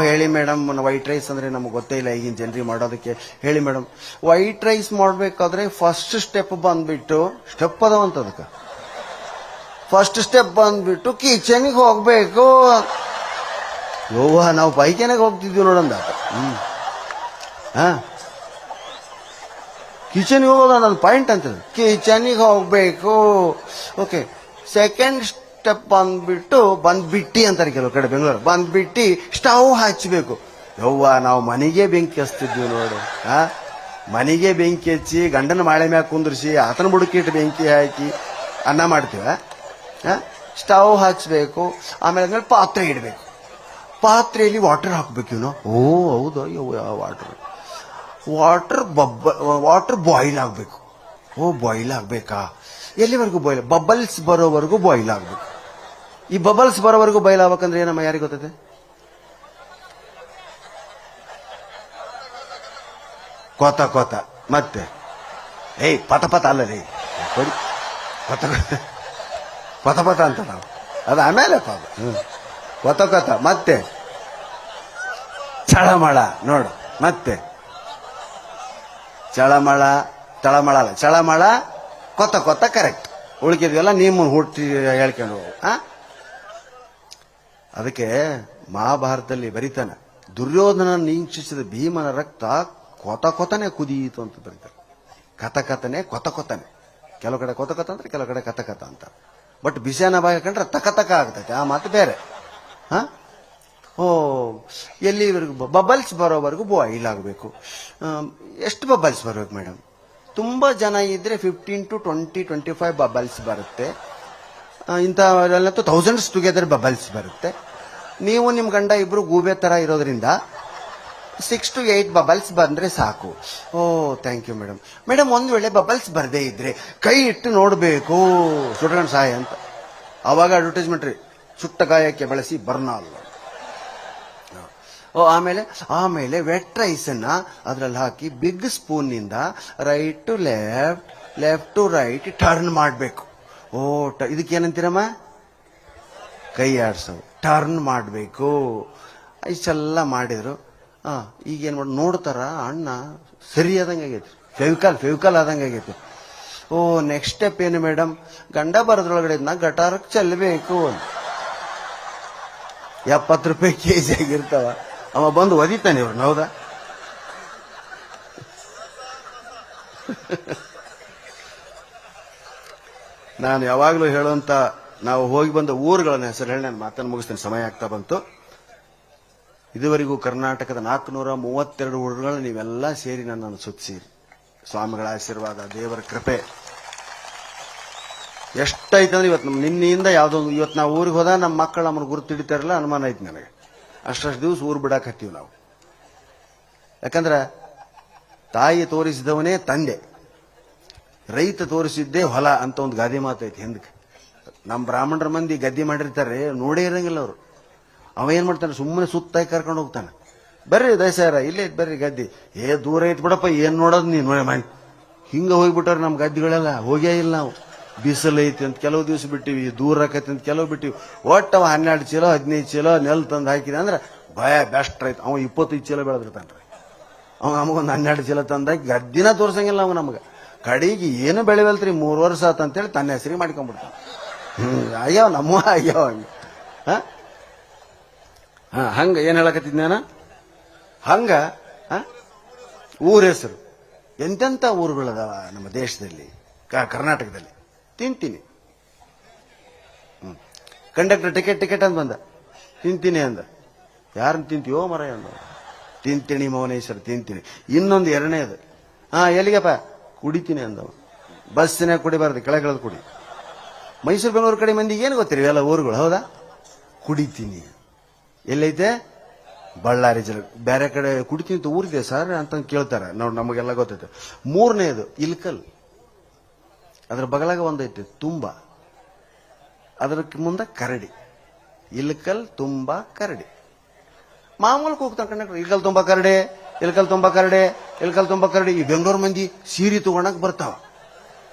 ಹೇಳಿ ಮೇಡಮ್, ವೈಟ್ ರೈಸ್ ಅಂದ್ರೆ ನಮ್ಗೆ ಗೊತ್ತೇ ಇಲ್ಲ ಈಗಿನ ಜನರಿಗೆ ಮಾಡೋದಕ್ಕೆ. ಹೇಳಿ ಮೇಡಮ್, ವೈಟ್ ರೈಸ್ ಮಾಡ್ಬೇಕಾದ್ರೆ ಫಸ್ಟ್ ಸ್ಟೆಪ್ ಬಂದ್ಬಿಟ್ಟು, ಸ್ಟೆಪ್ ಅದಾವಂತ ಅದಕ್ಕೆ. ಫಸ್ಟ್ ಸ್ಟೆಪ್ ಬಂದ್ಬಿಟ್ಟು ಕಿಚನ್ಗೆ ಹೋಗ್ಬೇಕು. ನಾವು ಬೈಕೆನಾಗ ಹೋಗ್ತಿದ್ವಿ ನೋಡಂದ. ಕಿಚನ್ಗೆ ಹೋಗೋದು ನನ್ನ ಪಾಯಿಂಟ್ ಅಂತ. ಕಿಚನ್ಗೆ ಹೋಗ್ಬೇಕು. ಓಕೆ, ಸೆಕೆಂಡ್ ಸ್ಟೆಪ್ ಬಂದ್ಬಿಟ್ಟಿ ಅಂತಾರೆ ಕೆಲವು ಕಡೆ ಬೆಂಗಳೂರು. ಬಂದ್ಬಿಟ್ಟು ಸ್ಟವ್ ಹಚ್ಚಬೇಕು. ನಾವು ಮನೆಗೆ ಬೆಂಕಿ ಹಚ್ತಿದ್ವಿ ನೋಡು. ಮನೆಗೆ ಬೆಂಕಿ ಹಚ್ಚಿ ಗಂಡನ ಮಾಳೆ ಮ್ಯಾಗ ಕುಂದ್ರಿಸಿ ಆತನ ಬುಡಕಿಟ್ಟು ಬೆಂಕಿ ಹಾಕಿ ಅನ್ನ ಮಾಡ್ತೀವ. ಸ್ಟವ್ ಹಚ್ಚಬೇಕು. ಆಮೇಲೆ ಪಾತ್ರೆ ಇಡಬೇಕು. ಪಾತ್ರೆಯಲ್ಲಿ ವಾಟರ್ ಹಾಕ್ಬೇಕು. ಹೌದು, ವಾಟರ್ ಬಾಯ್ಲ್ ಆಗ್ಬೇಕು. ಬಾಯ್ಲ್ ಆಗ್ಬೇಕಾ? ಎಲ್ಲಿವರೆಗೂ ಬಾಯ್ಲ್? ಬಬಲ್ಸ್ ಬರೋವರೆಗೂ ಬಾಯ್ಲ್ ಆಗ್ಬೇಕು. ಈ ಬಬಲ್ಸ್ ಬರೋವರೆಗೂ ಬಾಯ್ಲ್ ಆಗ್ಬೇಕಂದ್ರೆ ಏನಮ್ಮ ಯಾರಿಗೆ ಗೊತ್ತದೆ? ಕೊತ ಮತ್ತೆ ಪತ ಅಲ್ಲ ರೀ, ಪತ ಅಂತ ನಾವು ಅದು ಆಮೇಲೆ ಕೊತ ಮತ್ತೆ ಚಳಮಳ ನೋಡು. ಮತ್ತೆ ಚಳಮಳ ತಳಮಳ ಅಲ್ಲ, ಚಳಮಳ ಕೊತ್ತ ಕೊತ್ತ ಕರೆಕ್ಟ್. ಉಳ್ಕಿದ್ವೆಲ್ಲ ನಿಮ್ಮ ಹುಟ್ಟಿ ಹೇಳ್ಕೊಂಡು ಹೋಗು. ಅದಕ್ಕೆ ಮಹಾಭಾರತದಲ್ಲಿ ಬರೀತಾನೆ, ದುರ್ಯೋಧನ ನೀಂಕ್ಷಿಸಿದ ಭೀಮನ ರಕ್ತ ಕೊತ ಕೊತನೆ ಕುದೀತು ಅಂತ ಬರೀತಾರೆ. ಕಥಕಥನೆ ಕೊತ ಕೊತನೆ, ಕೆಲವು ಕಡೆ ಕೊತ ಕೊತ ಅಂದ್ರೆ ಕೆಲವು ಕಡೆ ಕಥಕಥ ಅಂತ. ಬಟ್ ಬಿಸಿಯನ್ನ ಬಾಯಿ ಕಂಡ್ರೆ ತಕ ತಕ ಆಗ್ತೈತೆ, ಆ ಮಾತು ಬೇರೆ. ಎಲ್ಲಿವರೆಗೂ ಬಬಲ್ಸ್ ಬರೋವರೆಗೂ ಬಾಯ್ಲ್ ಆಗಬೇಕು. ಎಷ್ಟು ಬಬಲ್ಸ್ ಬರ್ಬೇಕು ಮೇಡಮ್? ತುಂಬಾ ಜನ ಇದ್ರೆ 15 to 20, 25 ಬಬಲ್ಸ್ ಬರುತ್ತೆ. ಇಂಥವರೆಲ್ಲಂತೂ ಥೌಸಂಡ್ಸ್ ಟುಗೆದರ್ ಬಬಲ್ಸ್ ಬರುತ್ತೆ. ನೀವು ನಿಮ್ಮ ಗಂಡ ಇಬ್ರು ಗೂಬೆ ತರ ಇರೋದ್ರಿಂದ 6 to 8 ಬಬಲ್ಸ್ ಬಂದ್ರೆ ಸಾಕು. Thank you madam. ಮೇಡಮ್, ಒಂದ್ ವೇಳೆ ಬಬಲ್ಸ್ ಬರದೇ ಇದ್ರೆ ಕೈ ಇಟ್ಟು ನೋಡ್ಬೇಕು ಸುಟ್ಕೊಂಡು ಸಹಾಯ ಅಂತ. ಅವಾಗ ಅಡ್ವರ್ಟೈಸ್ಮೆಂಟ್ ರೀ, ಸುಟ್ಟ ಗಾಯಕ್ಕೆ ಬಳಸಿ ಬರ್ನಾಲ್. ಆಮೇಲೆ ವೆಟ್ ರೈಸ್ ಅನ್ನ ಅದ್ರಲ್ಲಿ ಹಾಕಿ ಬಿಗ್ ಸ್ಪೂನ್ ನಿಂದ right to left, left to right turn ಮಾಡಬೇಕು. ಇದಕ್ಕೇನಂತೀರಮ್ಮ? ಕೈ ಆಡ್ಸೋದು, ಟರ್ನ್ ಮಾಡಬೇಕು. ಇಷ್ಟೆಲ್ಲ ಮಾಡಿದ್ರು. ಈಗೇನ್ ಮಾಡಿ ನೋಡ್ತಾರ, ಅಣ್ಣ ಸರಿ ಆದಂಗೆ ಆಗೈತಿ, ಫೆವಿಕಾಲ್ ಆದಂಗೆ ಆಗೈತಿ. ನೆಕ್ಸ್ಟ್ ಸ್ಟೆಪ್ ಏನು ಮೇಡಮ್? ಗಂಡ ಬರೋದ್ರೊಳಗಡೆ ಗಟಾರಕ್ಕೆ ಚೆಲ್ಲಬೇಕು. 70 ರೂಪಾಯಿ ಕೆಜಿ ಆಗಿರ್ತಾವ. ಅವ ಬಂದು ಒದಿತಾನೆ ಇವ್ರನ್ನ, ಹೌದಾ? ನಾನು ಯಾವಾಗಲೂ ಹೇಳುವಂತ, ನಾವು ಹೋಗಿ ಬಂದ ಊರುಗಳನ್ನ ಹೆಸರು ಹೇಳಿ ನಾನು ಮಾತನ್ನು ಮುಗಿಸ್ತೇನೆ, ಸಮಯ ಆಗ್ತಾ ಬಂತು. ಇದುವರೆಗೂ ಕರ್ನಾಟಕದ 432 ಊರುಗಳು ನೀವೆಲ್ಲ ಸೇರಿ ನನ್ನನ್ನು ಸುತ್ತಿಸಿರಿ. ಸ್ವಾಮಿಗಳ ಆಶೀರ್ವಾದ, ದೇವರ ಕೃಪೆ ಎಷ್ಟೈತಂದ್ರೆ ಇವತ್ತು ನಿನ್ನೆಯಿಂದ ಯಾವುದೋ ಇವತ್ತು ನಾವು ಊರಿಗೆ ಹೋದ ನಮ್ಮ ಮಕ್ಕಳು ನಮ್ಮನ್ನು ಗುರುತು ಹಿಡಿತಾರಲ್ಲ ಅನುಮಾನ ಐತಿ ನನಗೆ. ಅಷ್ಟಷ್ಟು ದಿವಸ ಊರು ಬಿಡಾಕತ್ತೀವಿ ನಾವು. ಯಾಕಂದ್ರೆ ತಾಯಿ ತೋರಿಸಿದವನೇ ತಂದೆ, ರೈತ ತೋರಿಸಿದ್ದೇ ಹೊಲ ಅಂತ ಒಂದು ಗಾದೆ ಮಾತೈತಿ ಹಿಂದಕ್ಕೆ. ನಮ್ಮ ಬ್ರಾಹ್ಮಣರ ಮಂದಿ ಗದ್ದೆ ಮಾಡಿರ್ತಾರೆ, ನೋಡೇ ಇರಂಗಿಲ್ಲ ಅವರು. ಅವ ಏನ್ ಮಾಡ್ತಾನೆ, ಸುಮ್ಮನೆ ಸುತ್ತಾಗಿ ಕರ್ಕೊಂಡು ಹೋಗ್ತಾನೆ. ಬರ್ರಿ ದಯಸಾರ ಇಲ್ಲೇ ಬರ್ರಿ ಗದ್ದೆ. ದೂರ ಐತ್ ಬಿಡಪ್ಪ, ಏನ್ ನೋಡೋದು ನೀನು ನೋಡಿ ಮಾಡಿ ಹಿಂಗ ಹೋಗ್ಬಿಟ್ಟಾರ. ನಮ್ಮ ಗದ್ದೆಗಳೆಲ್ಲ ಹೋಗೇ ಇಲ್ಲ ನಾವು. ಬಿಸಿಲು ಐತಿ ಅಂತ ಕೆಲವು ದಿವಸ ಬಿಟ್ಟಿವಿ, ದೂರ ಆಕೈತಿ ಅಂತ ಕೆಲವು ಬಿಟ್ಟಿವಿ. ಒಟ್ಟವ 12 ಚೀಲ 15 ಚೀಲ ನೆಲ್ ತಂದು ಹಾಕಿದ ಅಂದ್ರೆ ಭಯ ಬೆಸ್ಟ್ ರೈತ. ಅವ 25 ಚೀಲ ಬೆಳೆದಿರ್ತಾನ್ರಿ. ಅವ ನಮಗೊಂದು 12 ಚೀಲ ತಂದಾಕಿ ಗದ್ದಿನ ತೋರ್ಸಂಗಿಲ್ಲ ಅವ ನಮ್ಗೆ. ಕಡೆಗೆ ಏನು ಬೆಳೆವಲ್ತ್ರಿ 3 ವರ್ಷ ಆತಂತೇಳಿ ತನ್ನ ಹೆಸರಿಗೆ ಮಾಡ್ಕೊಂಡ್ಬಿಡ್ತಾನ. ಅಯ್ಯೋ ನಮ್ಮ ಅಯ್ಯೋ ಹಂಗ ಹಂಗ ಏನ್ ಹೇಳಕತ್ತಿದ್ ನಾನು? ಹಂಗ ಊರ ಹೆಸರು ಎಂತೆಂತ ಊರುಗಳದಾವ ನಮ್ಮ ದೇಶದಲ್ಲಿ, ಕರ್ನಾಟಕದಲ್ಲಿ. ತಿಂತೀನಿ. ಕಂಡಕ್ಟರ್ ಟಿಕೆಟ್ ಅಂತ ಬಂದ, ತಿಂತೀನಿ ಅಂದ. ಯಾರನ್ನ ತಿಂತೀವೋ ಮರ ಅಂದ. ತಿಂತೀನಿ ಮೌನೇಶ್ವರ ತಿಂತೀನಿ. ಇನ್ನೊಂದು ಎರಡನೇದು, ಎಲ್ಲಿಗಪ್ಪ? ಕುಡಿತೀನಿ ಅಂದವ. ಬಸ್ಸಿನಾಗ ಕುಡಿಬಾರ್ದು, ಕೆಳಗಿಳದು ಕುಡಿ. ಮೈಸೂರು ಬೆಂಗಳೂರು ಕಡೆ ಮಂದಿಗೆ ಏನು ಗೊತ್ತಿರಿ ಎಲ್ಲ ಊರುಗಳು, ಹೌದಾ? ಕುಡಿತೀನಿ ಎಲ್ಲೈತೆ? ಬಳ್ಳಾರಿ ಜಿಲ್ಲೆ. ಬೇರೆ ಕಡೆ ಕುಡಿತೀನಿ ಅಂತ ಊರಿದೆ ಸರ್ ಅಂತ ಕೇಳ್ತಾರೆ, ನೋಡಿ ನಮಗೆಲ್ಲ ಗೊತ್ತೈತೆ. ಮೂರನೇದು ಇಲ್ಕಲ್, ಅದ್ರ ಬಗಲಾಗ ಒಂದೈತೆ ತುಂಬ, ಅದಕ್ಕೆ ಮುಂದೆ ಕರಡಿ. ಇಲ್ಕಲ್, ತುಂಬ, ಕರಡಿ. ಮಾಮೂಲಕ್ಕೆ ಹೋಗ್ತಾನೆ ಕಂಡಕ್ಟರ್, ಇಲ್ಕಲ್ ತುಂಬ ಕರಡಿ, ಇಲ್ಕಲ್ ತುಂಬ ಕರಡಿ, ಇಲ್ಕಲ್ ತುಂಬ ಕರಡಿ. ಈ ಬೆಂಗಳೂರು ಮಂದಿ ಸೀರೆ ತಗೊಳಕ್ ಬರ್ತಾವ.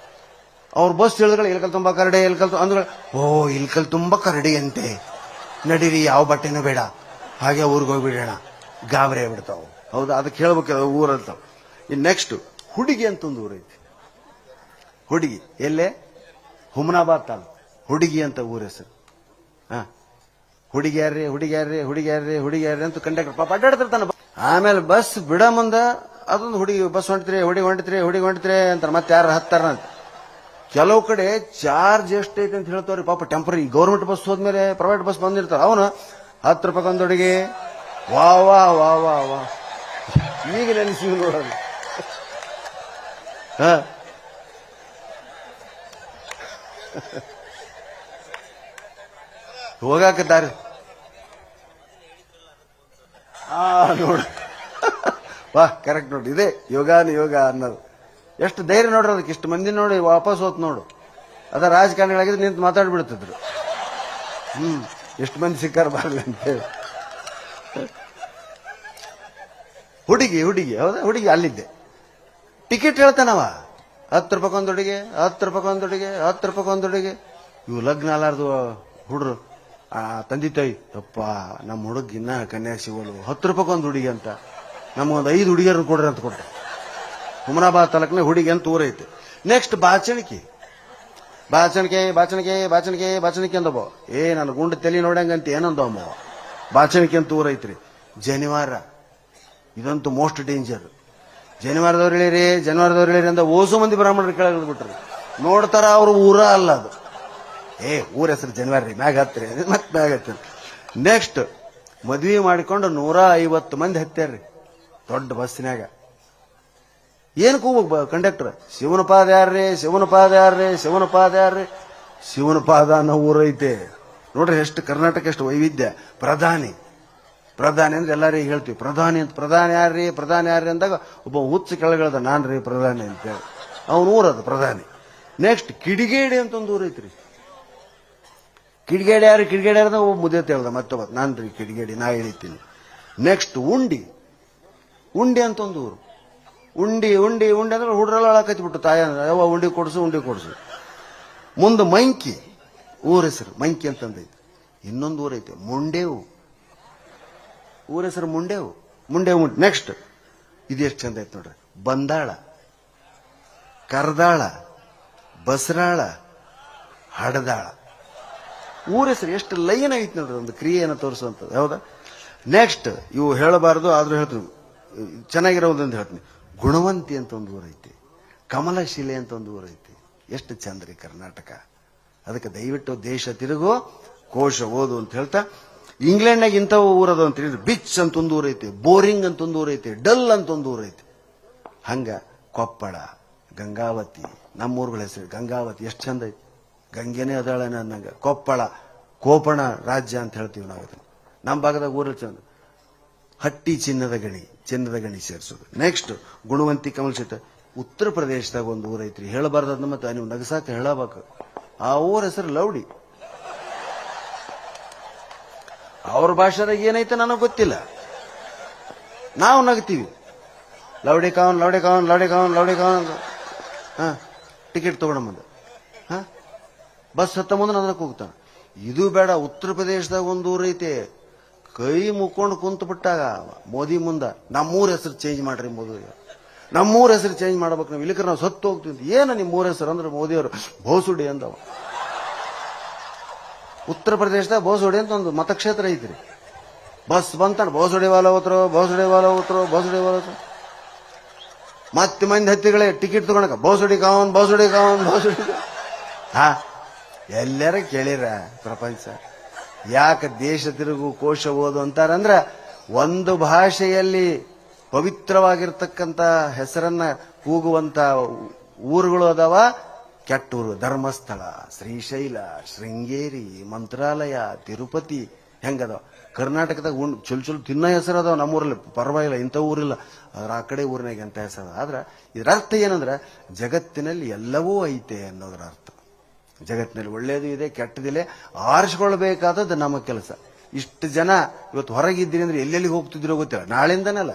ಅವ್ರ ಬಸ್ ಹೇಳಿದ್ರೆ ಇಲ್ಕಲ್ ತುಂಬ ಕರಡಿ, ಇಲ್ಕಲ್ ಅಂದ್ರೆ ಇಲ್ಕಲ್ ತುಂಬ ಕರಡಿ ಅಂತೆ, ನಡೀರಿ ಯಾವ ಬಟ್ಟೆನೂ ಬೇಡ, ಹಾಗೆ ಊರಿಗೆ ಹೋಗ್ಬಿಡೋಣ. ಗಾಬರಿ ಆಗ್ಬಿಡ್ತಾವ. ಹೌದಾ? ಅದಕ್ಕೆ ಹೇಳ್ಬೇಕು ಊರಂತಾವ. ಇನ್ ನೆಕ್ಸ್ಟ್ ಹುಡುಗಿ ಅಂತ ಒಂದು ಊರೈತಿ. ಹುಡುಗಿ ಎಲ್ಲೇ? ಹುಮನಾಬಾದ್ ತಾಲೂಕು. ಹುಡುಗಿ ಅಂತ ಊರ ಹೆಸರು. ಹುಡುಗಿಯಾರ್ರಿ ಹುಡುಗಿಯಾರ್ರಿ ಹುಡುಗಿಯಾರ್ರಿ ಹುಡುಗಿಯಾರ್ರಿ ಅಂತ ಕಂಡಕ್ಟರ್ ಪಾಪ ಅಡ್ಡಾಡ್ತಿರ್ತಾನ. ಆಮೇಲೆ ಬಸ್ ಬಿಡ ಮುಂದ ಅದೊಂದು ಹುಡುಗಿ ಬಸ್ ಹೊಂಟಿತ್ರಿ, ಹುಡುಗಿ ಹೊಂಟಿತ್ರಿ ಅಂತಾರೆ. ಮತ್ತೆ ಯಾರು ಹತ್ತಾರ ಅಂತ. ಕೆಲವು ಕಡೆ ಚಾರ್ಜ್ ಎಷ್ಟೈತೆ ಅಂತ ಹೇಳ್ತಾವ್ರಿ ಪಾಪ. ಟೆಂಪರರಿ ಗೌರ್ಮೆಂಟ್ ಬಸ್ ಹೋದ್ಮೇಲೆ ಪ್ರೈವೇಟ್ ಬಸ್ ಬಂದಿರ್ತಾರ. ಅವನು 10 ರೂಪಾಯಿ ಒಂದು ಹುಡುಗಿ. ವಾ ವಾ ವಾ ವಾ ವಾ ಈಗ ನೆನೆಸಿ ನೋಡೋದು. ಹೋಗಾಕತ್ತಾರೆ ನೋಡು. ವಾ ಕರೆಕ್ಟ್ ನೋಡಿ, ಇದೆ ಯೋಗಾನ ಯೋಗ ಅನ್ನೋದು. ಎಷ್ಟು ಧೈರ್ಯ ನೋಡ್ರಿ ಅದಕ್ಕೆ. ಇಷ್ಟು ಮಂದಿ ನೋಡಿ ವಾಪಸ್ ಹೋತ್ ನೋಡು. ಅದ ರಾಜಕಾರಣಿಗಳಾಗಿದ್ರೆ ನಿಂತು ಮಾತಾಡ್ಬಿಡ್ತಿದ್ರು. ಎಷ್ಟು ಮಂದಿ ಸಿಕ್ಕಾರ ಬರಲಿ ಅಂತೇಳಿ. ಹುಡುಗಿ ಹೌದಾ? ಹುಡುಗಿ ಅಲ್ಲಿದ್ದೆ. ಟಿಕೆಟ್ ಹೇಳ್ತಾನವ 10 ರೂಪಾಯಿ ಒಂದು ಹುಡುಗಿ, 10 ರೂಪಾಯಿ ಒಂದು ಹುಡುಗಿ, 10 ರೂಪಾಯಿ ಒಂದು ಹುಡುಗಿ. ಇವು ಲಗ್ನ ಅಲಾರ್ದು ಹುಡ್ರು ತಂದಿ ತಾಯಿ, ಅಪ್ಪ ನಮ್ಮ ಹುಡುಗ ಇನ್ನ ಕನ್ಯಾ ಸಿಗೋಲು, 10 ರೂಪಾಯಿ ಒಂದು ಹುಡುಗಿ ಅಂತ ನಮಗೊಂದು 5 ಹುಡುಗಿಯರನ್ನು ಕೊಡ್ರಿ ಅಂತ ಕೊಟ್ಟ. ಹುಮನಾಬಾದ್ ತಾಲೂಕಿನ ಹುಡುಗಿ ಅಂತ ಊರೈತೆ. ನೆಕ್ಸ್ಟ್ ಬಾಚಣಿಕೆ ಬಾಚಣಿಕೆ ಬಾಚಣಿಕೆ ಬಾಚಣಿಕೆ ಬಾಚಣಿಕೆ ಅಂದವ. ನನ್ನ ಗುಂಡು ತಲೆ ನೋಡಂಗಂತ ಏನಂದವ ಬಾಚಣಿಕೆ ಅಂತ ಊರೈತ್ರಿ. ಜನಿವಾರ ಇದಂತೂ ಮೋಸ್ಟ್ ಡೇಂಜರ್. ಜನಿವಾರದವ್ರು ಹೇಳಿರಿ ಅಂತ ಓಸು ಮಂದಿ ಬ್ರಾಹ್ಮಣರು ಕೆಳಗಿದ್ ಬಿಟ್ರಿ. ನೋಡ್ತಾರ ಅವ್ರು ಊರ ಅಲ್ಲ ಅದು. ಊರ ಹೆಸರು ಜನಿವಾರ ರೀ, ಮ್ಯಾಗ ಹತ್ರಿ ಮತ್ತೆ ಮ್ಯಾಗ ಹತ್ತಿರ. ನೆಕ್ಸ್ಟ್ ಮದ್ವಿ ಮಾಡಿಕೊಂಡು 150 ಮಂದಿ ಹತ್ಯಾರ್ರಿ ದೊಡ್ಡ ಬಸ್ಸಿನಾಗ. ಏನ್ ಕೂಗ ಕಂಡಕ್ಟರ್, ಶಿವನ ಪಾದ ಯಾರ್ರಿ, ಶಿವನ ಪಾದ ಯಾರ್ರಿ, ಶಿವನ ಪಾದ ಯಾರ್ರಿ. ಶಿವನ ಪಾದ ಅನ್ನೋ ಊರೈತೆ ನೋಡ್ರಿ. ಎಷ್ಟು ಕರ್ನಾಟಕ ಎಷ್ಟು ವೈವಿಧ್ಯ. ಪ್ರಧಾನಿ ಅಂದ್ರೆ ಎಲ್ಲಾರಿಗೆ ಹೇಳ್ತೀವಿ ಪ್ರಧಾನಿ ಅಂತ. ಪ್ರಧಾನಿ ಯಾರ್ರಿ ಅಂದಾಗ ಒಬ್ಬ ಹುಚ್ಚ ಕೆಳಗಳ್ದ ನಾನ್ರಿ ಪ್ರಧಾನಿ ಅಂತೇಳಿ ಅವನು ಊರದು ಪ್ರಧಾನಿ. ನೆಕ್ಸ್ಟ್ ಕಿಡಿಗೇಡಿ ಅಂತ ಒಂದು ಊರೈತ್ರಿ. ಕಿಡಿಗೇಡಿ ಯಾರು ಒಬ್ಬ ಮುದ್ದೆ ಹೇಳ್ದ ಮತ್ತೊಬ್ಬ ನಾನ್ರಿ ಕಿಡಿಗೇಡಿ, ನಾ ಹೇಳಿತೀನಿ. ನೆಕ್ಸ್ಟ್ ಉಂಡಿ ಅಂತ ಒಂದು ಊರು. ಉಂಡಿ ಅಂದ್ರೆ ಹುಡ್ರೆಲ್ಲ ಅಳಕತ್ಬಿಟ್ಟು ತಾಯ ಯಾವ ಉಂಡಿ ಕೊಡ್ಸು. ಮುಂದೆ ಮಂಕಿ ಊರ ಹೆಸರು ಮಂಕಿ ಅಂತಂದೈತಿ. ಇನ್ನೊಂದು ಊರೈತೆ ಮುಂಡೇವು, ಊರ ಹೆಸರು ಮುಂಡೇವು. ನೆಕ್ಸ್ಟ್ ಇದು ಎಷ್ಟು ಚಂದ ಐತೆ ನೋಡ್ರಿ. ಬಂದಾಳ, ಕರ್ದಾಳ, ಬಸರಾಳ, ಹಡದಾಳ. ಊರ ಹೆಸರು ಎಷ್ಟು ಲೈನ್ ಐತಿ ನೋಡ್ರಿ, ಒಂದು ಕ್ರಿಯೆಯನ್ನು ತೋರಿಸುವಂಥದ್ದು. ಹೌದಾ? ನೆಕ್ಸ್ಟ್ ಇವು ಹೇಳಬಾರದು ಆದ್ರೂ ಹೇಳ್ತೀನಿ, ಚೆನ್ನಾಗಿರೋದಂತ ಹೇಳ್ತೀನಿ. ಗುಣವಂತಿ ಅಂತ ಒಂದು ಊರೈತಿ, ಕಮಲಶಿಲೆ ಅಂತ ಒಂದು ಊರೈತಿ. ಎಷ್ಟು ಚಂದ ರೀ ಕರ್ನಾಟಕ. ಅದಕ್ಕೆ ದಯವಿಟ್ಟು ದೇಶ ತಿರುಗು, ಕೋಶ ಓದು ಅಂತ ಹೇಳ್ತಾ, ಇಂಗ್ಲೆಂಡ್ನಾಗ ಇಂಥವು ಊರದು ಅಂತ ಹೇಳಿದ್ರೆ ಬಿಚ್ ಅಂತ ಒಂದು ಊರೈತಿ, ಬೋರಿಂಗ್ ಅಂತ ಒಂದು ಊರೈತಿ, ಡಲ್ ಅಂತ ಒಂದು ಊರೈತಿ. ಹಂಗ ಕೊಪ್ಪಳ, ಗಂಗಾವತಿ, ನಮ್ಮೂರುಗಳ ಹೆಸರು ಗಂಗಾವತಿ ಎಷ್ಟು ಚಂದ ಐತಿ. ಗಂಗೆನೇ ಅದಾಳನ ಅನ್ನಂಗ. ಕೊಪ್ಪಳ ಕೋಪಣ ರಾಜ್ಯ ಅಂತ ಹೇಳ್ತೀವಿ ನಾವು. ನಮ್ಮ ಭಾಗದಾಗ ಊರಲ್ಲಿ ಚಂದ. ಹಟ್ಟಿ ಚಿನ್ನದ ಗಣಿ ಸೇರಿಸೋದು. ನೆಕ್ಸ್ಟ್ ಗುಣವಂತಿ ಕಮಲಶಿತ. ಉತ್ತರ ಪ್ರದೇಶದಾಗ ಒಂದು ಊರೈತ್ರಿ, ಹೇಳಬಾರ್ದು ಮತ್ತೆ ನೀವು ನಗಸಾಕ ಹೇಳಬೇಕು. ಆ ಊರ ಹೆಸರು ಲೌಡಿ. ಅವ್ರ ಭಾಷೆದಾಗ ಏನೈತೆ ನನಗೆ ಗೊತ್ತಿಲ್ಲ, ನಾವು ನಗ್ತೀವಿ. ಲೌಡಿ ಕಾವನ್ ಟಿಕೆಟ್ ತಗೊಂಡ ಬಸ್ ಹತ್ತ ಮುಂದೆ ನನಗೆ ಹೋಗ್ತಾನೆ. ಇದು ಬೇಡ. ಉತ್ತರ ಪ್ರದೇಶದಾಗ ಒಂದು ಊರೈತೆ, ಕೈ ಮುಕ್ಕೊಂಡು ಕುಂತು ಬಿಟ್ಟಾಗ ಮೋದಿ ಮುಂದ ನಮ್ಮೂರ ಹೆಸರು ಚೇಂಜ್ ಮಾಡ್ರಿ, ನಮ್ಮೂರ ಹೆಸರು ಚೇಂಜ್ ಮಾಡ್ಬೇಕು ನಾವು, ಇಲ್ಲಿಕ್ರೆ ನಾವು ಸತ್ತು ಹೋಗ್ತೀವಿ. ಏನು ನಿಮ್ಮೂರ ಹೆಸರು ಅಂದ್ರೆ ಮೋದಿಯವರು ಬೋಸುಡಿ ಅಂದವ. ಉತ್ತರ ಪ್ರದೇಶದಾಗ ಬೋಸುಡಿ ಅಂತ ಒಂದು ಮತಕ್ಷೇತ್ರ ಐತ್ರಿ. ಬಸ್ ಬಂತಾನ ಬೋಸುಡಿ ವಾಲ ಹೋತ್ರು. ಮತ್ತೆ ಮಂದಿ ಹತ್ತಿಗಳೇ ಟಿಕೆಟ್ ತಗೊಳಕ ಬೋಸುಡಿ ಕಾವನ್. ಎಲ್ಲರ ಕೇಳಿರ ಪ್ರಪಂಚ ಯಾಕೆ ದೇಶ ತಿರುಗು ಕೋಶ ಓದು ಅಂತಾರಂದ್ರ, ಒಂದು ಭಾಷೆಯಲ್ಲಿ ಪವಿತ್ರವಾಗಿರ್ತಕ್ಕಂಥ ಹೆಸರನ್ನ ಕೂಗುವಂತ ಊರುಗಳು ಅದಾವ. ಕೆಟ್ಟೂರು, ಧರ್ಮಸ್ಥಳ, ಶ್ರೀಶೈಲ, ಶೃಂಗೇರಿ, ಮಂತ್ರಾಲಯ, ತಿರುಪತಿ ಹೆಂಗದಾವ. ಕರ್ನಾಟಕದಾಗ ಚುಲ್ ತಿನ್ನೋ ಹೆಸರು ಅದಾವ. ನಮ್ಮೂರಲ್ಲಿ ಪರವಾಗಿಲ್ಲ, ಇಂಥ ಊರಿಲ್ಲ. ಅದ್ರ ಆ ಕಡೆ ಊರಿನಾಗ ಅಂತ ಹೆಸರು. ಆದ್ರೆ ಇದರ ಅರ್ಥ ಏನಂದ್ರೆ ಜಗತ್ತಿನಲ್ಲಿ ಎಲ್ಲವೂ ಐತೆ ಅನ್ನೋದರ ಅರ್ಥ. ಜಗತ್ತಿನಲ್ಲಿ ಒಳ್ಳೇದು ಇದೆ, ಕೆಟ್ಟದಿಲ್ಲ, ಆರಿಸ್ಕೊಳ್ಬೇಕಾದದ್ದು ನಮ್ಮ ಕೆಲಸ. ಇಷ್ಟು ಜನ ಇವತ್ತು ಹೊರಗಿದ್ದೀರಿ ಅಂದ್ರೆ ಎಲ್ಲೆಲ್ಲಿಗೆ ಹೋಗ್ತಿದ್ದೀರೋ ಗೊತ್ತಿಲ್ಲ. ನಾಳೆಯಿಂದನಲ್ಲ,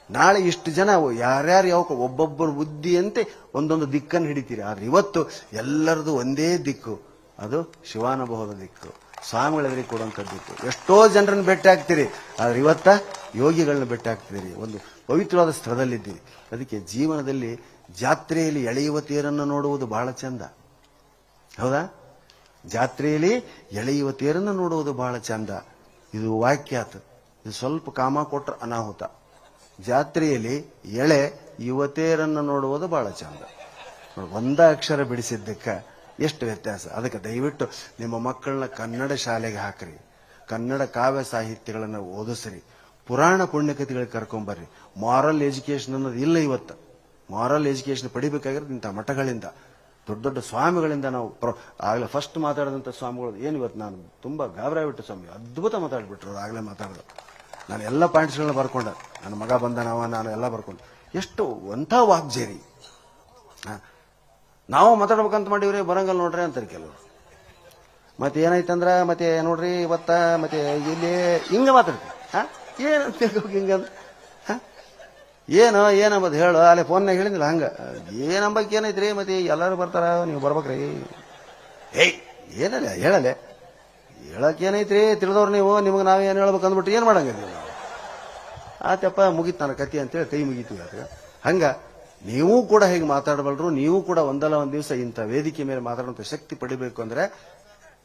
ನಾಳೆ ಇಷ್ಟು ಜನ ಯಾರ್ಯಾರು ಯಾವ ಒಬ್ಬೊಬ್ಬರು ಬುದ್ಧಿಯಂತೆ ಒಂದೊಂದು ದಿಕ್ಕನ್ನು ಹಿಡಿತೀರಿ. ಆದ್ರೆ ಇವತ್ತು ಎಲ್ಲರದು ಒಂದೇ ದಿಕ್ಕು, ಅದು ಶಿವಾನುಭವದ ದಿಕ್ಕು, ಸ್ವಾಮಿಗಳ ಎದುರಿಗೆ ಕೊಡುವಂಥ ದಿಕ್ಕು. ಎಷ್ಟೋ ಜನರನ್ನು ಭೇಟಿ ಆಗ್ತೀರಿ, ಆದ್ರೆ ಇವತ್ತ ಯೋಗಿಗಳನ್ನ ಭೇಟಿ ಆಗ್ತಿದ್ದೀರಿ, ಒಂದು ಪವಿತ್ರವಾದ ಸ್ಥಳದಲ್ಲಿದ್ದೀರಿ. ಅದಕ್ಕೆ ಜೀವನದಲ್ಲಿ ಜಾತ್ರೆಯಲ್ಲಿ ಎಳೆಯುವ ತೇರನ್ನು ನೋಡುವುದು ಬಹಳ ಚಂದ. ಹೌದಾ? ಜಾತ್ರೆಯಲ್ಲಿ ಎಳೆಯುವ ತೇರನ್ನು ನೋಡುವುದು ಬಹಳ ಚಂದ. ಇದು ವಾಕ್ಯಾತ. ಇದು ಸ್ವಲ್ಪ ಕಾಮ ಕೊಟ್ರ ಅನಾಹುತ. ಜಾತ್ರೆಯಲ್ಲಿ ಎಳೆ ಯುವತಿಯರನ್ನು ನೋಡುವುದು ಬಹಳ ಚಂದ. ಒಂದ ಅಕ್ಷರ ಬಿಡಿಸಿದ್ದಕ್ಕ ಎಷ್ಟು ವ್ಯತ್ಯಾಸ. ಅದಕ್ಕೆ ದಯವಿಟ್ಟು ನಿಮ್ಮ ಮಕ್ಕಳನ್ನ ಕನ್ನಡ ಶಾಲೆಗೆ ಹಾಕ್ರಿ, ಕನ್ನಡ ಕಾವ್ಯ ಸಾಹಿತ್ಯಗಳನ್ನು ಓದಿಸ್ರಿ, ಪುರಾಣ ಪುಣ್ಯಕಥೆಗಳಿಗೆ ಕರ್ಕೊಂಬರ್ರಿ. ಮಾರಲ್ ಎಜುಕೇಶನ್ ಅನ್ನೋದು ಇಲ್ಲ ಇವತ್ತು. ಮಾರಲ್ ಎಜುಕೇಶನ್ ಪಡಿಬೇಕಾಗಿರೋದು ಇಂಥ ಮಠಗಳಿಂದ, ದೊಡ್ಡ ದೊಡ್ಡ ಸ್ವಾಮಿಗಳಿಂದ. ನಾವು ಆಗಲೇ ಫಸ್ಟ್ ಮಾತಾಡಿದಂಥ ಸ್ವಾಮಿಗಳು ಏನು ಇವತ್ತು ನಾನು ತುಂಬಾ ಗಾಬರಾಗ್ಬಿಟ್ಟು ಸ್ವಾಮಿ ಅದ್ಭುತ ಮಾತಾಡ್ಬಿಟ್ರು. ಆಗಲೇ ಮಾತಾಡಿದ್ರು. ನಾನು ಎಲ್ಲ ಪಾಯಿಂಟ್ಸ್ಗಳನ್ನ ಬರ್ಕೊಂಡೆ. ನನ್ನ ಮಗ ಬಂದನವ, ನಾನು ಎಲ್ಲ ಬರ್ಕೊಂಡೆ. ಎಷ್ಟು ಅಂಥ ವಾಗ್ಜೇರಿ. ನಾವು ಮಾತಾಡ್ಬೇಕಂತ ಮಾಡಿವ್ರಿ, ಬರಂಗಲ್ ನೋಡ್ರಿ ಅಂತಾರೆ ಕೆಲವರು. ಮತ್ತೆ ಏನಾಯ್ತಂದ್ರ ಮತ್ತೆ ನೋಡ್ರಿ ಇವತ್ತ ಮತ್ತೆ ಇಲ್ಲಿ ಹಿಂಗ ಮಾತಾಡ್ತೀವಿ. ಏನಂತ ಹಿಂಗಂತ ಏನಂಬದು ಹೇಳು. ಅಲ್ಲಿ ಫೋನ್ನಾಗ ಹೇಳಿದಿಲ್ಲ ಹಂಗ. ಏನಂಬಕ್ ಏನೈತ್ರಿ, ಮತ್ತೆ ಎಲ್ಲರೂ ಬರ್ತಾರ, ನೀವು ಬರ್ಬೇಕ್ರಿ. ಏನಲ್ಲ ಹೇಳಲೆ, ಹೇಳಕ್ ಏನೈತ್ರಿ, ತಿಳಿದವ್ರು ನೀವು, ನಿಮಗೆ ನಾವೇನು ಹೇಳ್ಬೇಕು ಅಂದ್ಬಿಟ್ಟು ಏನು ಮಾಡಂಗಿಲ್ಲ. ಆತಪ್ಪ ಮುಗೀತು ನನ್ನ ಕತಿ ಅಂತೇಳಿ ಕೈ ಮುಗೀತೀವಿ. ಅದಕ್ಕೆ ಹಂಗ ನೀವು ಕೂಡ ಹೇಗೆ ಮಾತಾಡಬಲ್ರು, ನೀವು ಕೂಡ ಒಂದಲ್ಲ ಒಂದ್ ದಿವಸ ಇಂಥ ವೇದಿಕೆ ಮೇಲೆ ಮಾತಾಡುವಂತ ಶಕ್ತಿ ಪಡಿಬೇಕು ಅಂದ್ರೆ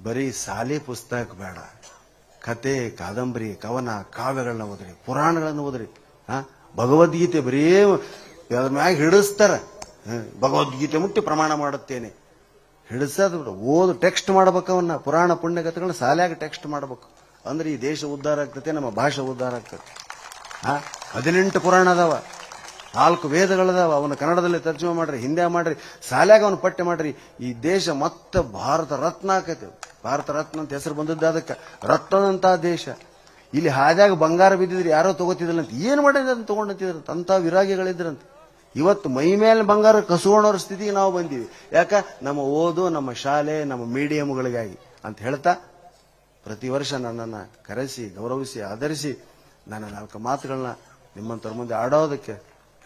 ಬರೀ ಶಾಲೆ ಪುಸ್ತಕ ಬೇಡ, ಕತೆ, ಕಾದಂಬರಿ, ಕವನ, ಕಾವ್ಯಗಳನ್ನ ಓದ್ರಿ, ಪುರಾಣಗಳನ್ನ ಓದ್ರಿ. ಭಗವದ್ಗೀತೆ ಬರೀ ಅದ್ರ ಮ್ಯಾಗ ಹಿಡಿಸ್ತಾರ. ಭಗವದ್ಗೀತೆ ಮುಟ್ಟಿ ಪ್ರಮಾಣ ಮಾಡುತ್ತೇನೆ, ಹಿಡಿಸೋದು ಓದು, ಟೆಕ್ಸ್ಟ್ ಮಾಡ್ಬೇಕು. ಅವನ್ನ ಪುರಾಣ ಪುಣ್ಯಕಥೆಗಳನ್ನ ಶಾಲ್ಯಾಗ ಟೆಕ್ಸ್ಟ್ ಮಾಡ್ಬೇಕು. ಅಂದ್ರೆ ಈ ದೇಶ ಉದ್ಧಾರ ಆಗ್ತದೆ, ನಮ್ಮ ಭಾಷೆ ಉದ್ಧಾರ ಆಗ್ತದೆ. 18 ಪುರಾಣ ಅದಾವ, 4 ವೇದಗಳದಾವ. ಅವನ ಕನ್ನಡದಲ್ಲಿ ತರ್ಜುಮೆ ಮಾಡ್ರಿ, ಹಿಂದೆ ಮಾಡ್ರಿ, ಶಾಲ್ಯಾಗ ಅವನ ಪಠ್ಯ ಮಾಡ್ರಿ. ಈ ದೇಶ ಮತ್ತೆ ಭಾರತ ರತ್ನ ಆಕೈತಿ. ಭಾರತ ರತ್ನ ಅಂತ ಹೆಸರು ಬಂದದ್ದು ಅದಕ್ಕೆ, ರತ್ನದಂತ ದೇಶ. ಇಲ್ಲಿ ಹಾದ್ಯಾಗ ಬಂಗಾರ ಬಿದ್ದಿದ್ರಿ ಯಾರೋ ತಗೋತಿದ್ರಲ್ಲ ಅಂತ, ಏನ್ ಮಾಡಿದ್ರೆ ಅದನ್ನ ತಗೊಂಡಂತಿದ್ರ ಅಂತ ವಿರಾಗಿಗಳಿದ್ರಂತ. ಇವತ್ತು ಮೈ ಮೇಲೆ ಬಂಗಾರ ಕಸುವಣೋರ ಸ್ಥಿತಿಗೆ ನಾವು ಬಂದೀವಿ. ಯಾಕ? ನಮ್ಮ ಓದು, ನಮ್ಮ ಶಾಲೆ, ನಮ್ಮ ಮೀಡಿಯಂಗಳಿಗಾಗಿ ಅಂತ ಹೇಳ್ತಾ ಪ್ರತಿ ವರ್ಷ ನನ್ನನ್ನು ಕರೆಸಿ, ಗೌರವಿಸಿ, ಆಧರಿಸಿ ನನ್ನ 4 ಮಾತುಗಳನ್ನ ನಿಮ್ಮಂತವ್ರ ಮುಂದೆ ಆಡೋದಕ್ಕೆ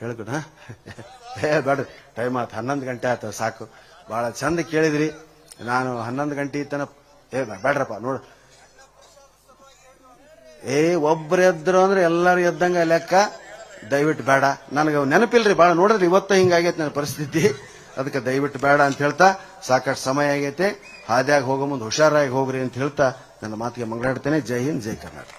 ಹೇಳ್ಕೊಡ. ಬೇಡ, ಟೈಮ್ ಆಯ್ತು, 11 ಗಂಟೆ ಆಯ್ತು, ಸಾಕು. ಬಹಳ ಚಂದ ಕೇಳಿದ್ರಿ. ನಾನು 11 ಗಂಟೆ ತನ ಬೇಡ್ರಪ್ಪ ನೋಡು, ಒಬ್ರು ಎದ್ರು ಅಂದ್ರೆ ಎಲ್ಲರೂ ಎದ್ದಂಗ ಲೆಕ್ಕ. ದಯವಿಟ್ಟು ಬೇಡ, ನನಗೆ ನೆನಪಿಲ್ರಿ ಭಾಳ. ನೋಡಿದ್ರಿ ಇವತ್ತು ಹಿಂಗಾಗೈತೆ ನನ್ನ ಪರಿಸ್ಥಿತಿ, ಅದಕ್ಕೆ ದಯವಿಟ್ಟು ಬೇಡ ಅಂತ ಹೇಳ್ತಾ ಸಾಕಷ್ಟು ಸಮಯ ಆಗೈತೆ. ಹಾದ್ಯಾಗ ಹೋಗೋ ಮುಂದೆ ಹುಷಾರಾಗಿ ಹೋಗ್ರಿ ಅಂತ ಹೇಳ್ತಾ ನನ್ನ ಮಾತಿಗೆ ಮಂಗಳಾಡ್ತೇನೆ. ಜೈ ಹಿಂದ್, ಜೈ ಕರ್ನಾಟಕ.